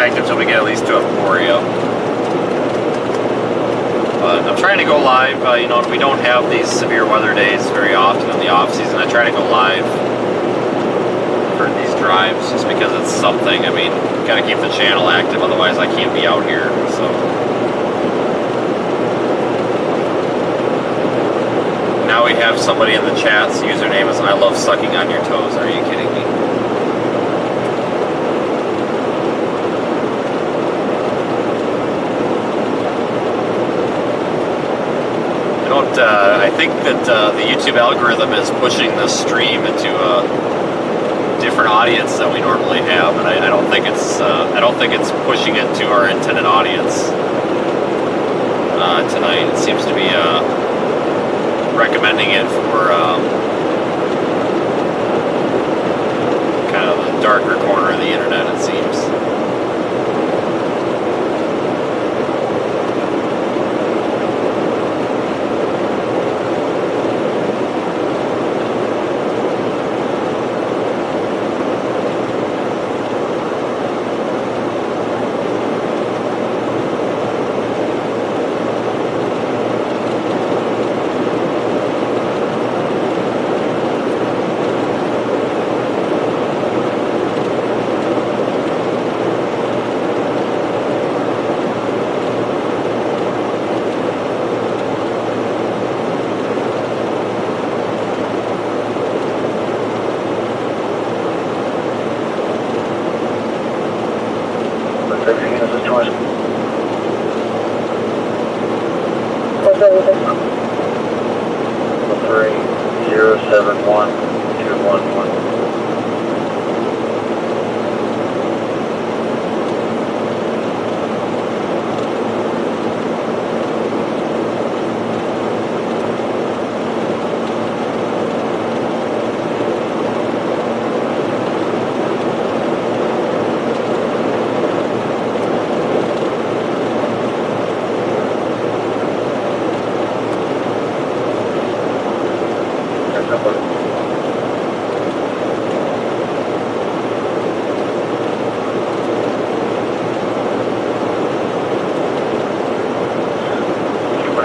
Until we get at least to Emporia. But I'm trying to go live. You know, we don't have these severe weather days very often in the off season. I try to go live for these drives just because it's something. I mean, gotta keep the channel active, otherwise I can't be out here. So now we have somebody in the chat's username is I love sucking on your toes. Are you kidding me? I think that the YouTube algorithm is pushing this stream into a different audience than we normally have, and I don't think it's pushing it to our intended audience tonight. It seems to be recommending it for kind of the darker corner of the internet. It seems.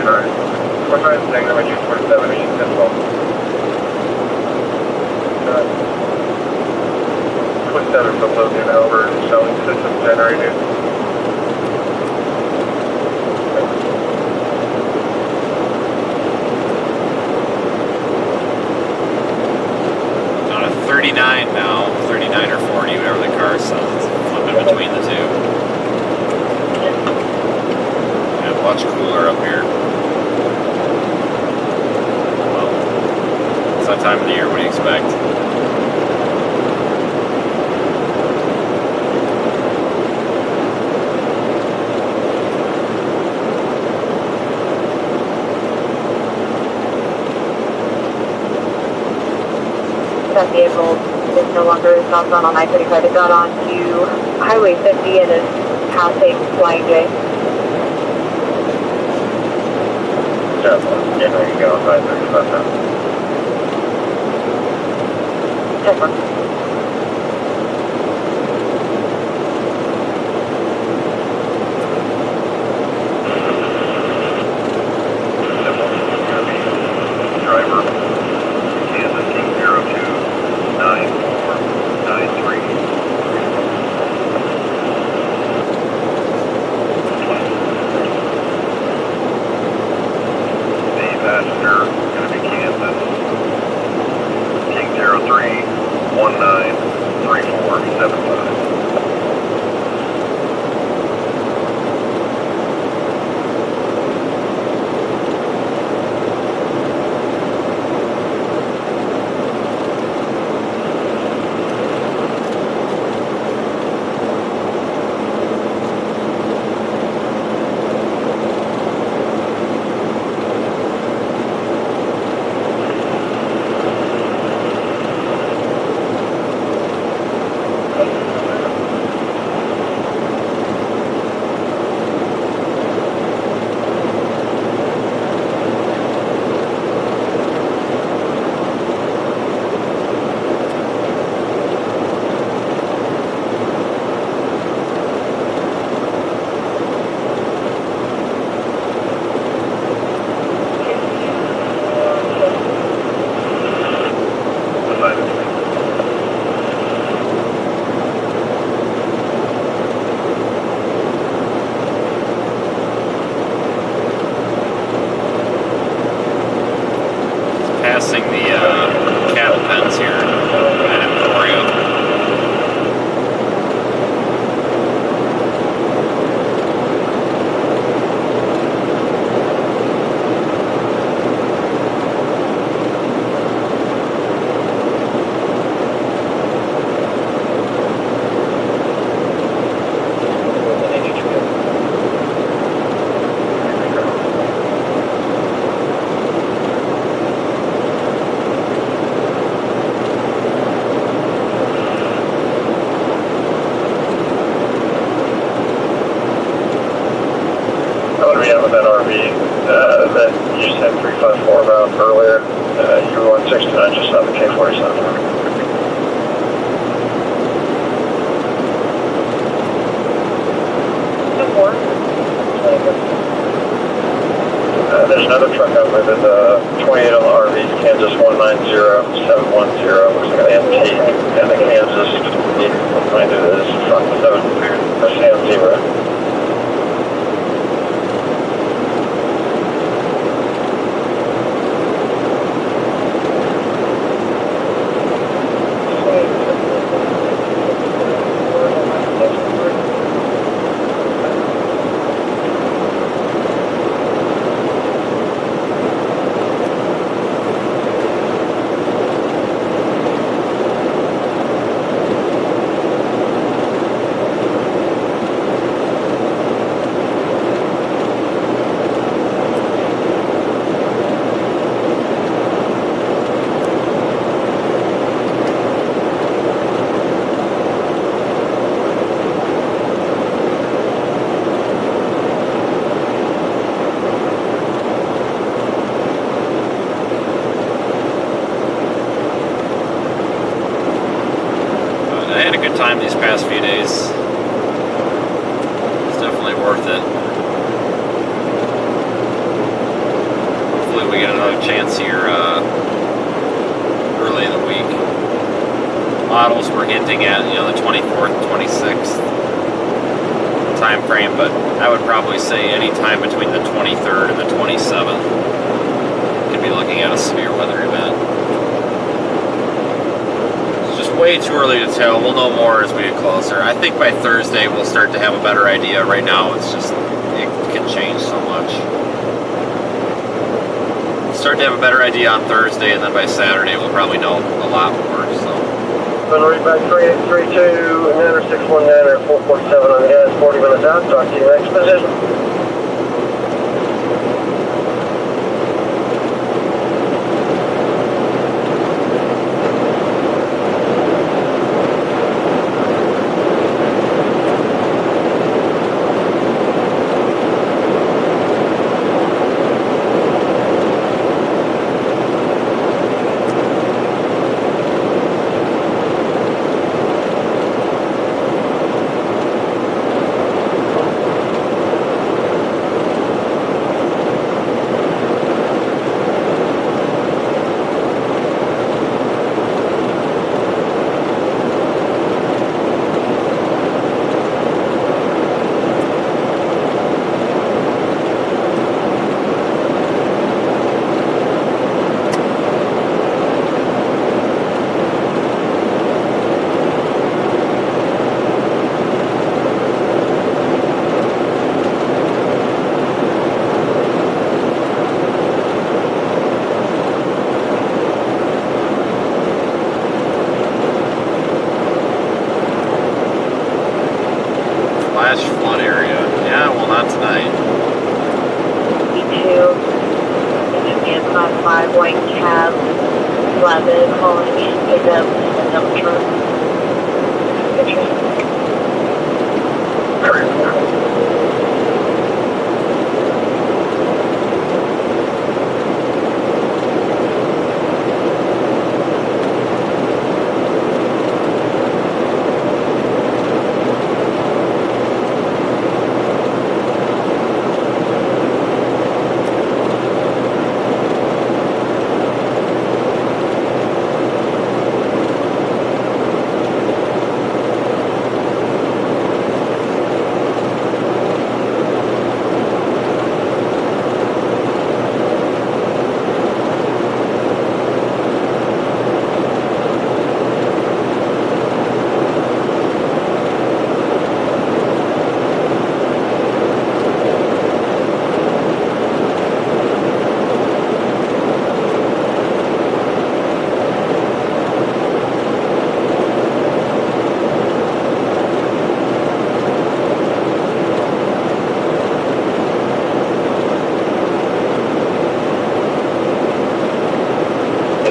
Alright. What time is thing? I'm 247 East, as well. 27 for Logan over selling system generated. On a 39 now, 39 or 40, whatever the car says. It's flipping between the two. Yeah, much cooler up here. Well, it's that time of the year, what do you expect? That vehicle is no longer southbound on I-35. It got onto Highway 50 and is passing Flying J. Yeah, getting ready to get on 535 now. 10-4. Driver, Kansas King 029493. The passenger going to be Kansas King 03193475. Passing the cattle pens here at Emporia. I'm going to be out with that RV that you sent 354 about earlier. You were 169 just on the K47. There's another truck out there that's 28 on the RV, Kansas 190710, looks like an MT, and the Kansas 890 is front 7, Sam 0. slim chance here early in the week. Models were hinting at, the 24th, 26th time frame, but I would probably say any time between the 23rd and the 27th could be looking at a severe weather event. It's just way too early to tell. We'll know more as we get closer. I think by Thursday we'll start to have a better idea. Right now it's just, it can change so much. Start to have a better idea on Thursday, and then by Saturday we'll probably know a lot more. So. Going to read back 3832, Nanner 619 or 447 on the gas, 40 minutes out. Talk to you next position. Flood area. Yeah, well, not tonight. B2, Indian Class 5 white cab, flatbed calling in, pick up in the dump truck. Pictures.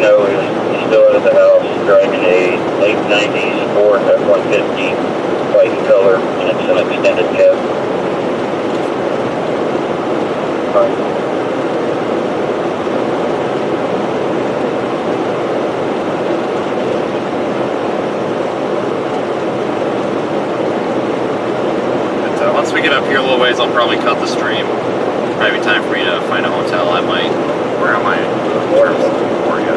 He's still out of the house, driving a late 90s Ford F-150, white color, and it's an extended cab. Once we get up here a little ways, I'll probably cut the stream. Probably time for me to find a hotel. I might. Where am I? Emporia.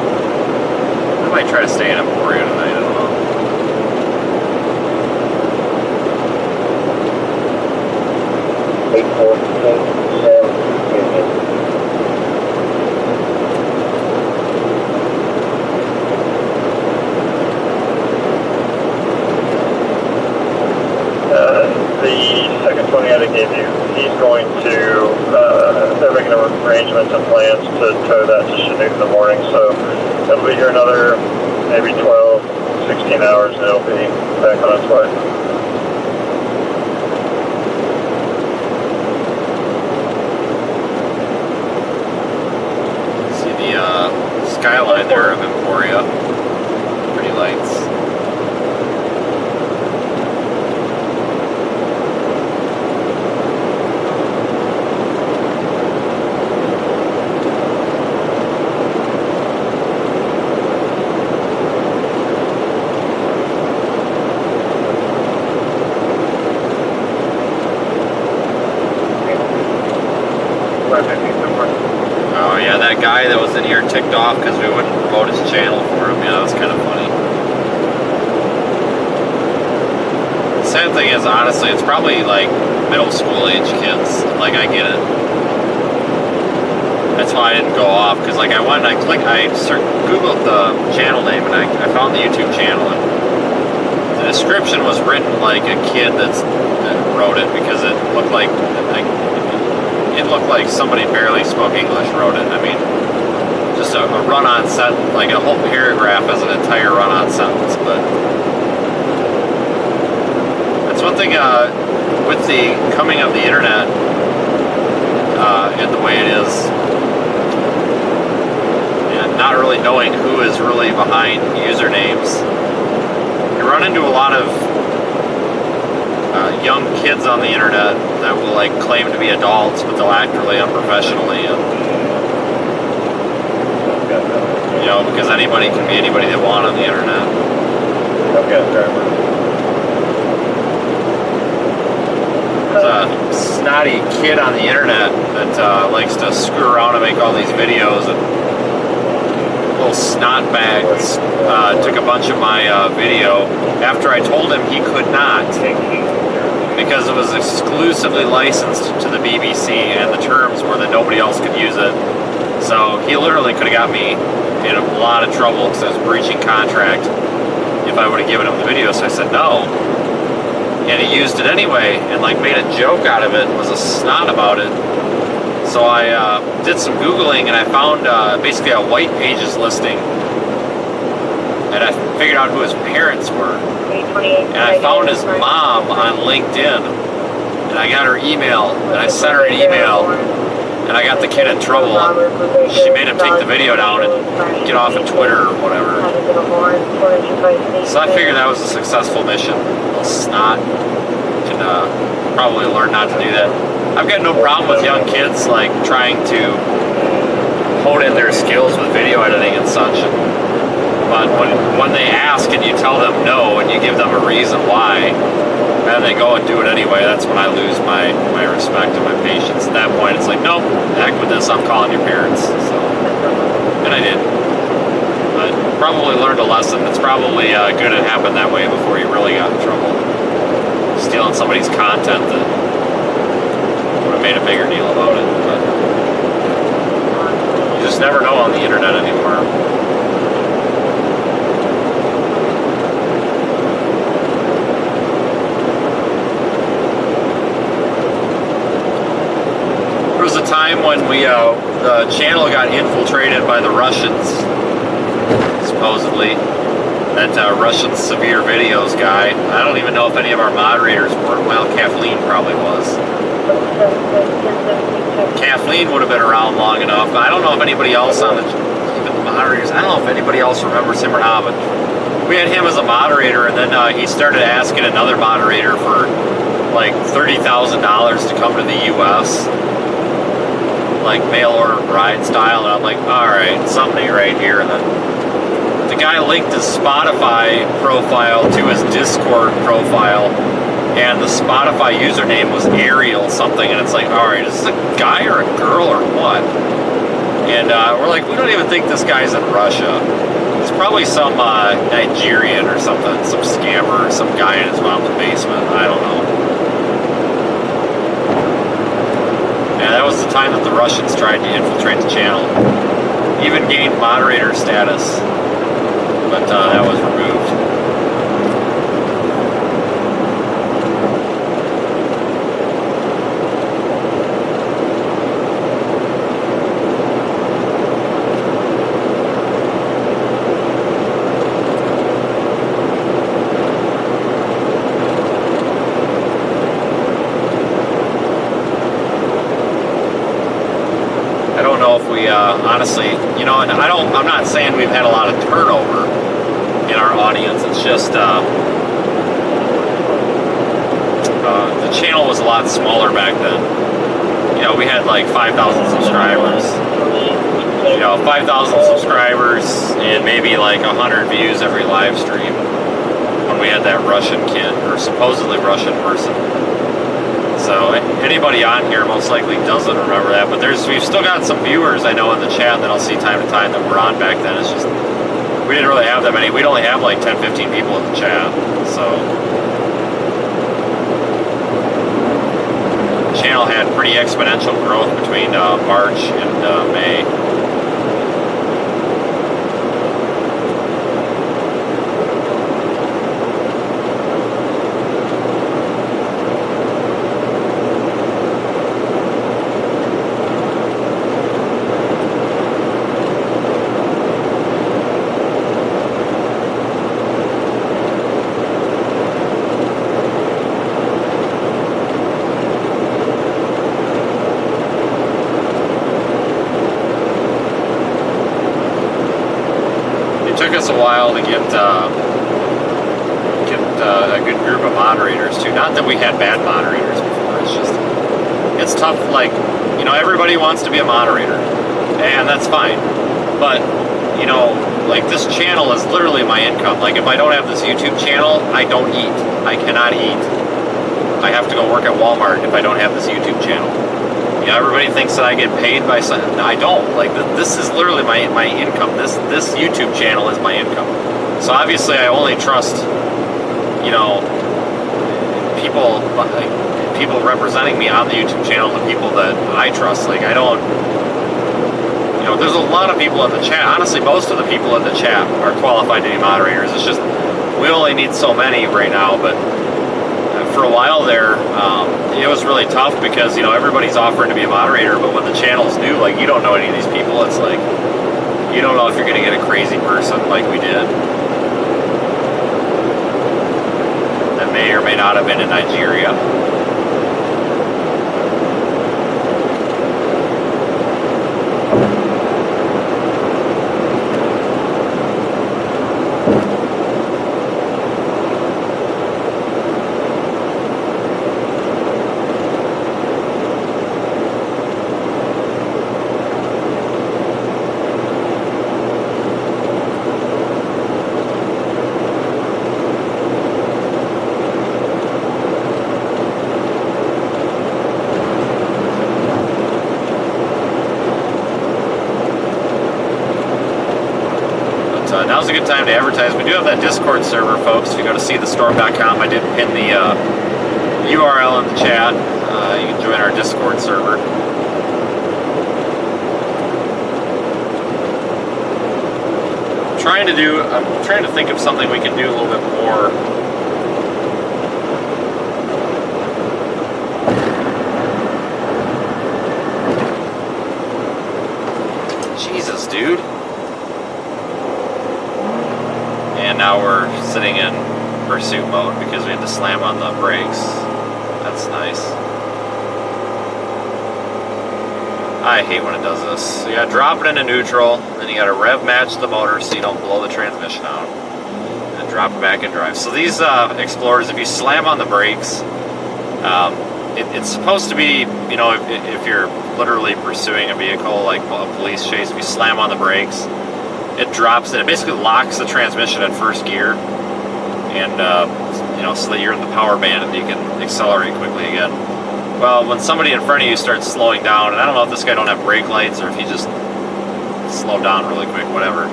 I might try to stay in Emporia tonight. I don't know. The second 20 I gave you, he's going to, they're making arrangements and plans to tow that to Chinook in the morning, so it'll be here another maybe 12, 16 hours and it'll be back on its way. See the skyline there of Emporia. Pretty lights. Oh yeah, that guy that was in here ticked off because we wouldn't promote his channel for him. Yeah, that was kind of funny. The sad thing is, honestly, it's probably like middle school age kids. Like, I get it. That's why I didn't go off, because like I went and I Googled the channel name and I found the YouTube channel, and the description was written like a kid that wrote it, because it looked like somebody barely spoke English wrote it. I mean, just a run-on sentence, like a whole paragraph as an entire run-on sentence. But that's one thing with the coming of the internet and the way it is, and not really knowing who is really behind usernames. You run into a lot of young kids on the internet that will like claim to be adults, but they'll act really unprofessionally, and you know, because anybody can be anybody they want on the internet. There's a snotty kid on the internet that likes to screw around and make all these videos, and little snot bags took a bunch of my video after I told him he could not, because it was exclusively licensed to the BBC and the terms were that nobody else could use it. So he literally could have got me in a lot of trouble because I was breaching contract if I would have given him the video. So I said no, and he used it anyway and like made a joke out of it and was a snot about it. So I did some Googling and I found basically a white pages listing, and I figured out who his parents were. And I found his mom on LinkedIn, and I got her email, and I sent her an email, and I got the kid in trouble. She made him take the video down and get off of Twitter or whatever. So I figured that was a successful mission. Little snot. Can probably learn not to do that. I've got no problem with young kids like trying to hone in their skills with video editing and such. But when they ask and you tell them no and you give them a reason why, and they go and do it anyway, that's when I lose my respect and my patience. At that point, it's like, nope, heck with this, I'm calling your parents. So, and I did. But probably learned a lesson. It's probably good it happened that way before you really got in trouble. Stealing somebody's content that would have made a bigger deal about it. But you just never know on the internet anymore. There was a time when the channel got infiltrated by the Russians, supposedly. That Russian severe videos guy. I don't even know if any of our moderators were. Well, Kathleen probably was. Kathleen would have been around long enough. I don't know if anybody else on even the moderators, I don't know if anybody else remembers him or not, but we had him as a moderator, and then he started asking another moderator for like $30,000 to come to the U.S., like mail order ride style, and I'm like, all right, something ain't right here. And then the guy linked his Spotify profile to his Discord profile, and the Spotify username was Ariel something, and it's like, all right, is this a guy or a girl or what? And we're like, we don't even think this guy's in Russia. He's probably some Nigerian or something, some scammer or some guy in his mom's basement. I don't know. Yeah, that was the time that the Russians tried to infiltrate the channel. Even gained moderator status, but that was removed. Honestly, you know, and I'm not saying we've had a lot of turnover in our audience. It's just the channel was a lot smaller back then. You know, we had like 5,000 subscribers. You know, 5,000 subscribers and maybe like 100 views every live stream when we had that Russian kid, or supposedly Russian person. So anybody on here most likely doesn't remember that, but we've still got some viewers I know in the chat that I'll see time to time that were on back then. It's just, we didn't really have that many. We'd only have like 10, 15 people in the chat, so. The channel had pretty exponential growth between March and May. A while to get a good group of moderators too. Not that we had bad moderators before. It's just, it's tough. Like, you know, everybody wants to be a moderator, and that's fine. But you know, like, this channel is literally my income. Like, if I don't have this YouTube channel, I don't eat. I cannot eat. I have to go work at Walmart if I don't have this YouTube channel. You know, everybody thinks that I get paid by something. I don't. Like, this is literally my income. This YouTube channel is my income. So obviously, I only trust, you know, people representing me on the YouTube channel, the people that I trust. Like, I don't. You know, there's a lot of people in the chat. Honestly, most of the people in the chat are qualified to be moderators. It's just we only need so many right now, but. For a while there, it was really tough because, you know, everybody's offering to be a moderator, but when the channel's new, like, you don't know any of these people. It's like, you don't know if you're going to get a crazy person like we did. That may or may not have been in Nigeria. Now's a good time to advertise. We do have that Discord server, folks. If you go to seethestorm.com, I did pin the URL in the chat. You can join our Discord server. I'm trying to think of something we can do a little bit more. Jesus, dude. And now we're sitting in pursuit mode because we had to slam on the brakes. That's nice. I hate when it does this. So you gotta drop it into neutral, then you gotta rev match the motor so you don't blow the transmission out. And drop it back and drive. So these Explorers, if you slam on the brakes, it's supposed to be, you know, if you're literally pursuing a vehicle like a police chase, if you slam on the brakes, it drops it. It basically locks the transmission at first gear, and you know, so that you're in the power band and you can accelerate quickly again. Well, when somebody in front of you starts slowing down, and I don't know if this guy don't have brake lights or if he just slowed down really quick, whatever.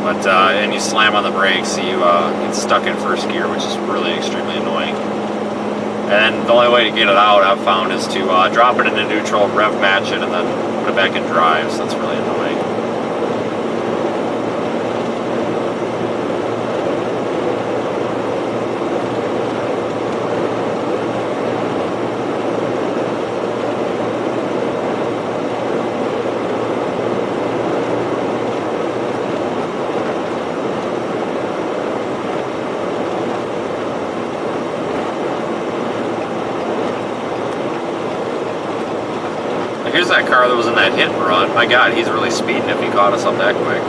But and you slam on the brakes, you get stuck in first gear, which is really extremely annoying. And the only way to get it out, I've found, is to drop it into neutral, rev match it, and then put it back in drive. So that's really annoying. Here's that car that was in that hit and run. My God, he's really speeding if he caught us up that quick.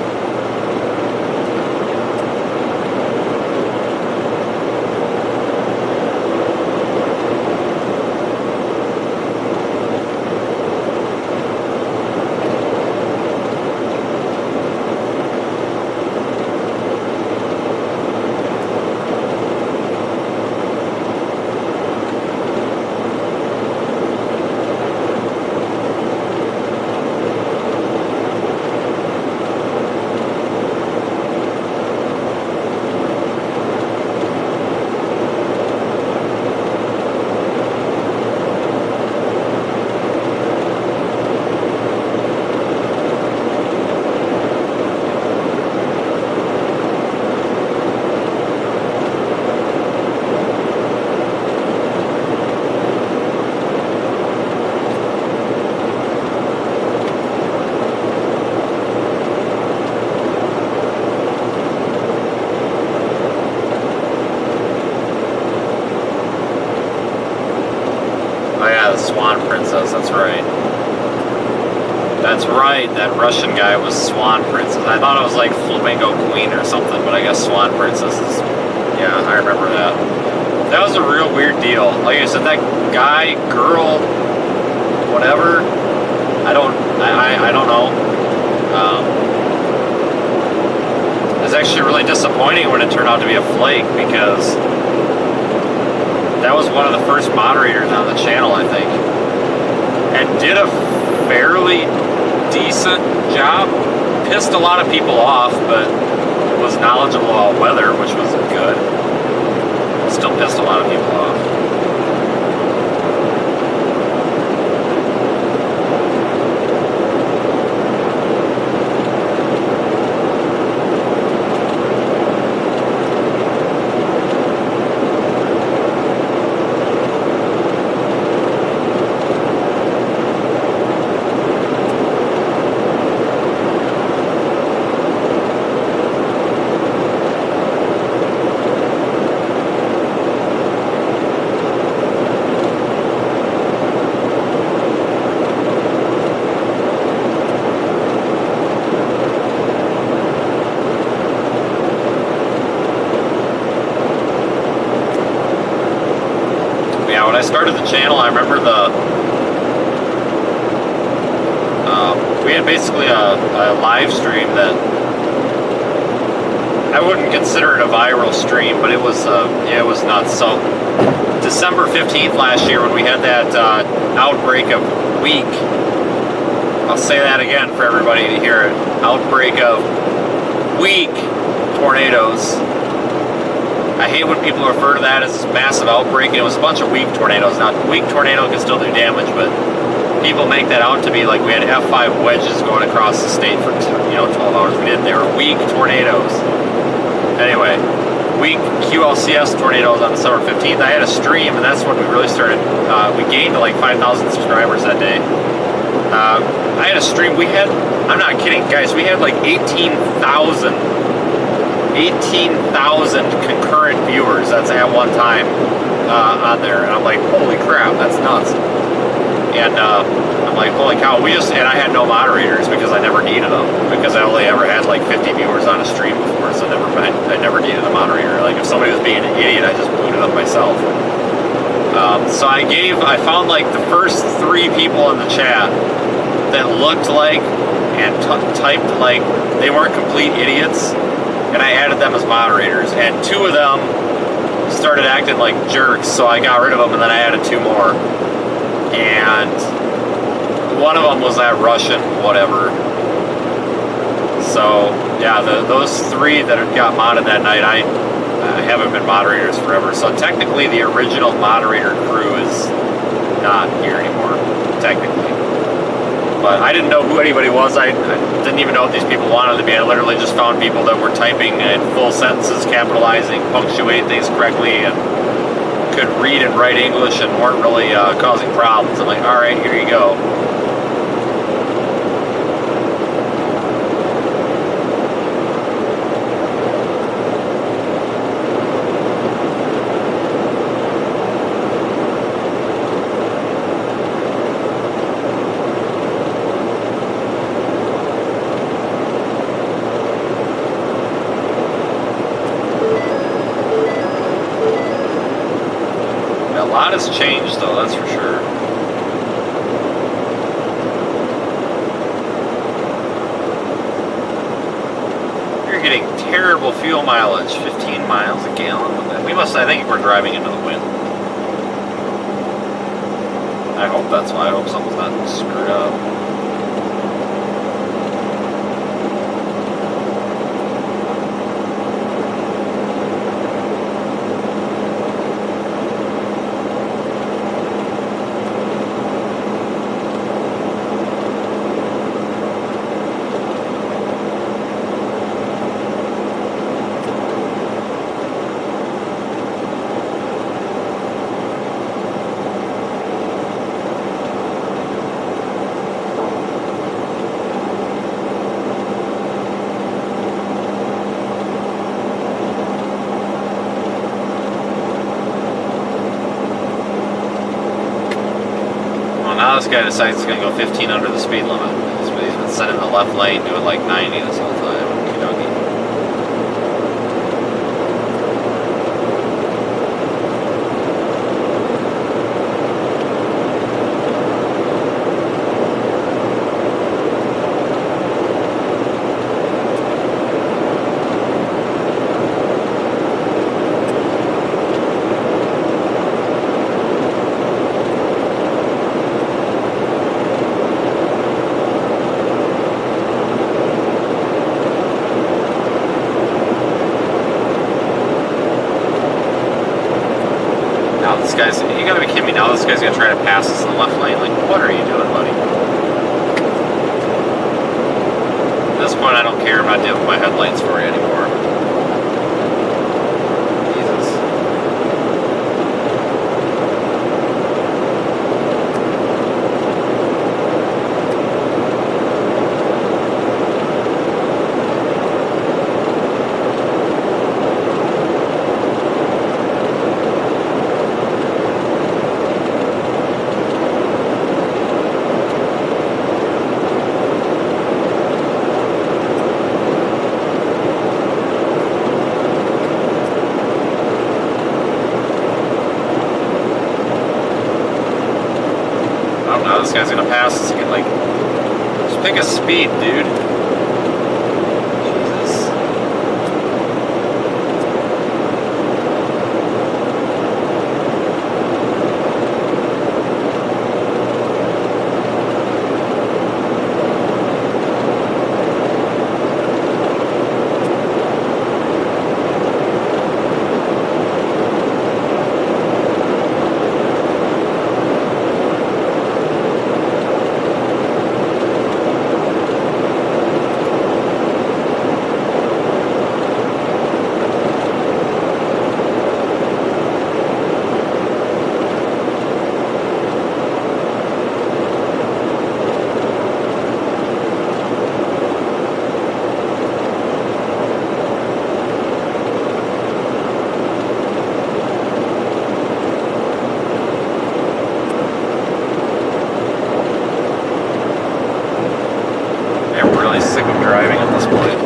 right. That's right, that Russian guy was Swan Princess. I thought it was like Flamingo Queen or something, but I guess Swan Princess is, yeah, I remember that. That was a real weird deal. Like I said, that guy, girl, whatever, I don't know. It was actually really disappointing when it turned out to be a flake, because that was one of the first moderators on the channel, I think, and did a fairly decent job. Pissed a lot of people off, but was knowledgeable about weather, which was good. Still pissed a lot of people off. When I started the channel, I remember we had basically a live stream that I wouldn't consider it a viral stream, but it was nuts. So December 15th last year, when we had that outbreak of weak, I'll say that again for everybody to hear it, outbreak of weak tornadoes. I hate when people refer to that as this massive outbreak. It was a bunch of weak tornadoes. Now, weak tornado can still do damage, but people make that out to be like we had F5 wedges going across the state for 12 hours. We didn't. They were weak tornadoes. Anyway, weak QLCS tornadoes on December 15th. I had a stream, and that's when we really started. We gained like 5,000 subscribers that day. I had a stream. We had, I'm not kidding, guys, we had like 18,000 concurrent viewers. That's at one time on there, and I'm like, holy crap, that's nuts. And I'm like, holy cow, and I had no moderators because I never needed them, because I only ever had like 50 viewers on a stream before, so I never needed a moderator. Like if somebody was being an idiot, I just booted them myself. So I found like the first 3 people in the chat that looked like and typed like they weren't complete idiots, and I added them as moderators, and 2 of them started acting like jerks, so I got rid of them, and then I added 2 more. And one of them was that Russian whatever. So yeah, those 3 that got modded that night, I haven't been moderators forever. So technically the original moderator crew is not here anymore, technically. But I didn't know who anybody was. I didn't even know what these people wanted to be. I literally just found people that were typing in full sentences, capitalizing, punctuating things correctly, and could read and write English and weren't really causing problems. I'm like, all right, here you go. A lot has changed, though, that's for sure. You're getting terrible fuel mileage, 15 miles a gallon. I think we're driving into the wind. I hope that's why. I hope something's not screwed up. guy decides he's going to go 15 under the speed limit. He's been sitting in the left lane doing like 90 this whole time. Okey-dokey. This guy's, you gotta be kidding me. Now this guy's gonna try to pass us in the left lane. Like, what are you doing, buddy? At this point, I don't care. I'm not dimming my headlights for you anymore. Jesus. This guy's gonna pass us again. Like, just pick a speed, dude. Jesus. Driving at this point.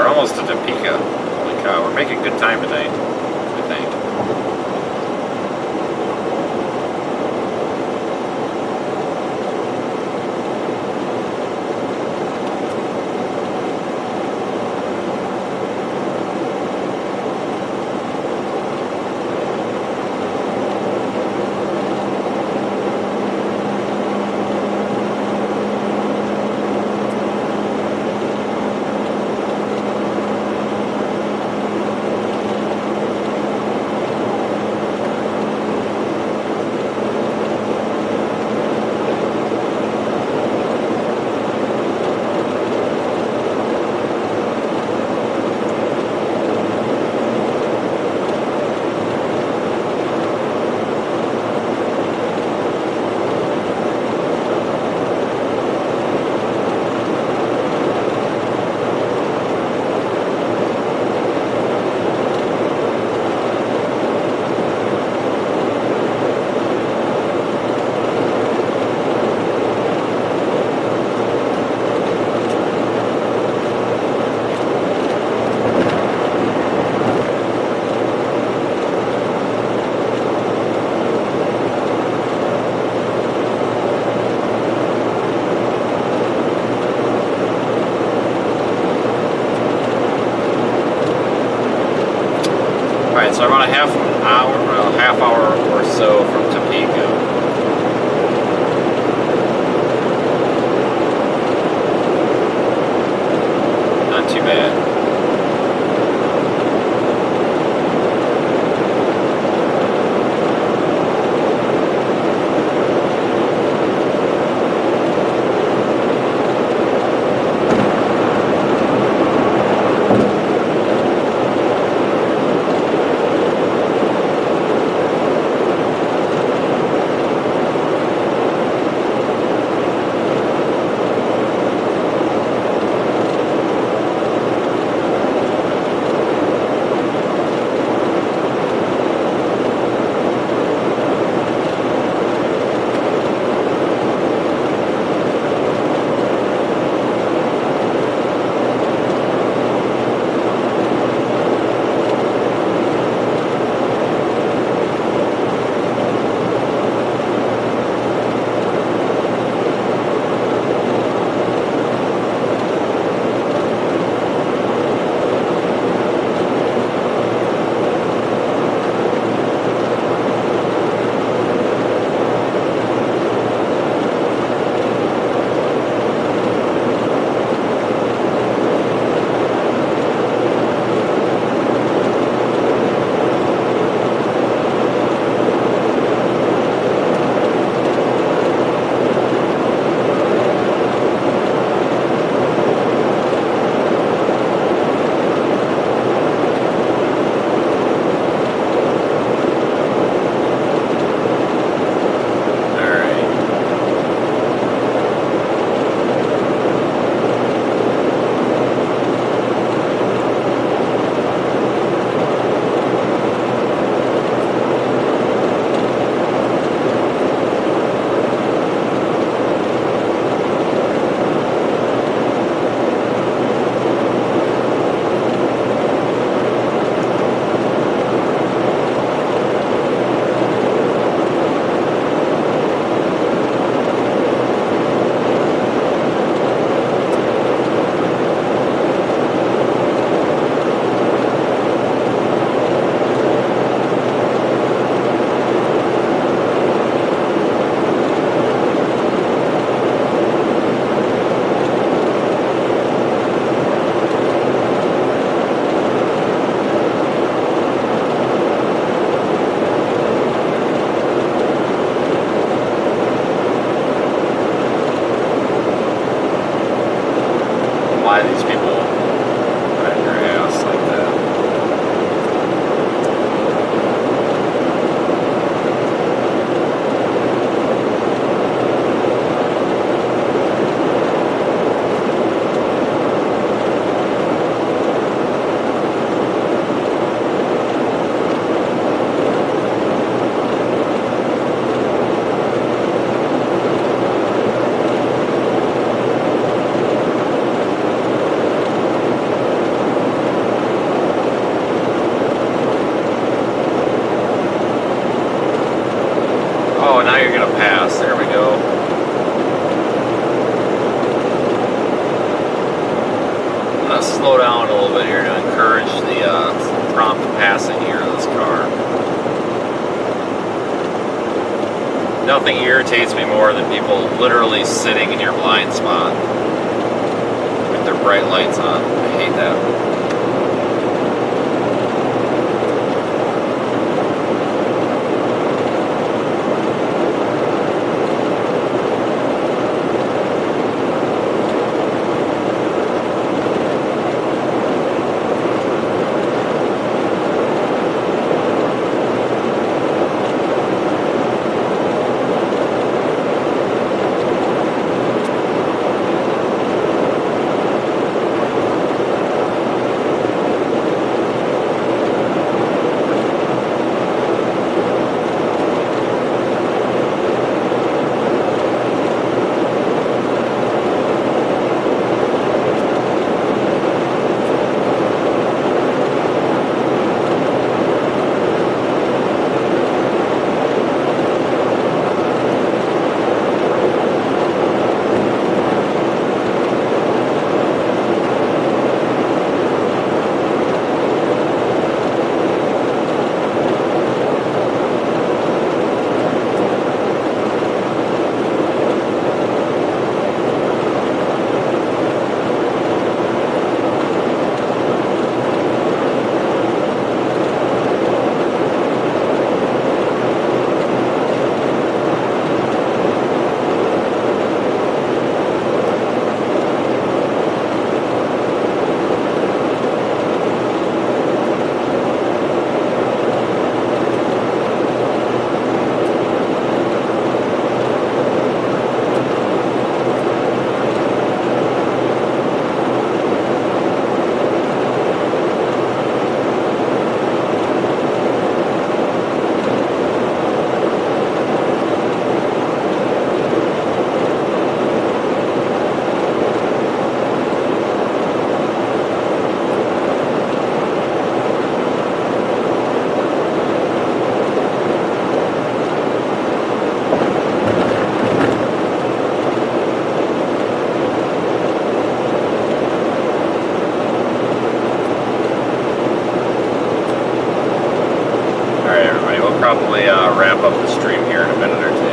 Almost to Topeka. Holy cow, we're making good time tonight, I think. so about a half hour or so from Topeka. Not too bad. Why these people ride their ass like that. Oh, now you're gonna pass. There we go. I'm gonna slow down a little bit here to encourage the prompt passing here of this car. Nothing irritates me more than people literally sitting in your blind spot with their bright lights on. I hate that. probably wrap up the stream here in a minute or two.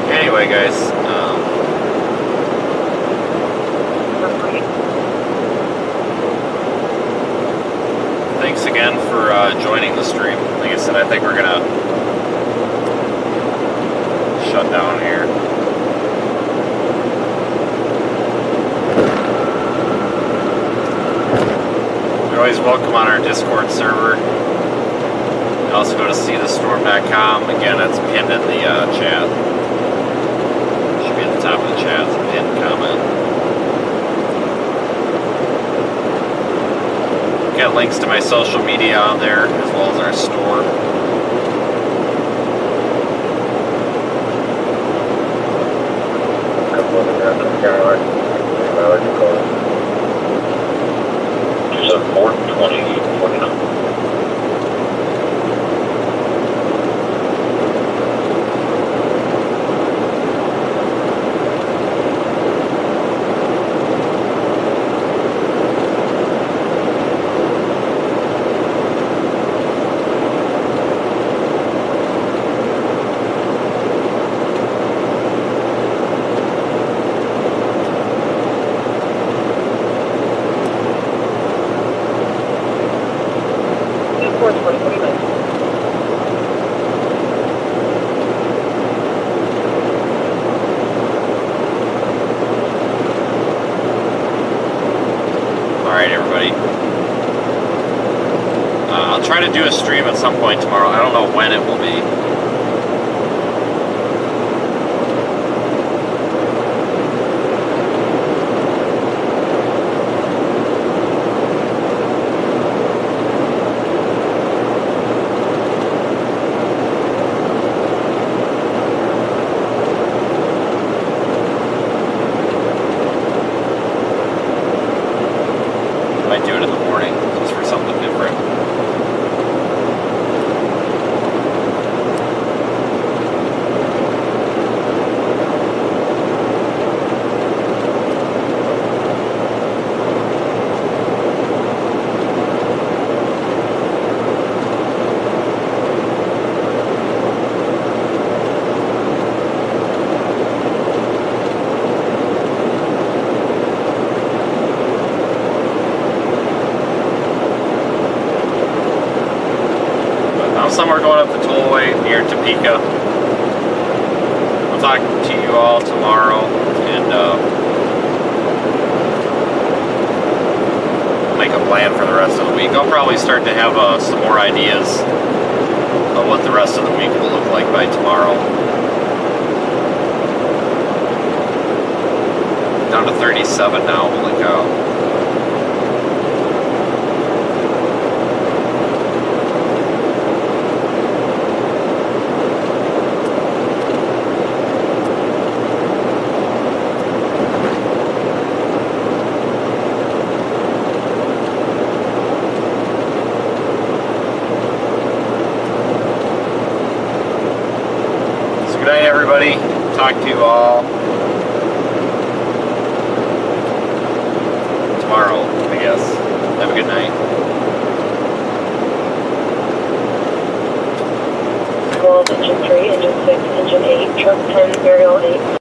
Anyway, guys, thanks again for joining the stream. Like I said, I think we're gonna shut down here. You're always welcome on our Discord server. You can also go to seethestorm.com. Again, that's pinned in the chat. Should be at the top of the chat, it's a pinned comment. Got links to my social media on there, as well as our store. It's a 420, 49. Alright, everybody. I'll try to do a stream at some point tomorrow. I don't know when it will be. Might do it in the morning, just for something different. Some are going up the tollway near Topeka. I'll talk to you all tomorrow, and make a plan for the rest of the week. I'll probably start to have some more ideas of what the rest of the week will look like by tomorrow. Down to 37 now, holy cow. Good night, everybody. Talk to you all tomorrow, I guess. Have a good night. Engine 3, Engine 6, Engine 8, Truck 10, Burial 8.